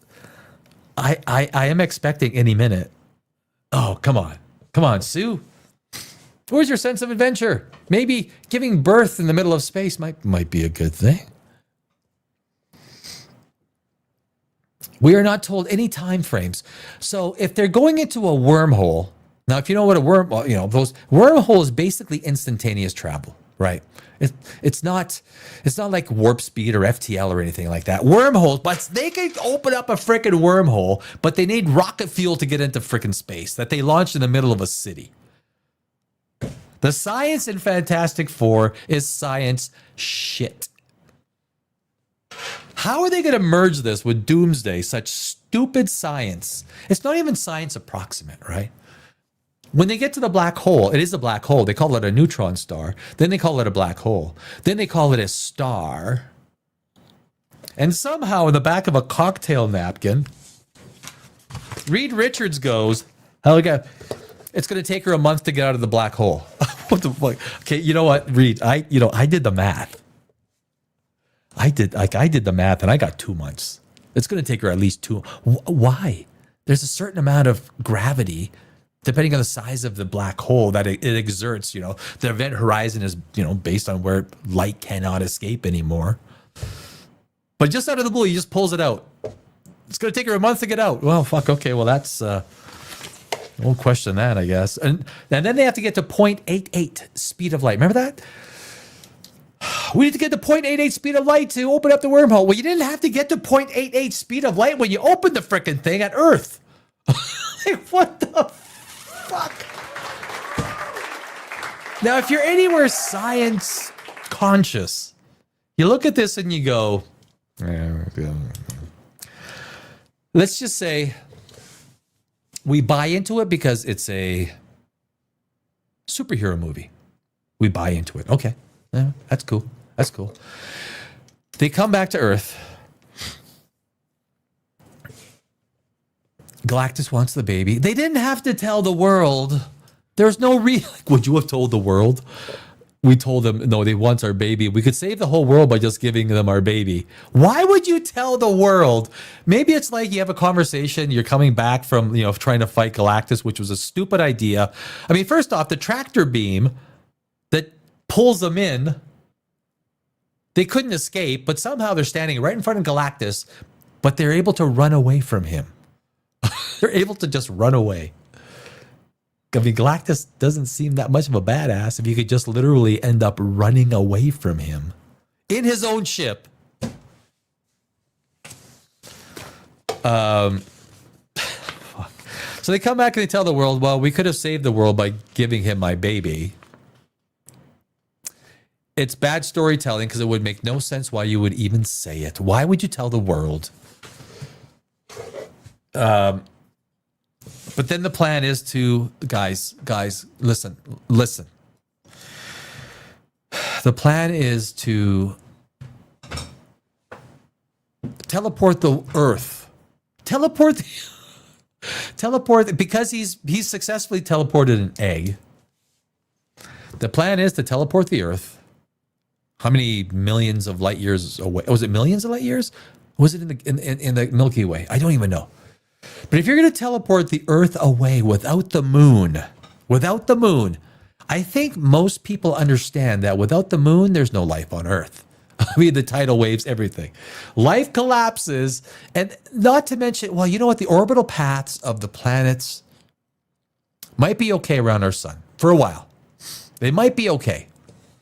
I am expecting any minute. Oh, come on, Sue. Where's your sense of adventure? Maybe giving birth in the middle of space might be a good thing. We are not told any time frames. So if they're going into a wormhole, now if you know what a wormhole, those wormholes basically instantaneous travel, right? It's not like warp speed or FTL or anything like that. Wormholes, but they can open up a freaking wormhole, but they need rocket fuel to get into freaking space that they launched in the middle of a city. The science in Fantastic Four is science shit. How are they going to merge this with Doomsday? Such stupid science. It's not even science approximate, right? When they get to the black hole, it is a black hole. They call it a neutron star. Then they call it a black hole. Then they call it a star. And somehow in the back of a cocktail napkin, Reed Richards goes, oh, okay, it's going to take her a month to get out of the black hole. What the fuck? Okay, you know what, Reed? I did the math. I did the math, and I got 2 months. It's going to take her at least 2. Why? There's a certain amount of gravity, depending on the size of the black hole, that it exerts. The event horizon is, based on where light cannot escape anymore. But just out of the blue, he just pulls it out. It's going to take her a month to get out. Well, fuck. Okay, well, that's... won't question that, I guess. And then they have to get to 0.88 speed of light. Remember that? We need to get to 0.88 speed of light to open up the wormhole. Well, you didn't have to get to 0.88 speed of light when you opened the frickin' thing at Earth. Like, what the fuck? Now, if you're anywhere science conscious, you look at this and you go, let's just say we buy into it because it's a superhero movie. We buy into it. Okay. Yeah, that's cool. That's cool. They come back to Earth. Galactus wants the baby. They didn't have to tell the world. There's no would you have told the world? We told them, no, they want our baby. We could save the whole world by just giving them our baby. Why would you tell the world? Maybe it's like you have a conversation, you're coming back from, trying to fight Galactus, which was a stupid idea. I mean, first off, the tractor beam that pulls them in, they couldn't escape, but somehow they're standing right in front of Galactus, but they're able to run away from him. They're able to just run away. I mean, Galactus doesn't seem that much of a badass if you could just literally end up running away from him in his own ship. So they come back and they tell the world, well, we could have saved the world by giving him my baby. It's bad storytelling because it would make no sense why you would even say it. Why would you tell the world? But then the plan is to, guys, listen. The plan is to teleport the Earth. Teleport, because he's successfully teleported an egg. The plan is to teleport the Earth. How many millions of light years away? Was it millions of light years? Was it in the Milky Way? I don't even know. But if you're going to teleport the Earth away without the moon, I think most people understand that without the moon, there's no life on Earth. I mean, the tidal waves, everything. Life collapses, and not to mention, well, you know what? The orbital paths of the planets might be okay around our sun for a while. They might be okay.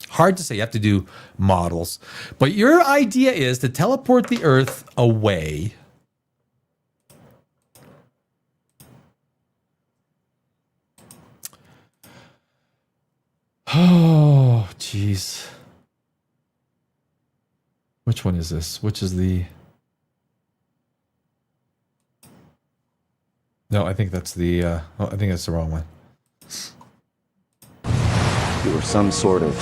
Hard to say. You have to do models. But your idea is to teleport the Earth away. Oh, jeez. Which one is this? Which is the... No, I think that's the... I think that's the wrong one. You were some sort of...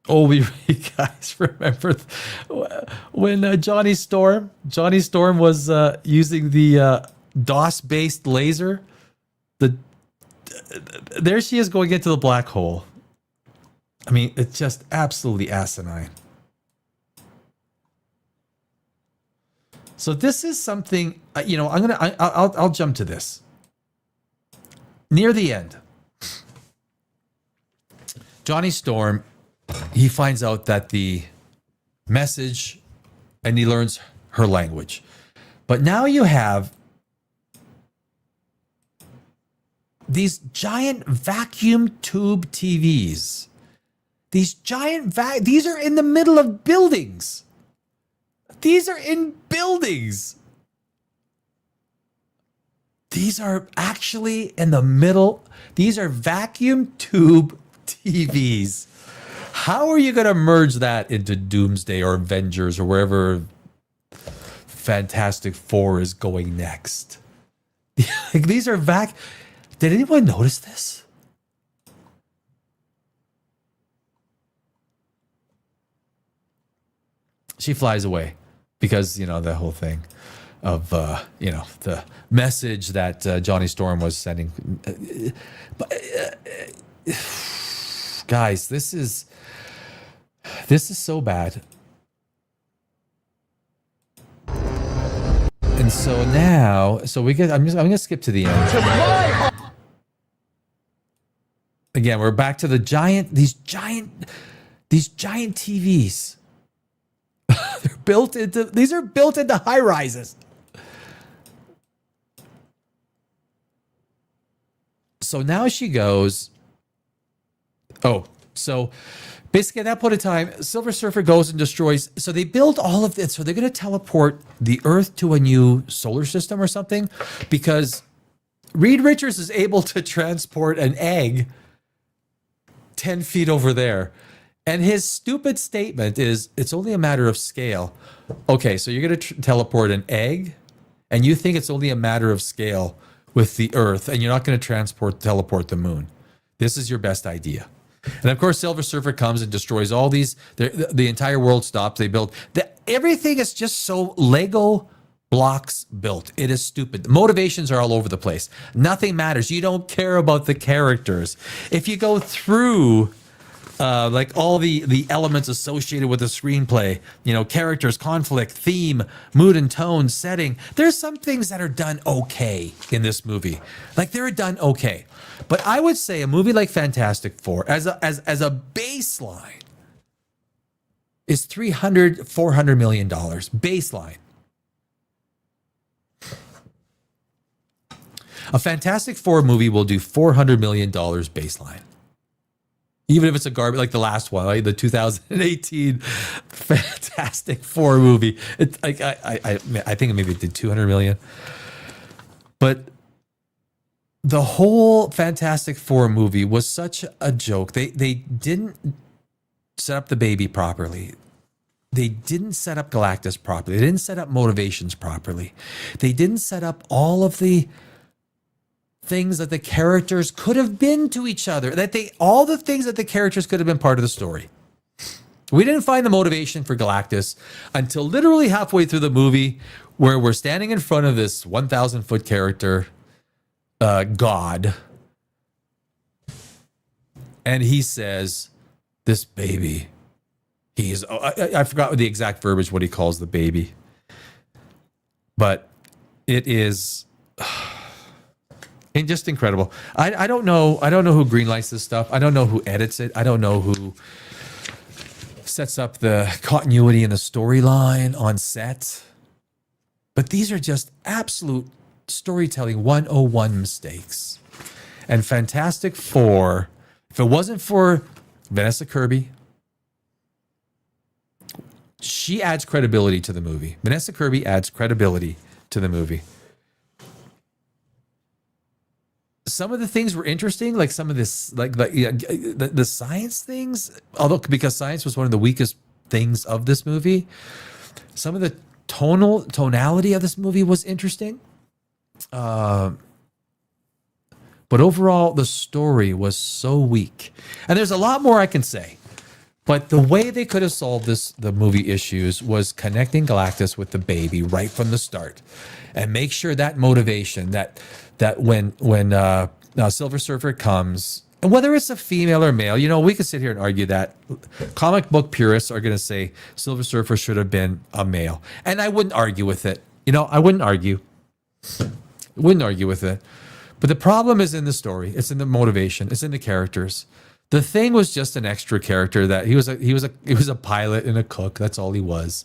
Oh, you guys remember when Johnny Storm was using the DOS-based laser? There she is going into the black hole. I mean, it's just absolutely asinine. So this is something, I'll jump to this. Near the end, Johnny Storm, he finds out that the message, and he learns her language. But now you have these giant vacuum tube TVs. These are in the middle of buildings. These are in buildings. These are actually in the middle. These are vacuum tube TVs. How are you going to merge that into Doomsday or Avengers or wherever Fantastic Four is going next? These are Did anyone notice this? She flies away because, the whole thing of, the message that Johnny Storm was sending. But, guys, this is so bad. And so now, I'm going to skip to the end. Again, we're back to these giant TVs. These are built into high rises. So now she goes, so basically at that point in time, Silver Surfer goes and destroys. So they build all of this. So they're going to teleport the Earth to a new solar system or something, because Reed Richards is able to transport an egg 10 feet over there. And his stupid statement is, it's only a matter of scale. Okay, so you're going to teleport an egg, and you think it's only a matter of scale with the Earth, and you're not going to teleport the moon. This is your best idea. And of course, Silver Surfer comes and destroys all these. The entire world stops. They build. Everything is just so Lego blocks built. It is stupid. The motivations are all over the place. Nothing matters. You don't care about the characters. If you go through like all the elements associated with the screenplay, you know, characters, conflict, theme, mood and tone, setting, there's some things that are done okay in this movie. Like they're done okay. But I would say a movie like Fantastic Four as a baseline is $400 million baseline. A Fantastic Four movie will do $400 million baseline. Even if it's a garbage, like the last one, like the 2018 Fantastic Four movie. It's like I think maybe it did 200 million. But the whole Fantastic Four movie was such a joke. They didn't set up the baby properly. They didn't set up Galactus properly. They didn't set up motivations properly. They didn't set up all of the things that the characters could have been to each other, all the things that the characters could have been part of the story. We didn't find the motivation for Galactus until literally halfway through the movie, where we're standing in front of this 1,000-foot character, God, and he says, this baby, I forgot the exact verbiage, what he calls the baby, but it is just incredible. I don't know who greenlights this stuff. I don't know who edits it. I don't know who sets up the continuity and the storyline on set. But these are just absolute storytelling 101 mistakes. And Fantastic Four, if it wasn't for Vanessa Kirby, she adds credibility to the movie. Vanessa Kirby adds credibility to the movie. Some of the things were interesting, like some of this, the science things, although because science was one of the weakest things of this movie, some of the tonality of this movie was interesting. But overall, the story was so weak. And there's a lot more I can say. But the way they could have solved the movie issues was connecting Galactus with the baby right from the start, and make sure that motivation, that when Silver Surfer comes, and whether it's a female or male, you know, we could sit here and argue that. Comic book purists are going to say Silver Surfer should have been a male, and I wouldn't argue with it. You know, I wouldn't argue with it. But the problem is in the story. It's in the motivation. It's in the characters. The Thing was just an extra character. That he was a pilot and a cook. That's all he was.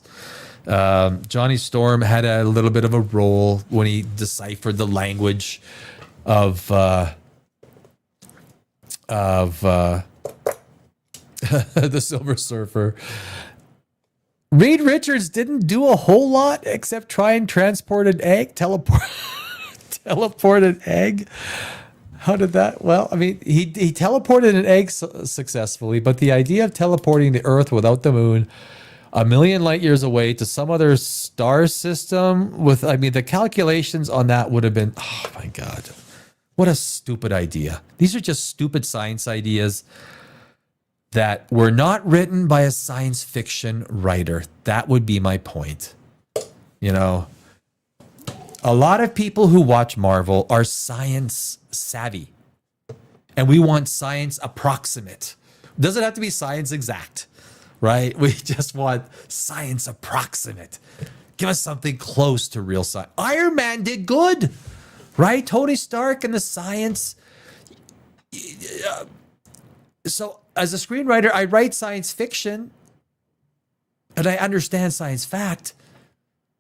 Johnny Storm had a little bit of a role when he deciphered the language of the Silver Surfer. Reed Richards didn't do a whole lot except try and transport an egg, teleport an egg. How did that? Well, I mean, he teleported an egg successfully, but the idea of teleporting the Earth without the moon 1,000,000 light years away to some other star system the calculations on that would have been, oh my God, what a stupid idea. These are just stupid science ideas that were not written by a science fiction writer. That would be my point. You know, a lot of people who watch Marvel are science savvy, and we want science approximate. Doesn't have to be science exact, right? We just want science approximate. Give us something close to real science. Iron Man did good, right? Tony Stark and the science. So as a screenwriter, I write science fiction and I understand science fact.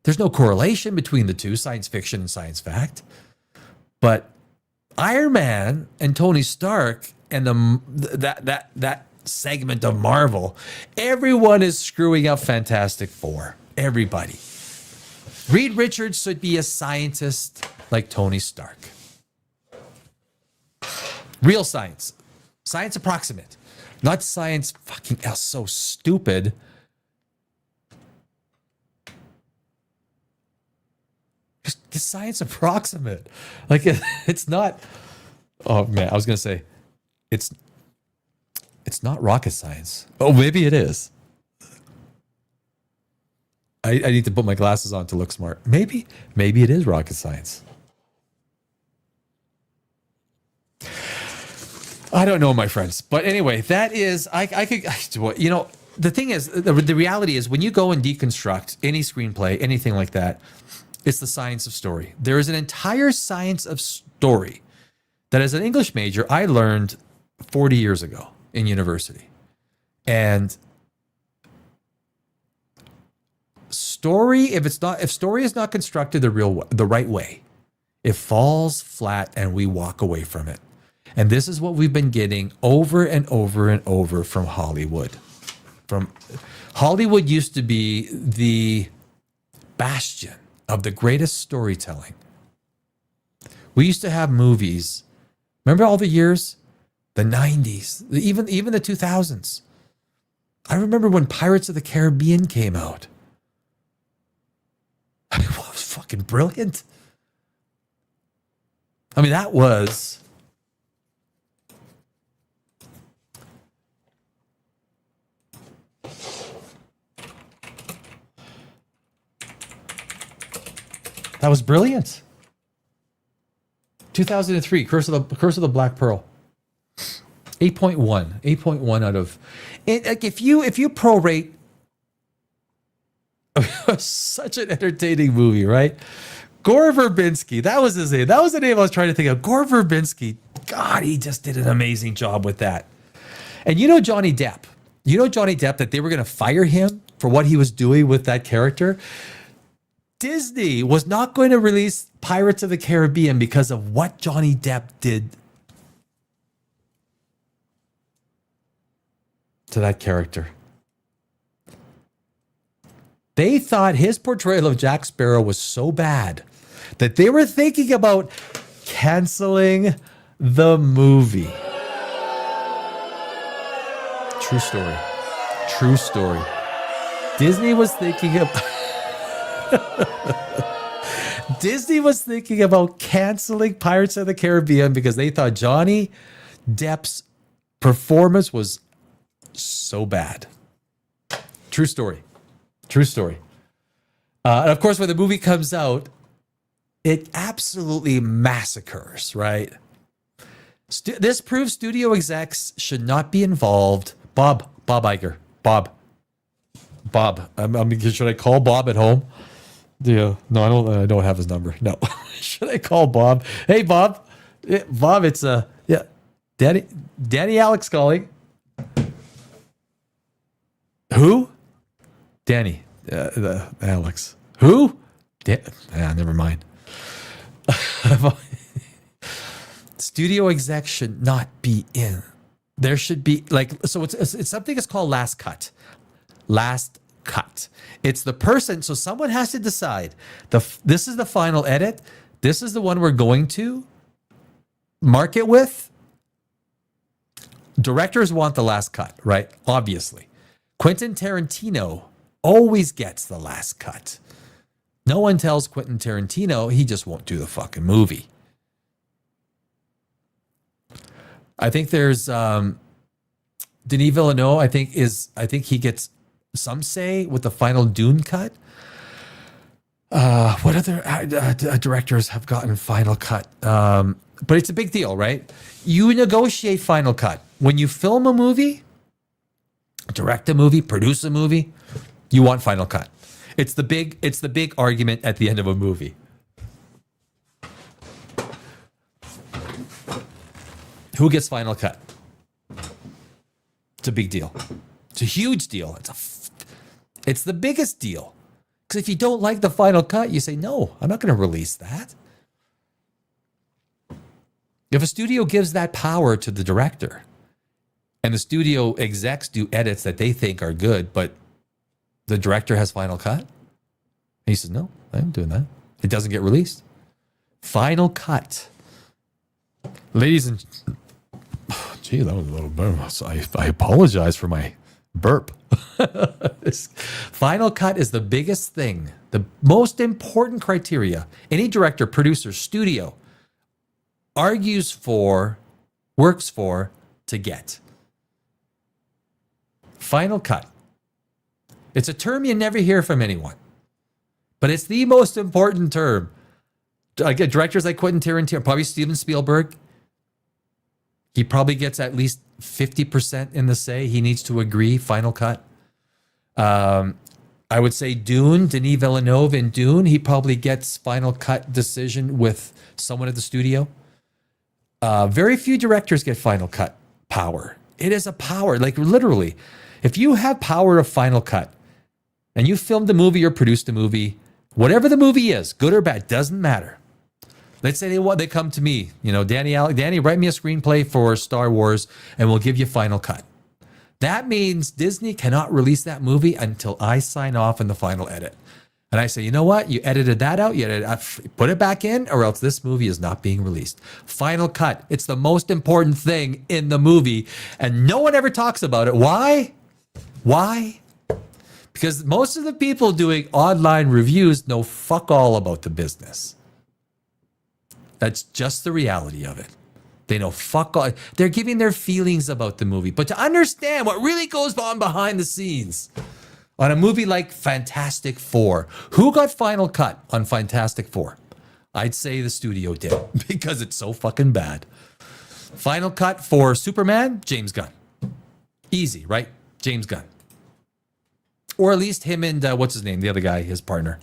There's no correlation between the two, science fiction and science fact. But Iron Man and Tony Stark and that segment of Marvel, everyone is screwing up Fantastic Four. Everybody. Reed Richards should be a scientist like Tony Stark. Real science. Science approximate. Not science fucking else so stupid. Just science approximate. Like, it's not. Oh man, I was gonna say, It's not rocket science. Oh, maybe it is. I need to put my glasses on to look smart. Maybe it is rocket science. I don't know, my friends. But anyway, that is, I could, you know, the thing is, the reality is when you go and deconstruct any screenplay, anything like that, it's the science of story. There is an entire science of story that as an English major, I learned 40 years ago in university. And story, if story is not constructed the right way, it falls flat and we walk away from it. And this is what we've been getting over and over and over from Hollywood. Hollywood used to be the bastion of the greatest storytelling. We used to have movies. Remember all the years? The 90s, even the 2000s. I remember when Pirates of the Caribbean came out. It was fucking brilliant. I mean, that was... That was brilliant. 2003, Curse of the Black Pearl. 8.1 out of it. Like if you prorate, such an entertaining movie, right? Gore Verbinski, that was his name. That was the name I was trying to think of. Gore Verbinski. God, he just did an amazing job with that. And you know Johnny Depp. That they were going to fire him for what he was doing with that character. Disney was not going to release Pirates of the Caribbean because of what Johnny Depp did to that character. They thought his portrayal of Jack Sparrow was so bad that they were thinking about canceling the movie. True story. True story. Disney was thinking of... Disney was thinking about canceling Pirates of the Caribbean because they thought Johnny Depp's performance was so bad. True story. True story. And of course, when the movie comes out, it absolutely massacres, right? This proves studio execs should not be involved. Bob Iger. Bob. Should I call Bob at home? Yeah. No, I don't have his number. No. Should I call Bob? Hey, Bob. Bob, it's Danny Alex calling. Who? Danny. Alex. Who? Never mind. Studio exec should not be in. There should be it's something that's called last cut. Last cut. It's the person. So someone has to decide. This is the final edit. This is the one we're going to market with. Directors want the last cut, right? Obviously. Quentin Tarantino always gets the last cut. No one tells Quentin Tarantino he just won't do the fucking movie. I think there's Denis Villeneuve. I think he gets some say with the final Dune cut. What other directors have gotten final cut? But it's a big deal, right? You negotiate final cut when you film a movie, direct a movie, produce a movie. You want final cut. It's the big argument at the end of a movie. Who gets final cut? It's a big deal. It's a huge deal. It's the biggest deal. Because if you don't like the final cut, you say, no, I'm not going to release that. If a studio gives that power to the director and the studio execs do edits that they think are good, but the director has final cut, he says, no, I'm doing that. It doesn't get released. Final cut. Ladies and... Gee, that was a little burp. I apologize for my burp. Final cut is the biggest thing, the most important criteria any director, producer, studio works for to get. Final cut. It's a term you never hear from anyone, but it's the most important term. I get directors like Quentin Tarantino, probably Steven Spielberg. He probably gets at least 50% in the say. He needs to agree, final cut. I would say Dune, Denis Villeneuve in Dune, he probably gets final cut decision with someone at the studio. Very few directors get final cut power. It is a power, like literally. If you have power of final cut and you filmed a movie or produced a movie, whatever the movie is, good or bad, doesn't matter. Let's say they come to me, Danny, write me a screenplay for Star Wars and we'll give you final cut. That means Disney cannot release that movie until I sign off in the final edit. And I say, you know what? You edited that out. Put it back in or else this movie is not being released. Final cut. It's the most important thing in the movie. And no one ever talks about it. Why? Why? Because most of the people doing online reviews know fuck all about the business. That's just the reality of it. They know fuck all. They're giving their feelings about the movie. But to understand what really goes on behind the scenes on a movie like Fantastic Four, who got final cut on Fantastic Four? I'd say the studio did because it's so fucking bad. Final cut for Superman, James Gunn. Easy, right? James Gunn. Or at least him and, what's his name? The other guy, his partner.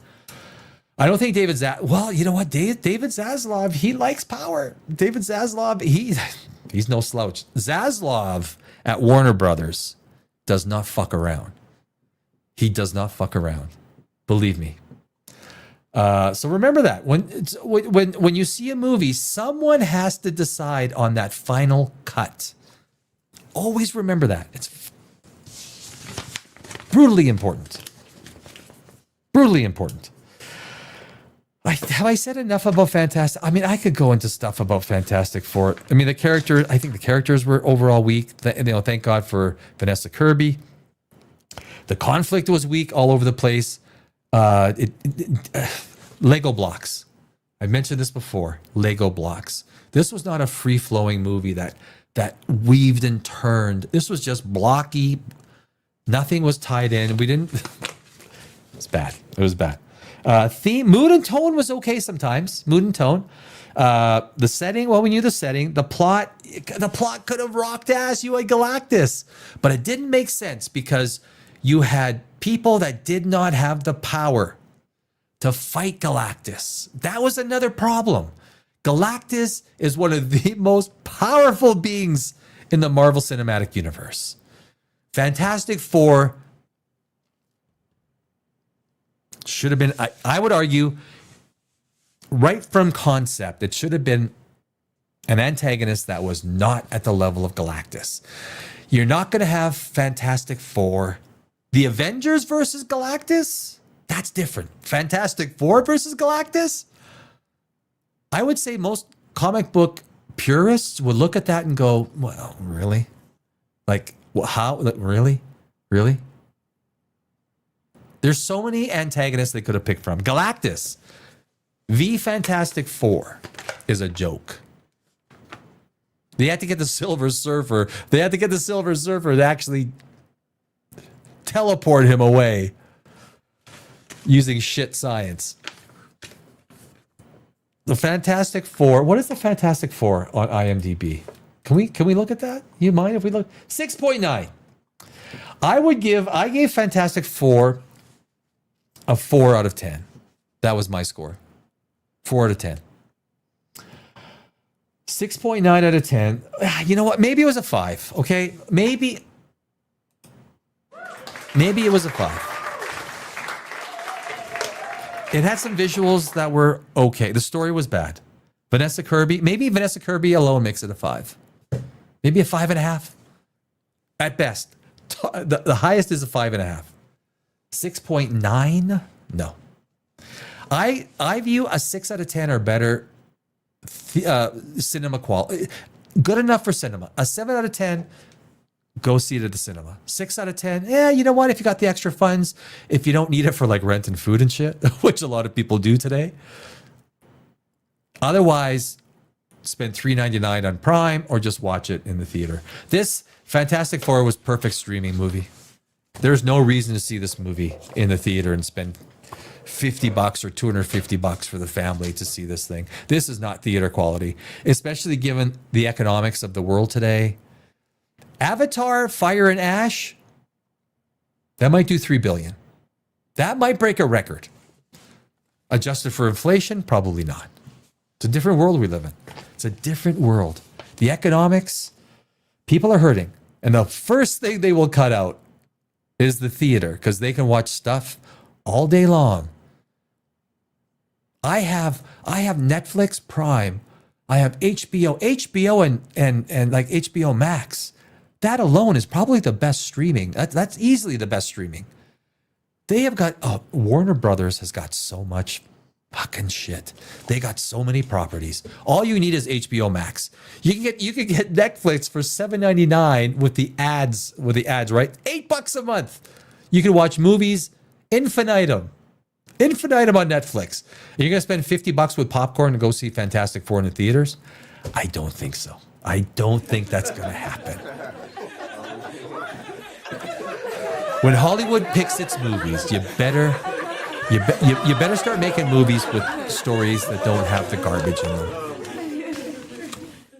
I don't think David well, you know what? David Zaslav, he likes power. David Zaslav, he's no slouch. Zaslav at Warner Brothers does not fuck around. He does not fuck around. Believe me. So remember that. When you see a movie, someone has to decide on that final cut. Always remember that. It's brutally important. Brutally important. Have I said enough about Fantastic? I mean, I could go into stuff about Fantastic Four. I mean, I think the characters were overall weak. Thank God for Vanessa Kirby. The conflict was weak all over the place. Lego blocks. I mentioned this before. Lego blocks. This was not a free-flowing movie that weaved and turned. This was just blocky. Nothing was tied in. It's bad. It was bad. Mood and tone was okay sometimes. Mood and tone. The setting, well, we knew the setting. The plot could have rocked ass. You had Galactus. But it didn't make sense because you had people that did not have the power to fight Galactus. That was another problem. Galactus is one of the most powerful beings in the Marvel Cinematic Universe. Fantastic Four should have been, I would argue, right from concept, it should have been an antagonist that was not at the level of Galactus. You're not going to have Fantastic Four. The Avengers versus Galactus? That's different. Fantastic Four versus Galactus? I would say most comic book purists would look at that and go, well, really? Like, how? Really? Really? There's so many antagonists they could have picked from. Galactus v Fantastic Four is a joke. They had to get the Silver Surfer. They had to get the Silver Surfer to actually teleport him away using shit science. The Fantastic Four. What is the Fantastic Four on IMDb? Can we look at that? You mind if we look? 6.9. I gave Fantastic Four a 4 out of 10. That was my score. 4 out of 10. 6.9 out of 10. You know what? Maybe it was a 5. Okay? Maybe it was a 5. It had some visuals that were okay. The story was bad. Maybe Vanessa Kirby alone makes it a 5. Maybe a 5.5. At best. The highest is a 5.5. 6.9? No. I view a 6 out of 10 or better cinema quality. Good enough for cinema. A 7 out of 10, go see it at the cinema. 6 out of 10, yeah, you know what? If you got the extra funds, if you don't need it for like rent and food and shit, which a lot of people do today. Otherwise, spend $3.99 on Prime, or just watch it in the theater. This Fantastic Four was perfect streaming movie. There's no reason to see this movie in the theater and spend $50 or $250 for the family to see this thing. This is not theater quality, especially given the economics of the world today. Avatar, Fire and Ash, that might do $3 billion. That might break a record. Adjusted for inflation, probably not. It's a different world we live in. It's a different world. The economics, people are hurting. And the first thing they will cut out is the theater, because they can watch stuff all day long. I have Netflix Prime. I have HBO and like HBO Max. That alone is probably the best streaming. That's easily the best streaming. They have got Warner Brothers has got so much fucking shit. They got so many properties. All you need is HBO Max. You can get Netflix for $7.99 with the ads, right? $8 a month. You can watch movies infinitum on Netflix. And you're gonna spend $50 with popcorn to go see Fantastic Four in the theaters? I don't think so. I don't think that's gonna happen. When Hollywood picks its movies, you better start making movies with stories that don't have the garbage in them.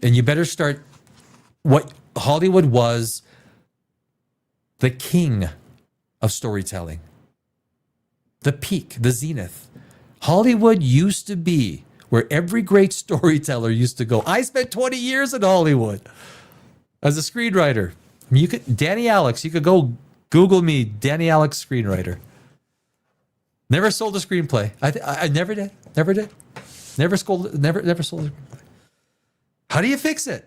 And you better start. What Hollywood was the king of storytelling. The peak, the zenith. Hollywood used to be where every great storyteller used to go. I spent 20 years in Hollywood as a screenwriter. Danny Alex, you could go Google me, Danny Alex screenwriter. Never sold a screenplay. I never did. Never sold a screenplay. How do you fix it?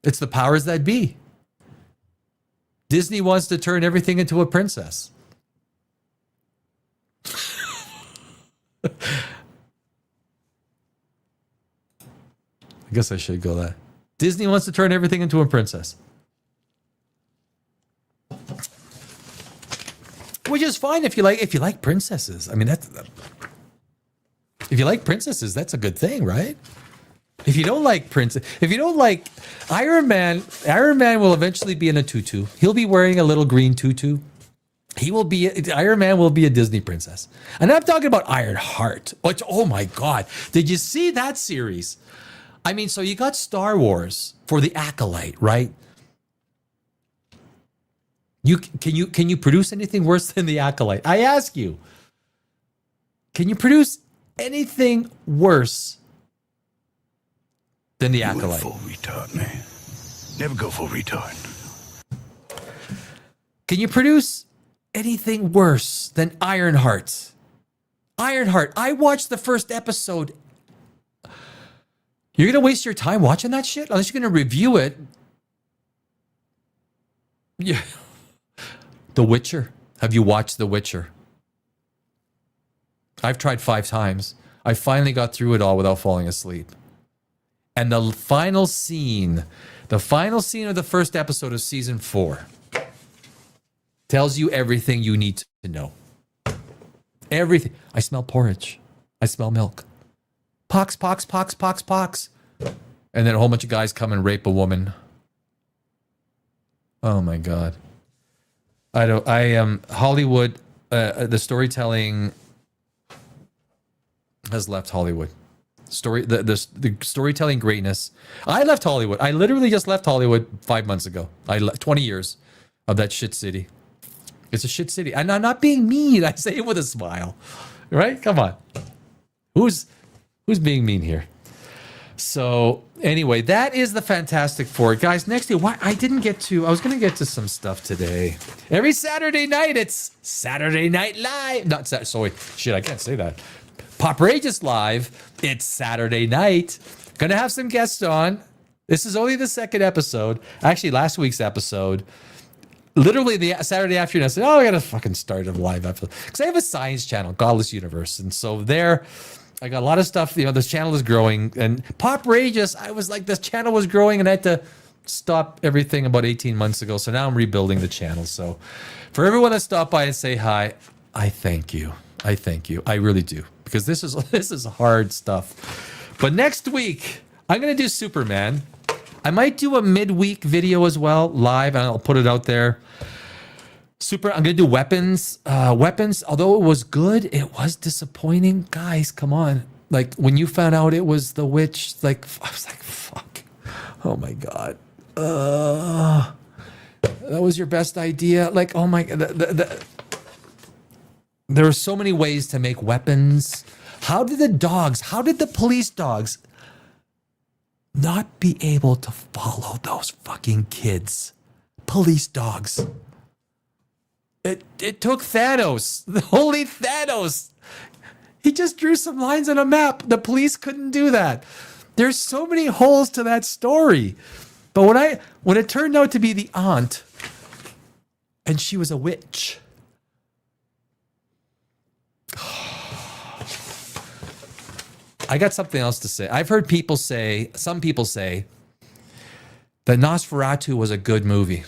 It's the powers that be. Disney wants to turn everything into a princess. I guess I should go that. Disney wants to turn everything into a princess. Which is fine if you like princesses. I mean, if you like princesses, that's a good thing, right? If you don't like Iron Man will eventually be in a tutu. He'll be wearing a little green tutu. Iron Man will be a Disney princess. And I'm talking about Ironheart, which, oh my God, did you see that series? I mean, so you got Star Wars for the Acolyte, right? Can you produce anything worse than the Acolyte? I ask you. Can you produce anything worse than the Acolyte? Full retard, man. Never go full retard. Can you produce anything worse than Ironheart? Ironheart. I watched the first episode. You're gonna waste your time watching that shit unless you're gonna review it. Yeah. The Witcher. Have you watched The Witcher? I've tried 5 times. I finally got through it all without falling asleep. And the final scene of the first episode of season 4 tells you everything you need to know. Everything. I smell porridge. I smell milk. Pox, pox, pox, pox, pox. And then a whole bunch of guys come and rape a woman. Oh my God. Hollywood, the storytelling has left Hollywood. The storytelling greatness. I left Hollywood. I literally just left Hollywood 5 months ago. 20 years of that shit city. It's a shit city. And I'm not being mean. I say it with a smile. Right? Come on. Who's being mean here? So anyway, that is the Fantastic Four. Guys, next year, I was going to get to some stuff today. Every Saturday night, it's Saturday Night Live. I can't say that. POPRAGEOUS Live. It's Saturday night. Gonna have some guests on. This is only the second episode. Actually, last week's episode. Literally the Saturday afternoon, I said, I got to fucking start a live episode. Because I have a science channel, Godless Universe. And so there, I got a lot of stuff. This channel is growing. And POPRAGEOUS, I was like, this channel was growing and I had to stop everything about 18 months ago. So now I'm rebuilding the channel. So for everyone that stopped by and say hi, I thank you. I really do. Because this is hard stuff. But next week, I'm going to do Superman. I might do a midweek video as well, live, and I'll put it out there. I'm going to do Weapons. Weapons, although it was good, it was disappointing. Guys, come on. Like, when you found out it was the witch, like, I was like, fuck. Oh, my God. That was your best idea? Like, oh, my God. There are so many ways to make weapons. How did the police dogs not be able to follow those fucking kids? Police dogs. It took Thanos, the holy Thanos. He just drew some lines on a map. The police couldn't do that. There's so many holes to that story. But when it turned out to be the aunt, and she was a witch. I got something else to say. I've heard some people say that Nosferatu was a good movie.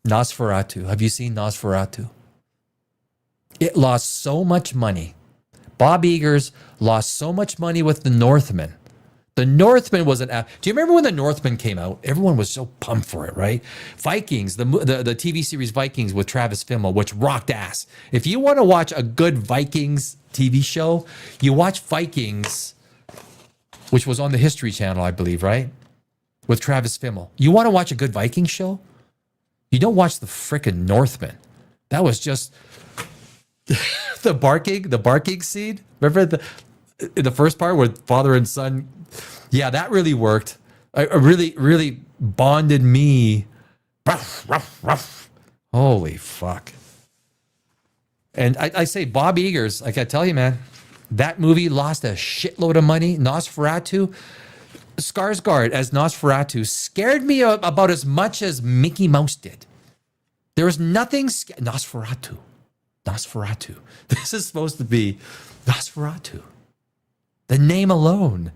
Nosferatu. Have you seen Nosferatu? It lost so much money. Bob Eggers lost so much money with The Northman. The Northman was do you remember when The Northman came out? Everyone was so pumped for it, right? Vikings, the TV series Vikings with Travis Fimmel, which rocked ass. If you want to watch a good Vikings TV show, you watch Vikings, which was on the History Channel, I believe, right? With Travis Fimmel. You want to watch a good Vikings show? You don't watch the frickin' Northman. That was just the barking scene. Remember the first part where father and son? Yeah, that really worked. It really bonded me. Ruff, ruff, ruff. Holy fuck. And I say Bob Eggers, like I tell you, man, that movie lost a shitload of money. Nosferatu, Skarsgård as Nosferatu scared me about as much as Mickey Mouse did. There was nothing Nosferatu. This is supposed to be Nosferatu. The name alone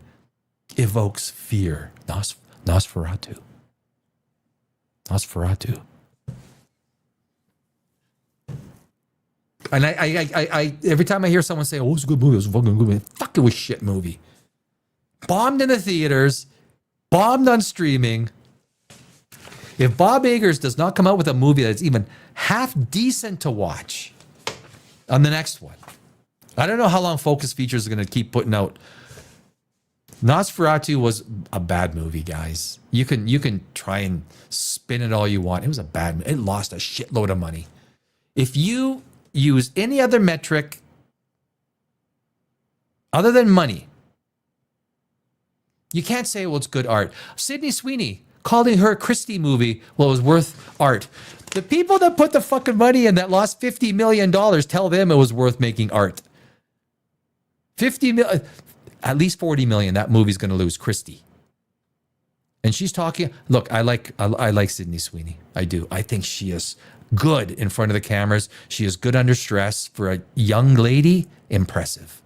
evokes fear. Nosferatu. And I every time I hear someone say, "Oh, it's a good movie," it was a fucking good movie. Fuck, it was shit movie. Bombed in the theaters, bombed on streaming. If Bob Eggers does not come out with a movie that's even half decent to watch on the next one, I don't know how long Focus Features is going to keep putting out. Nosferatu was a bad movie, guys. You can try and spin it all you want. It was a bad movie. It lost a shitload of money. If you use any other metric other than money, you can't say, well, it's good art. Sydney Sweeney calling her a Christie movie, well, it was worth art. The people that put the fucking money in that lost $50 million, tell them it was worth making art. 50 million, at least 40 million, that movie's going to lose Christie. And she's talking, look, I like Sydney Sweeney. I do. I think she is good in front of the cameras. She is good under stress. For a young lady, impressive.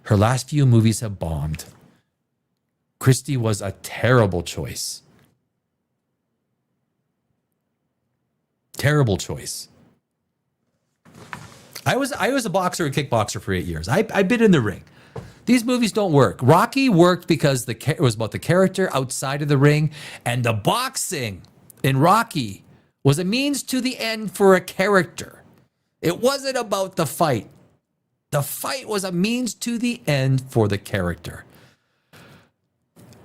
Her last few movies have bombed. Christie was a terrible choice. Terrible choice. I was a boxer and kickboxer for 8 years. I've been in the ring. These movies don't work. Rocky worked because it was about the character outside of the ring, and the boxing in Rocky was a means to the end for a character. It wasn't about the fight. The fight was a means to the end for the character.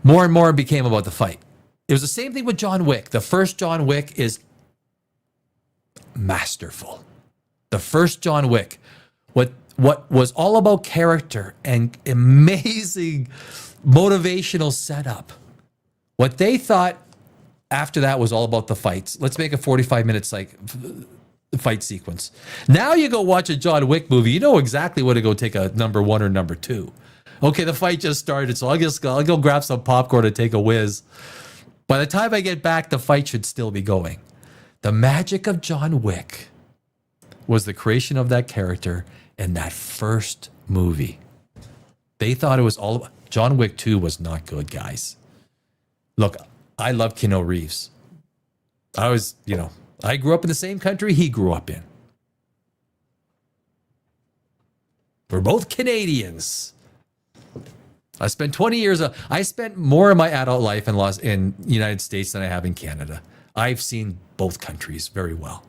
More and more became about the fight. It was the same thing with John Wick. The first John Wick is masterful. The first John Wick, what was all about character and amazing motivational setup. What they thought after that was all about the fights. Let's make a 45 minutes fight sequence. Now you go watch a John Wick movie, you know exactly what to go take a number 1 or number 2. Okay, the fight just started, so I'll go grab some popcorn and take a whiz. By the time I get back, the fight should still be going. The magic of John Wick was the creation of that character in that first movie. They thought it was all about... John Wick 2 was not good, guys. Look, I love Keanu Reeves. I grew up in the same country he grew up in. We're both Canadians. I spent 20 years. I spent more of my adult life in the United States than I have in Canada. I've seen both countries very well.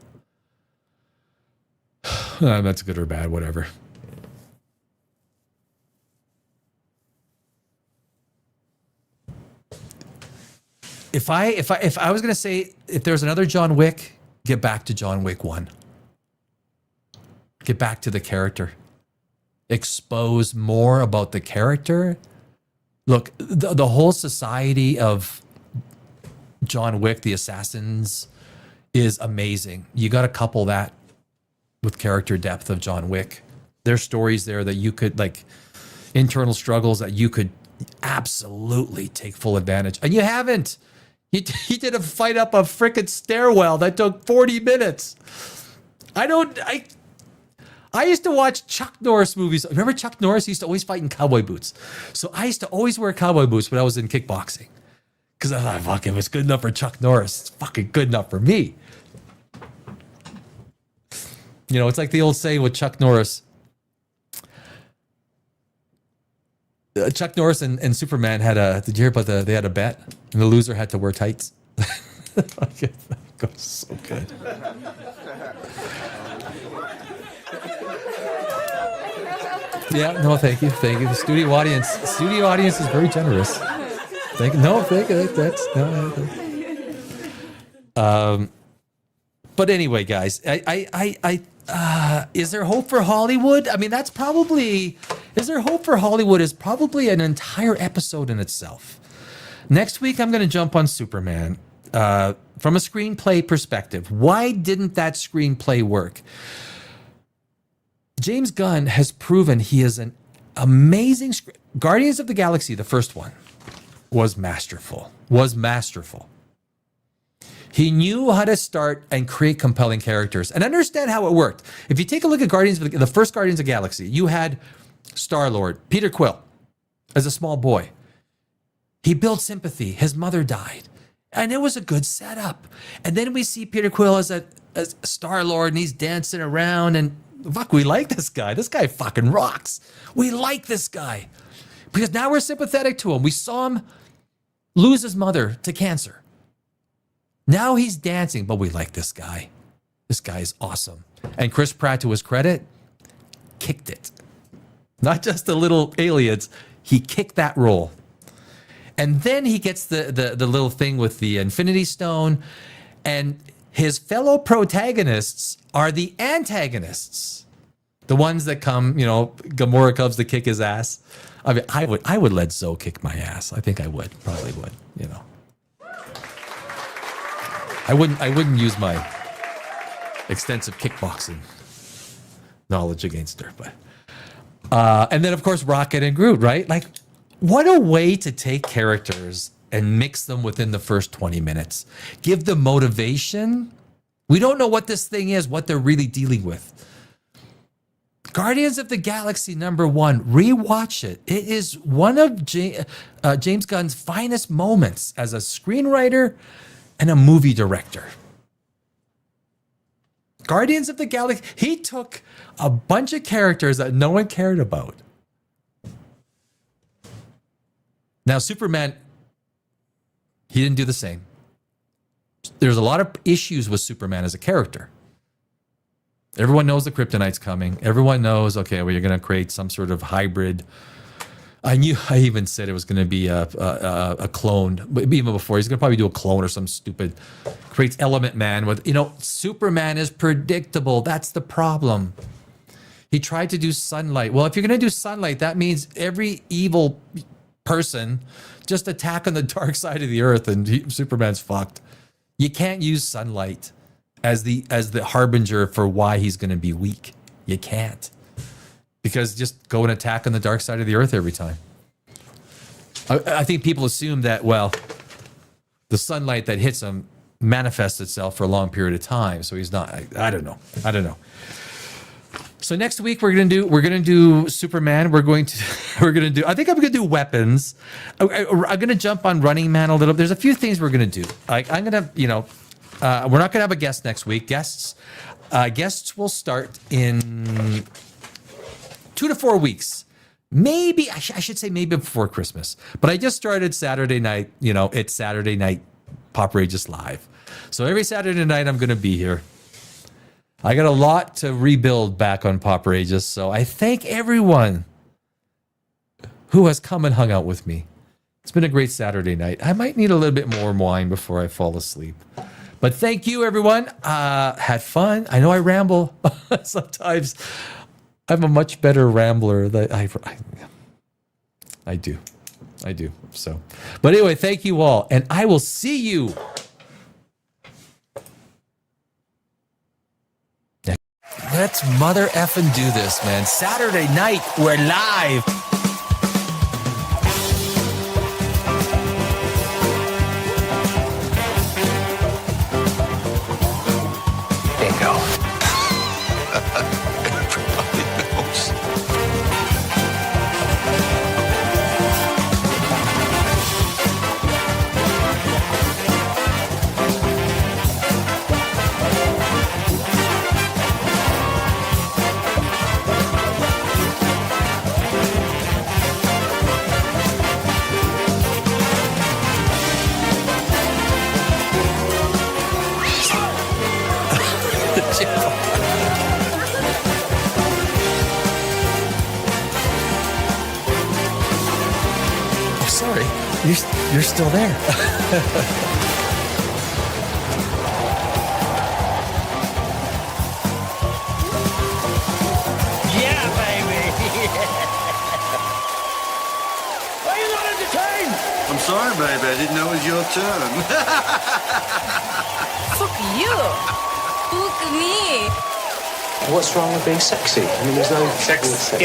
That's good or bad, whatever. If I was gonna say if there's another John Wick, get back to John Wick 1. Get back to the character. Expose more about the character. Look, the whole society of John Wick, the assassins, is amazing. You got to couple that with character depth of John Wick. There's stories there that you could, like, internal struggles that you could absolutely take full advantage. And you haven't. He did a fight up a frickin' stairwell that took 40 minutes. I used to watch Chuck Norris movies. Remember Chuck Norris used to always fight in cowboy boots. So I used to always wear cowboy boots when I was in kickboxing. Because I thought, fuck, if it's good enough for Chuck Norris, it's fucking good enough for me. You know, it's like the old saying with Chuck Norris. Chuck Norris and Superman did you hear about they had a bet? And the loser had to wear tights. That goes so good. Yeah, no, thank you. Thank you. The studio audience is very generous. Thank you. No, thank you. That's no. But anyway, guys, is there hope for Hollywood? I mean, is there hope for Hollywood is probably an entire episode in itself. Next week, I'm going to jump on Superman from a screenplay perspective. Why didn't that screenplay work? James Gunn has proven he is an amazing Guardians of the Galaxy, the first one, was masterful. He knew how to start and create compelling characters and understand how it worked. If you take a look at the first Guardians of the Galaxy, you had Star-Lord, Peter Quill, as a small boy. He built sympathy. His mother died. And it was a good setup. And then we see Peter Quill as Star-Lord, and he's dancing around, and fuck, we like this guy. This guy fucking rocks. We like this guy. Because now we're sympathetic to him. We saw him lose his mother to cancer. Now he's dancing, but we like this guy. This guy is awesome. And Chris Pratt, to his credit, kicked it. Not just the little aliens. He kicked that role. And then he gets the little thing with the Infinity Stone. And his fellow protagonists are the antagonists. The ones that come, Gamora comes to kick his ass. I mean, I would let Zoe kick my ass. I think I would. Probably would, I wouldn't use my extensive kickboxing knowledge against her, but and then of course Rocket and Groot, right? Like, what a way to take characters and mix them within the first 20 minutes. Give them motivation. We don't know what this thing is, what they're really dealing with. Guardians of the Galaxy #1, rewatch it. It is one of James Gunn's finest moments as a screenwriter and a movie director. Guardians of the Galaxy, he took a bunch of characters that no one cared about. Now, Superman, he didn't do the same. There's a lot of issues with Superman as a character. Everyone knows the kryptonite's coming. Everyone knows, okay, well, you're going to create some sort of hybrid. I even said it was going to be a clone, but even before, he's going to probably do a clone or some stupid, creates Element Man with, Superman is predictable. That's the problem. He tried to do sunlight. Well, if you're going to do sunlight, that means every evil person just attack on the dark side of the earth and Superman's fucked. You can't use sunlight as the harbinger for why he's going to be weak. You can't. Because just go and attack on the dark side of the earth every time. I think people assume that, well, the sunlight that hits him manifests itself for a long period of time. So he's not, I don't know. So next week we're gonna do Superman. I think I'm gonna do weapons. I'm gonna jump on Running Man a little. There's a few things we're gonna do. We're not gonna have a guest next week. Guests will start in 2 to 4 weeks. maybe, I should say maybe before Christmas. But I just started Saturday night, it's Saturday night POPRAGEOUS Live. So every Saturday night I'm going to be here. I got a lot to rebuild back on POPRAGEOUS. So I thank everyone who has come and hung out with me. It's been a great Saturday night. I might need a little bit more wine before I fall asleep. But thank you, everyone. Had fun. I know I ramble sometimes. I'm a much better rambler than I do. So, but anyway, thank you all. And I will see you. Let's mother effing do this, man. Saturday night, we're live. Sorry, you're still there. Yeah, baby! Are you not entertained? I'm sorry, baby. I didn't know it was your turn. Fuck you. Fuck me. What's wrong with being sexy? I mean, there's no sexist.